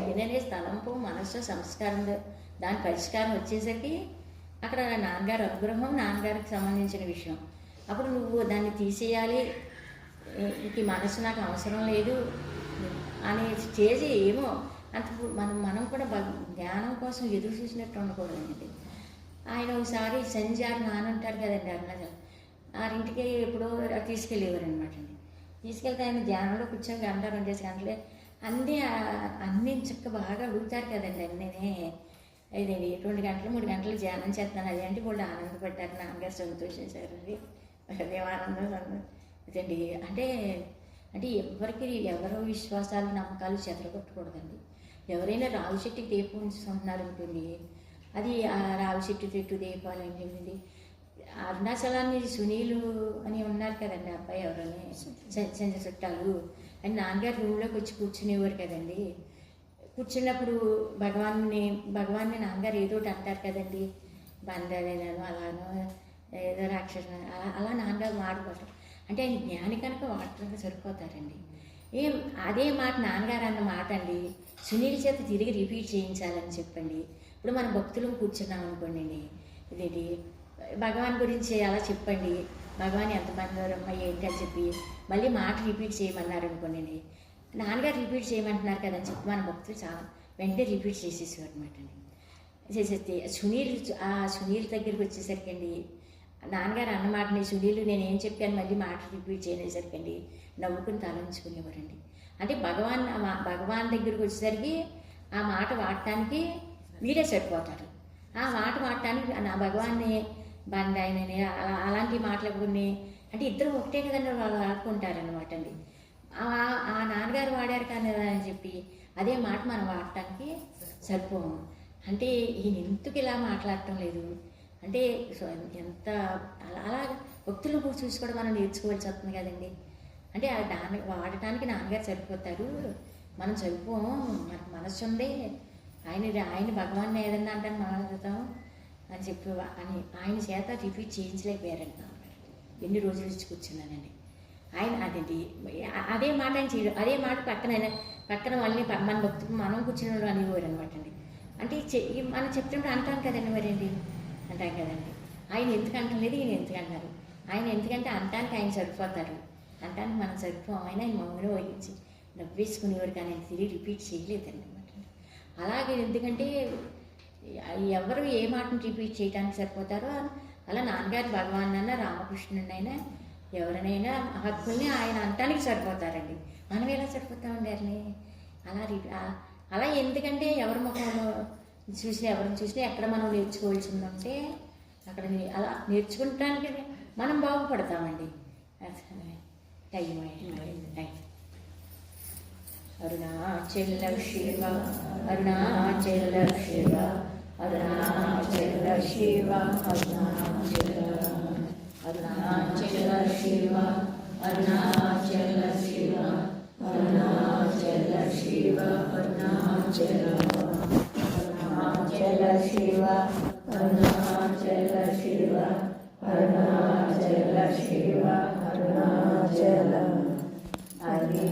ఏంటంటే తలంపు, మనస్సు, సంస్కారం దాని పరిష్కారం వచ్చేసరికి అక్కడ నాన్నగారు అనుగ్రహం, నాన్నగారికి సంబంధించిన విషయం. అప్పుడు నువ్వు దాన్ని తీసేయాలి, ఈ మనసు నాకు అవసరం లేదు అనే స్టేజ్ ఏమో అంత మనం కూడా జ్ఞానం కోసం ఎదురు చూసినట్టు ఉండకూడదండి. ఆయన ఒకసారి సంజారు నానంటారు కదండి అరుణాచలం, ఆరింటికి ఎప్పుడో తీసుకెళ్ళేవారు అనమాట అండి. తీసుకెళ్తే ఆయన ధ్యానంలో కూర్చొని గంట 2 గంటలే అన్నీ చక్క బాగా అడుగుతారు కదండి. అన్నీనే ఇదండి 2 గంటలు 3 గంటలు ధ్యానం చేస్తాను అది అంటే వాళ్ళు ఆనందపడ్డారు, నాన్నగారు సంతోషించారండి. అదే ఆనందం అదండి. అంటే అంటే ఎవరో విశ్వాసాలు నమ్మకాలు చెదరగొట్టకూడదండి. ఎవరైనా రావి చెట్టుకి దీపం ఉంచుకుంటున్నారు అనుకోండి, అది ఆ రావి చెట్టు దీపాలు ఏంటండి. అరుణాచలాన్ని సునీలు అని ఉన్నారు కదండి అబ్బాయి, ఎవరని సంజ చుట్టాలు అని నాన్నగారు రూమ్లోకి వచ్చి కూర్చునేవారు కదండి. కూర్చున్నప్పుడు భగవాన్ని నాన్నగారు ఏదో ఒకటి అంటారు కదండి, బంధాలేనాను అలానో ఏదో రాక్షస అలా నాన్నగారు మాట్లాడతారు. అంటే ఆయన జ్ఞాని కనుక వాడటానికి సరిపోతారండి. అదే మాట నాన్నగారు అన్న మాట అండి సునీల్ చేత తిరిగి రిపీట్ చేయించాలని చెప్పండి. ఇప్పుడు మన భక్తులు కూర్చున్నాం అనుకోండి, ఇదేంటి భగవాన్ గురించి అలా చెప్పండి, భగవాన్ ఎంతమంది అమ్మ ఏంటి అని చెప్పి మళ్ళీ మాట రిపీట్ చేయమన్నారు అనుకోండి, నాన్నగారు రిపీట్ చేయమంటున్నారు కదని చెప్పి మన భక్తులు చాలా వెంటనే రిపీట్ చేసేసారు అనమాట అండి. చేసేస్తే సునీల్ దగ్గరికి వచ్చేసరికి అండి నాన్నగారు అన్నమాటని సునీలు నేనేం చెప్పాను మళ్ళీ మాట రిపీట్ చేయనేసరికండి నవ్వుకుని తలంచుకునేవారండి. అంటే భగవాన్ దగ్గరికి వచ్చేసరికి ఆ మాట వాడటానికి వీరే సరిపోతారు. ఆ మాట వాడటానికి నా భగవాన్ని బండాయనని అలాంటి మాటలు కొన్ని అంటే ఇద్దరు ఒకటే కదండి వాళ్ళు వాడుకుంటారనమాట అండి. ఆ నాన్నగారు వాడారు కానీ అని చెప్పి అదే మాట మనం వాడటానికి సరిపోము. అంటే ఈయన ఎందుకు ఇలా మాట్లాడటం లేదు అంటే ఎంత అలా భక్తులను కూడా చూసి కూడా మనం నేర్చుకోవాల్సి వస్తుంది కదండి. అంటే దాన్ని వాడటానికి నాన్నగారు సరిపోతారు, మనం సరిపోము. మనకు మనస్సు ఉంది, ఆయన భగవాన్ ఏదన్నా అంటే మాట్లాడతాం అని చెప్పి అని ఆయన చేత రిపీట్ చేయించలేకపోయారండి. ఎన్ని రోజులు ఇచ్చి కూర్చున్నానండి. ఆయన అదేంటి అదే మాట ఆయన చేయడం, అదే మాట పక్కన వాళ్ళని మన భక్తులు మనం కూర్చున్న అనేవారు అనమాట అండి. అంటే మనం చెప్తుంటే అంటాం కదండి మరేంటి అంటాం కదండి. ఆయన ఎందుకు అంటలేదు, ఈయన ఎందుకు అంటారు. ఆయన ఎందుకంటే అంటానికి ఆయన సరిపోతారు, అంటానికి మనం సరిపోం. ఆయన మమ్మల్ని వహించి నవ్వేసుకునేవారు కానీ ఆయన తిరిగి రిపీట్ చేయలేదండి అనమాట. అలాగే ఎందుకంటే ఎవరు ఏ మాటను రిపీట్ చేయడానికి సరిపోతారో అలా నాన్నగారు భగవాన్ అన్న రామకృష్ణుడైనా ఎవరినైనా హక్కుల్ని ఆయన అంటానికి సరిపోతారండి. మనం ఎలా సరిపోతామండి అని అలా ఎందుకంటే ఎవరి ముఖంలో ఎవరిని చూసినా ఎక్కడ మనం నేర్చుకోవాల్సిందంటే అక్కడ అలా నేర్చుకుంటానికి మనం బాగుపడతామండి. టైం అరుణాచల శివ అరుణాచల శివ అరుణాచల శివ అరుణాచల శివ అరుణాచల శివ అరుణాచల శివ అరుణాచల శివ అరుణాచల శివ అరుణాచల శివ అరుణాచల హరి